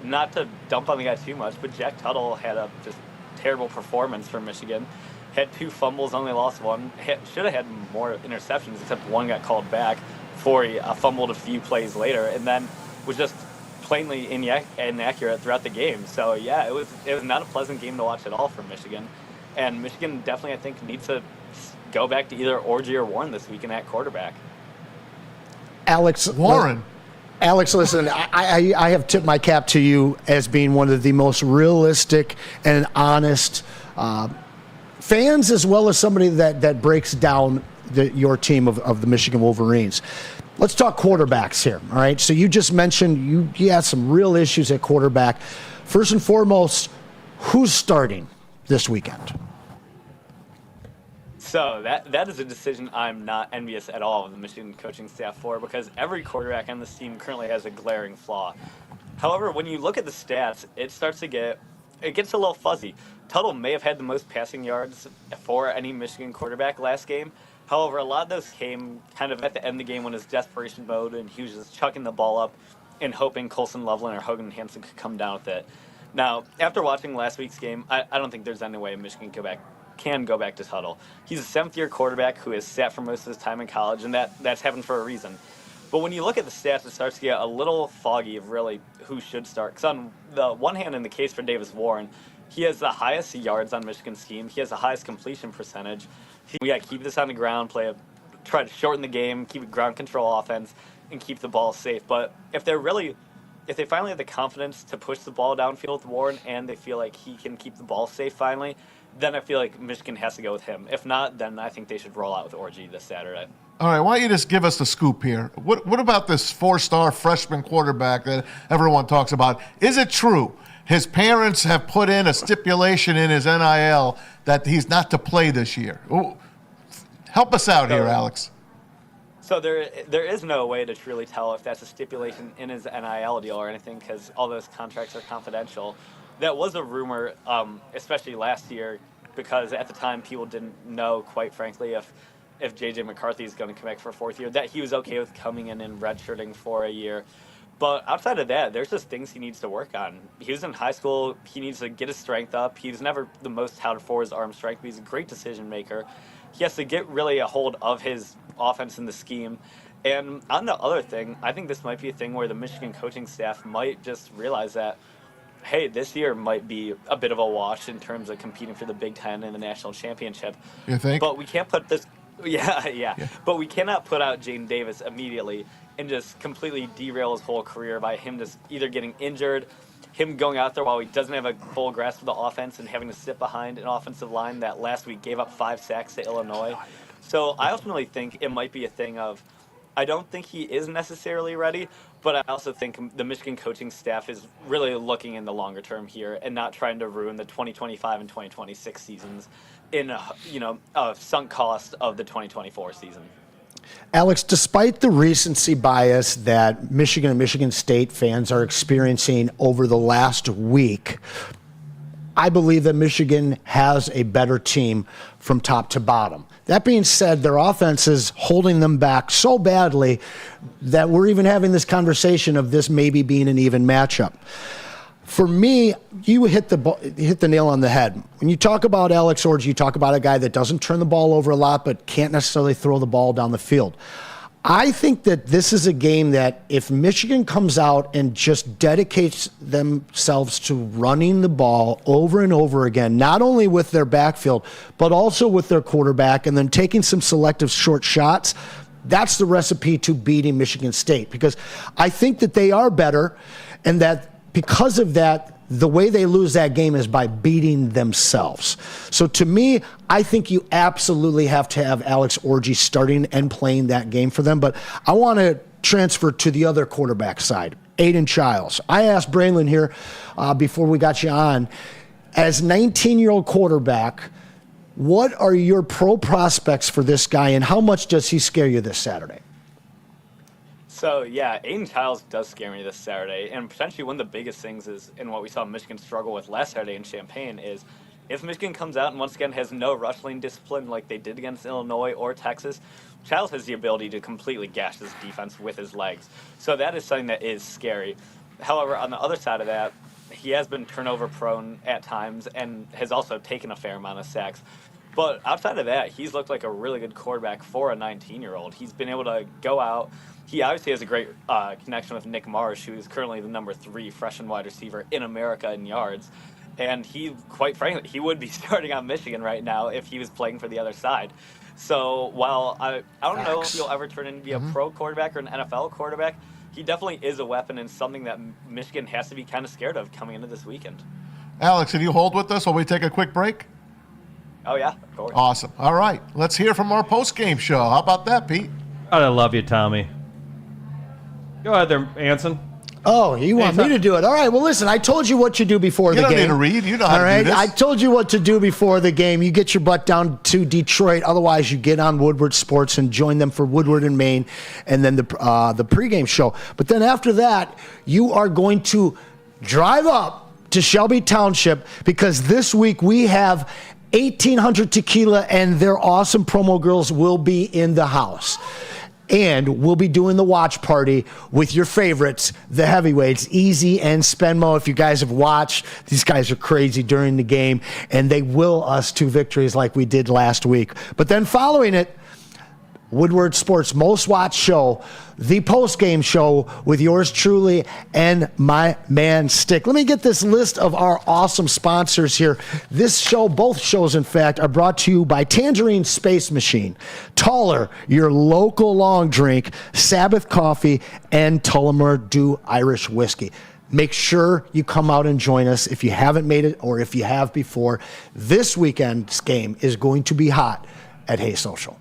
not to dump on the guy too much, but Jack Tuttle had a just terrible performance for Michigan. Had 2 fumbles, only lost 1. Should have had more interceptions, except 1 got called back before he fumbled a few plays later, and then was just plainly inaccurate throughout the game. So yeah, it was not a pleasant game to watch at all for Michigan, and Michigan definitely I think needs to go back to either Orji or Warren this weekend at quarterback. Warren. Alex, listen, I have tipped my cap to you as being one of the most realistic and honest fans, as well as somebody that breaks down your team of the Michigan Wolverines. Let's talk quarterbacks here, all right? So you just mentioned you had some real issues at quarterback. First and foremost, who's starting this weekend? So that is a decision I'm not envious at all of the Michigan coaching staff for, because every quarterback on this team currently has a glaring flaw. However, when you look at the stats, it gets a little fuzzy. Tuttle may have had the most passing yards for any Michigan quarterback last game. However, a lot of those came kind of at the end of the game when it was desperation mode and he was just chucking the ball up and hoping Colson Loveland or Hogan Hansen could come down with it. Now, after watching last week's game, I don't think there's any way Michigan can go back to Tuttle. He's a 7th-year quarterback who has sat for most of his time in college, and that's happened for a reason. But when you look at the stats, it starts to get a little foggy of really who should start. Because on the one hand, in the case for Davis Warren, he has the highest yards on Michigan's team. He has the highest completion percentage. We got to keep this on the ground, try to shorten the game, keep a ground control offense, and keep the ball safe. But if they finally have the confidence to push the ball downfield with Warren and they feel like he can keep the ball safe finally, then I feel like Michigan has to go with him. If not, then I think they should roll out with Orji this Saturday. All right, why don't you just give us the scoop here? What about this 4-star freshman quarterback that everyone talks about? Is it true his parents have put in a stipulation in his NIL that he's not to play this year? Help us out here, Alex. So there is no way to truly tell if that's a stipulation in his NIL deal or anything, because all those contracts are confidential. That was a rumor, especially last year, because at the time people didn't know, quite frankly, if J.J. McCarthy is going to come back for a 4th year, that he was okay with coming in and redshirting for a year. But outside of that, there's just things he needs to work on. He was in high school. He needs to get his strength up. He was never the most touted for his arm strength, but he's a great decision maker. He has to get really a hold of his offense in the scheme. And on the other thing, I think this might be a thing where the Michigan coaching staff might just realize that, hey, this year might be a bit of a wash in terms of competing for the Big Ten and the national championship. You think? But we can't put this... Yeah. But we cannot put out Jaden Davis immediately and just completely derail his whole career by him just either getting injured, him going out there while he doesn't have a full grasp of the offense and having to sit behind an offensive line that last week gave up 5 sacks to Illinois. So I ultimately think it might be a thing of, I don't think he is necessarily ready, but I also think the Michigan coaching staff is really looking in the longer term here and not trying to ruin the 2025 and 2026 seasons in a sunk cost of the 2024 season. Alex, despite the recency bias that Michigan and Michigan State fans are experiencing over the last week, I believe that Michigan has a better team from top to bottom. That being said, their offense is holding them back so badly that we're even having this conversation of this maybe being an even matchup. For me, you hit the nail on the head. When you talk about Alex Orji, you talk about a guy that doesn't turn the ball over a lot but can't necessarily throw the ball down the field. I think that this is a game that if Michigan comes out and just dedicates themselves to running the ball over and over again, not only with their backfield, but also with their quarterback, and then taking some selective short shots, that's the recipe to beating Michigan State. Because I think that they are better, and that because of that, the way they lose that game is by beating themselves. So to me, I think you absolutely have to have Alex Orji starting and playing that game for them. But I want to transfer to the other quarterback side, Aiden Childs. I asked Braylon here before we got you on, as 19-year-old quarterback, what are your pro prospects for this guy, and how much does he scare you this Saturday? So, yeah, Aiden Childs does scare me this Saturday, and potentially one of the biggest things is, and what we saw Michigan struggle with last Saturday in Champaign, is if Michigan comes out and once again has no rush lane discipline like they did against Illinois or Texas, Childs has the ability to completely gash this defense with his legs. So that is something that is scary. However, on the other side of that, he has been turnover prone at times and has also taken a fair amount of sacks. But outside of that, he's looked like a really good quarterback for a 19-year-old. He's been able to go out. He obviously has a great connection with Nick Marsh, who is currently the number 3 freshman wide receiver in America in yards. And he, quite frankly, he would be starting on Michigan right now if he was playing for the other side. So while I don't know if he'll ever turn into be a pro quarterback or an NFL quarterback, he definitely is a weapon and something that Michigan has to be kind of scared of coming into this weekend. Alex, can you hold with us while we take a quick break? Oh, yeah, of course. Awesome. All right. Let's hear from our post-game show. How about that, Pete? I love you, Tommy. Go ahead there, Anson. Oh, you want me to do it? All right. Well, listen, I told you what you do before the game. You don't need to read. You know how to do this. I told you what to do before the game. You get your butt down to Detroit. Otherwise, you get on Woodward Sports and join them for Woodward in Maine, and then the pregame show. But then after that, you are going to drive up to Shelby Township, because this week we have 1800 Tequila and their awesome promo girls will be in the house. And we'll be doing the watch party with your favorites, the heavyweights, Easy and Spenmo. If you guys have watched, these guys are crazy during the game, and they will us to victories like we did last week. But then following it, Woodward Sports most watched show, the post-game show with yours truly and my man Stick. Let me get this list of our awesome sponsors here. This show, both shows in fact, are brought to you by Tangerine Space Machine, Taller, your local long drink, Sabbath Coffee, and Tullamore Dew Irish Whiskey. Make sure you come out and join us if you haven't made it, or if you have before. This weekend's game is going to be hot at Hey Social.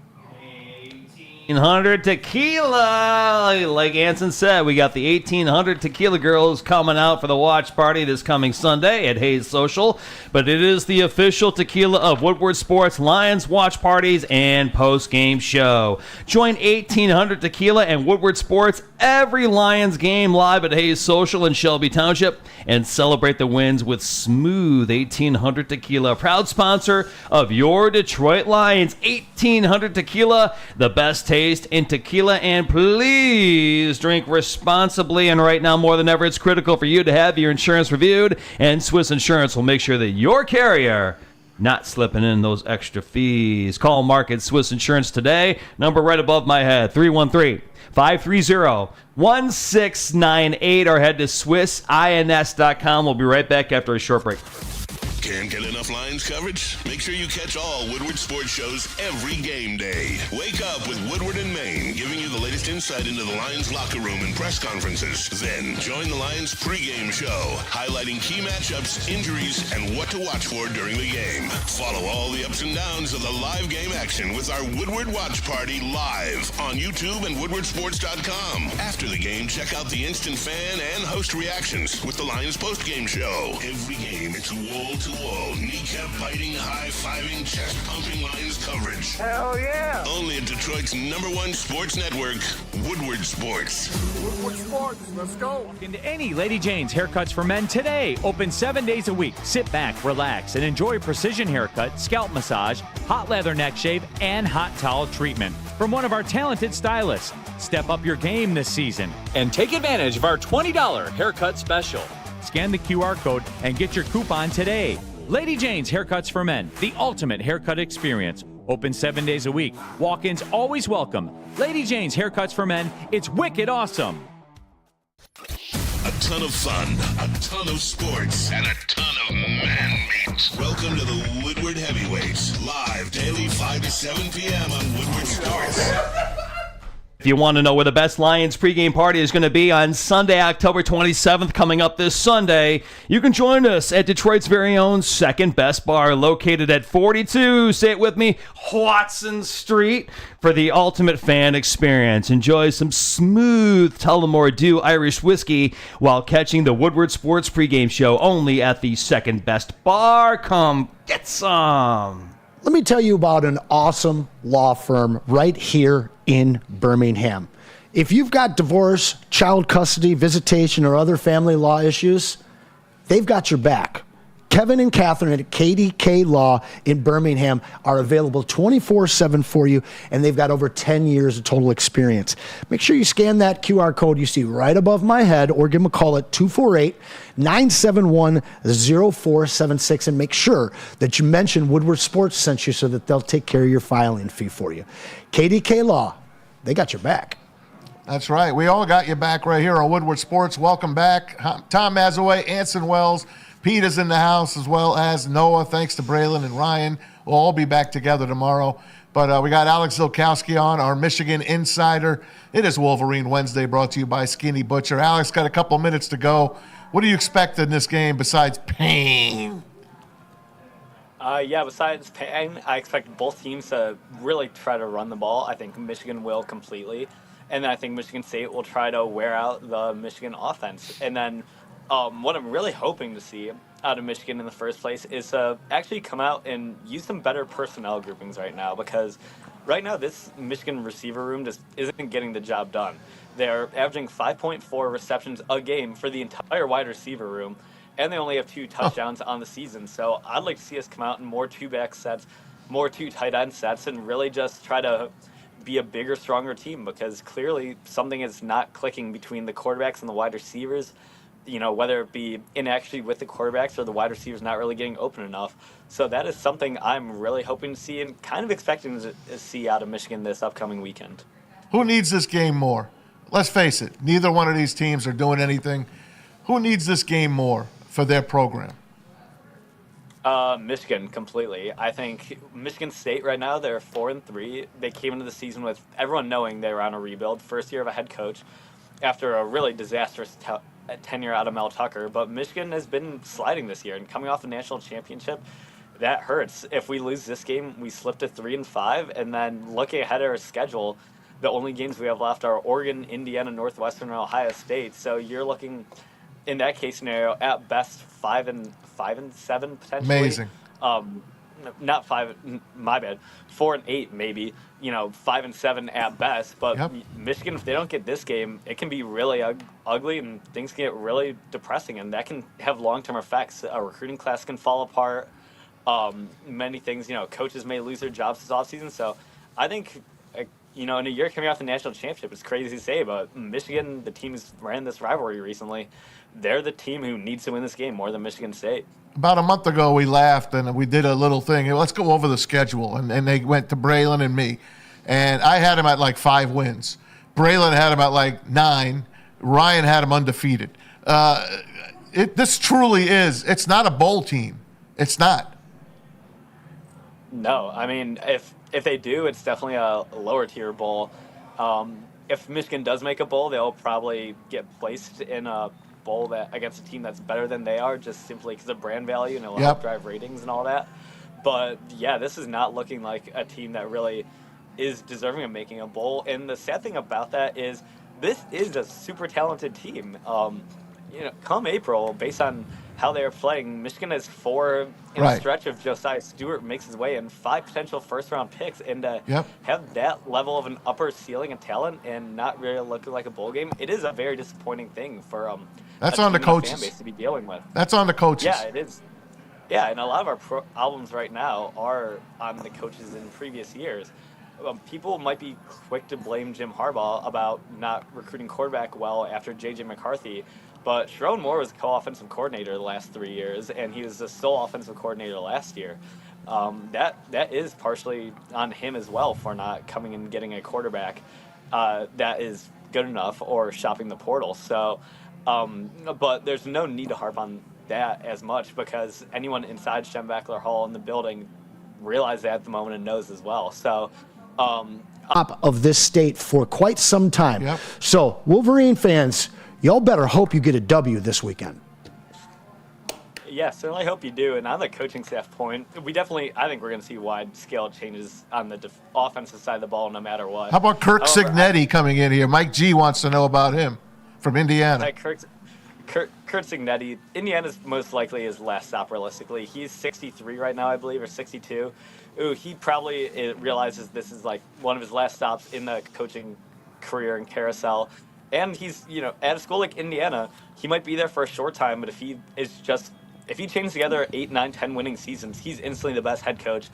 1800 Tequila. Like Anson said, we got the 1800 Tequila girls coming out for the watch party this coming Sunday at Hayes Social. But it is the official tequila of Woodward Sports, Lions watch parties, and post-game show. Join 1800 Tequila and Woodward Sports every Lions game live at Hayes Social in Shelby Township, and celebrate the wins with smooth 1800 Tequila, proud sponsor of your Detroit Lions. 1800 Tequila, the best taste in tequila, and please drink responsibly. And right now, more than ever, it's critical for you to have your insurance reviewed, and Swiss Insurance will make sure that your carrier not slipping in those extra fees. Call Market Swiss Insurance today. Number right above my head, 313-530-1698, or head to SwissINS.com. We'll be right back after a short break. Can't get enough Lions coverage? Make sure you catch all Woodward sports shows every game day. Wake up with Woodward and Maine, giving you the latest insight into the Lions locker room and press conferences. Then join the Lions pregame show, highlighting key matchups, injuries, and what to watch for during the game. Follow all the ups and downs of the live game action with our Woodward Watch Party live on YouTube and WoodwardSports.com. After the game, check out the instant fan and host reactions with the Lions postgame show. Every game, it's wall-to-wall, kneecap-biting, high-fiving, chest-pumping Lions coverage. Hell yeah! Only at Detroit's #1 sports network, Woodward Sports. Woodward Sports, let's go. Into any Lady Jane's haircuts for men today. Open 7 days a week. Sit back, relax, and enjoy precision haircut, scalp massage, hot leather neck shave, and hot towel treatment from one of our talented stylists. Step up your game this season and take advantage of our $20 haircut special. Scan the QR code and get your coupon today. Lady Jane's Haircuts for Men, the ultimate haircut experience. Open 7 days a week. Walk-ins always welcome. Lady Jane's Haircuts for Men, it's wicked awesome. A ton of fun, a ton of sports, and a ton of man meat. Welcome to the Woodward Heavyweights, live daily 5 to 7 p.m. on Woodward Sports. If you want to know where the best Lions pregame party is going to be on Sunday, October 27th, coming up this Sunday, you can join us at Detroit's very own Second Best Bar, located at 42, say it with me, Watson Street, for the ultimate fan experience. Enjoy some smooth Tullamore Dew Irish whiskey while catching the Woodward Sports pregame show only at the Second Best Bar. Come get some. Let me tell you about an awesome law firm right here in Birmingham. If you've got divorce, child custody, visitation, or other family law issues, they've got your back. Kevin and Catherine at KDK Law in Birmingham are available 24/7 for you, and they've got over 10 years of total experience. Make sure you scan that QR code you see right above my head or give them a call at 248-971-0476 and make sure that you mention Woodward Sports sent you so that they'll take care of your filing fee for you. KDK Law, they got your back. That's right. We all got your back right here on Woodward Sports. Welcome back. Tom Mazaway, Anson Wells, Pete is in the house, as well as Noah. Thanks to Braylon and Ryan. We'll all be back together tomorrow. But we got Alex Ziolkowski on, our Michigan insider. It is Wolverine Wednesday, brought to you by Skinny Butcher. Alex, got a couple minutes to go. What do you expect in this game besides pain? Besides pain, I expect both teams to really try to run the ball. I think Michigan will completely. And then I think Michigan State will try to wear out the Michigan offense. And then what I'm really hoping to see out of Michigan in the first place is to actually come out and use some better personnel groupings right now, because right now this Michigan receiver room just isn't getting the job done. They're averaging 5.4 receptions a game for the entire wide receiver room, and they only have 2 touchdowns on the season. So I'd like to see us come out in more 2-back sets, more 2 tight end sets, and really just try to be a bigger, stronger team, because clearly something is not clicking between the quarterbacks and the wide receivers. You know, whether it be inactivity with the quarterbacks or the wide receivers not really getting open enough. So that is something I'm really hoping to see and kind of expecting to see out of Michigan this upcoming weekend. Who needs this game more? Let's face it, neither one of these teams are doing anything. Who needs this game more for their program? Michigan, completely. I think Michigan State right now, they're 4-3. They came into the season with everyone knowing they were on a rebuild, first year of a head coach, after a really disastrous tenure out of Mel Tucker. But Michigan has been sliding this year, and coming off the national championship, that hurts. If we lose this game, we slip to 3-5, and then looking ahead at our schedule, the only games we have left are Oregon, Indiana, Northwestern, and Ohio State. So you're looking, in that case scenario, at best 5-7 potentially. Amazing. Not 5. My bad. 4-8 maybe. 5-7 at best. But Michigan, if they don't get this game, it can be really ugly, and things can get really depressing, and that can have long-term effects. A recruiting class can fall apart. Many things. Coaches may lose their jobs this offseason. So I think, in a year coming off the national championship, it's crazy to say, but Michigan, the team who's ran this rivalry recently, they're the team who needs to win this game more than Michigan State. About a month ago, we laughed and we did a little thing. Let's go over the schedule. And they went to Braylon and me. And I had him at like 5 wins. Braylon had him at like 9. Ryan had him undefeated. This truly is, it's not a bowl team. It's not. No, I mean, if they do, it's definitely a lower tier bowl. If Michigan does make a bowl, they'll probably get placed in a bowl that against a team that's better than they are, just simply because of brand value and it'll help drive ratings and all that. But yeah, this is not looking like a team that really is deserving of making a bowl. And the sad thing about that is this is a super talented team. Come April, based on how they're playing, Michigan has 4 in a stretch of Josiah Stewart makes his way and 5 potential first-round picks. And to have that level of an upper ceiling of talent and not really looking like a bowl game, it is a very disappointing thing for that's on the coaches. Fan base to be dealing with. That's on the coaches. Yeah, it is. Yeah, and a lot of our albums right now are on the coaches in previous years. People might be quick to blame Jim Harbaugh about not recruiting quarterback well after J.J. McCarthy, but Sherrone Moore was co-offensive coordinator the last 3 years, and he was the sole offensive coordinator last year. That is partially on him as well for not coming and getting a quarterback that is good enough or shopping the portal. So, but there's no need to harp on that as much because anyone inside Schembechler Hall in the building realizes that at the moment and knows as well. So, top of this state for quite some time. So, Wolverine fans, y'all better hope you get a W this weekend. Yeah, certainly hope you do. And on the coaching staff point, I think we're going to see wide-scale changes on the offensive side of the ball no matter what. How about Kirk Cignetti coming in here? Mike G wants to know about him from Indiana. Kurt Cignetti, Indiana's most likely his last stop realistically. He's 63 right now, I believe, or 62. He probably realizes this is like one of his last stops in the coaching career in carousel. And he's, at a school like Indiana, he might be there for a short time, but if he chains together 8, 9, 10 winning seasons, he's instantly the best head coach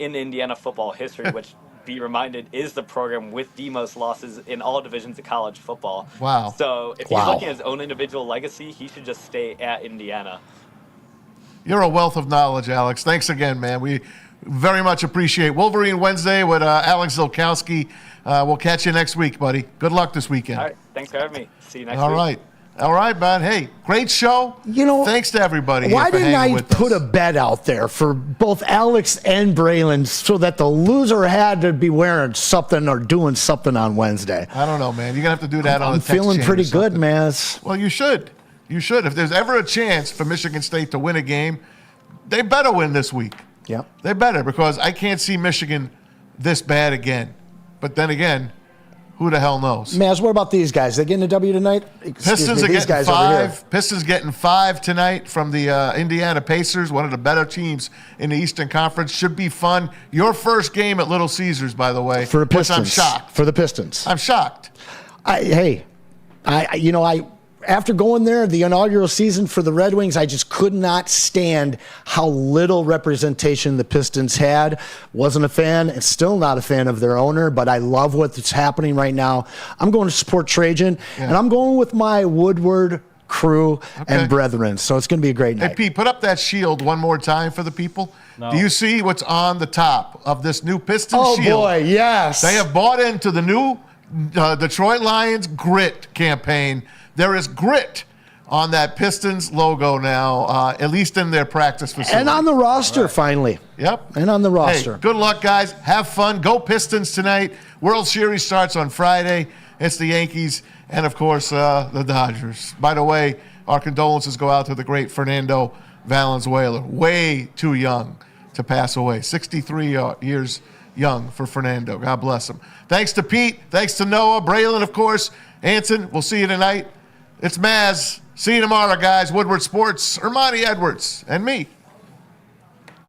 in Indiana football history, which, be reminded, is the program with the most losses in all divisions of college football. Wow. So if he's looking at his own individual legacy, he should just stay at Indiana. You're a wealth of knowledge, Alex. Thanks again, man. We very much appreciate Wolverine Wednesday with Alex Ziolkowski. We'll catch you next week, buddy. Good luck this weekend. All right. Thanks for having me. See you next week. All right, man. Hey, great show. Thanks to everybody. Why didn't I put us. a bet out there for both Alex and Braylon so that the loser had to be wearing something or doing something on Wednesday? I don't know, man. You're going to have to do that on the text I'm feeling chain pretty or something. good, Maz. Well, you should. You should. If there's ever a chance for Michigan State to win a game, they better win this week. Yep. They better, because I can't see Michigan this bad again. But then again, who the hell knows? Maz, what about these guys? They getting a W tonight? Pistons are getting 5. Pistons getting 5 tonight from the Indiana Pacers, one of the better teams in the Eastern Conference. Should be fun. Your first game at Little Caesars, by the way. For the Pistons. I'm shocked. For the Pistons. I'm shocked. After going there, the inaugural season for the Red Wings, I just could not stand how little representation the Pistons had. Wasn't a fan and still not a fan of their owner, but I love what's happening right now. I'm going to support Trajan, and I'm going with my Woodward crew and brethren. So it's going to be a great night. Hey, Pete, put up that shield one more time for the people. No. Do you see what's on the top of this new Pistons shield? Oh, boy, yes. They have bought into the new Detroit Lions Grit campaign. There is grit on that Pistons logo now, at least in their practice facility. And on the roster, finally. Yep. And on the roster. Hey, good luck, guys. Have fun. Go Pistons tonight. World Series starts on Friday. It's the Yankees and, of course, the Dodgers. By the way, our condolences go out to the great Fernando Valenzuela. Way too young to pass away. 63 years young for Fernando. God bless him. Thanks to Pete. Thanks to Noah. Braylon, of course. Anson, we'll see you tonight. It's Maz. See you tomorrow, guys. Woodward Sports, Ermanni Edwards, and me.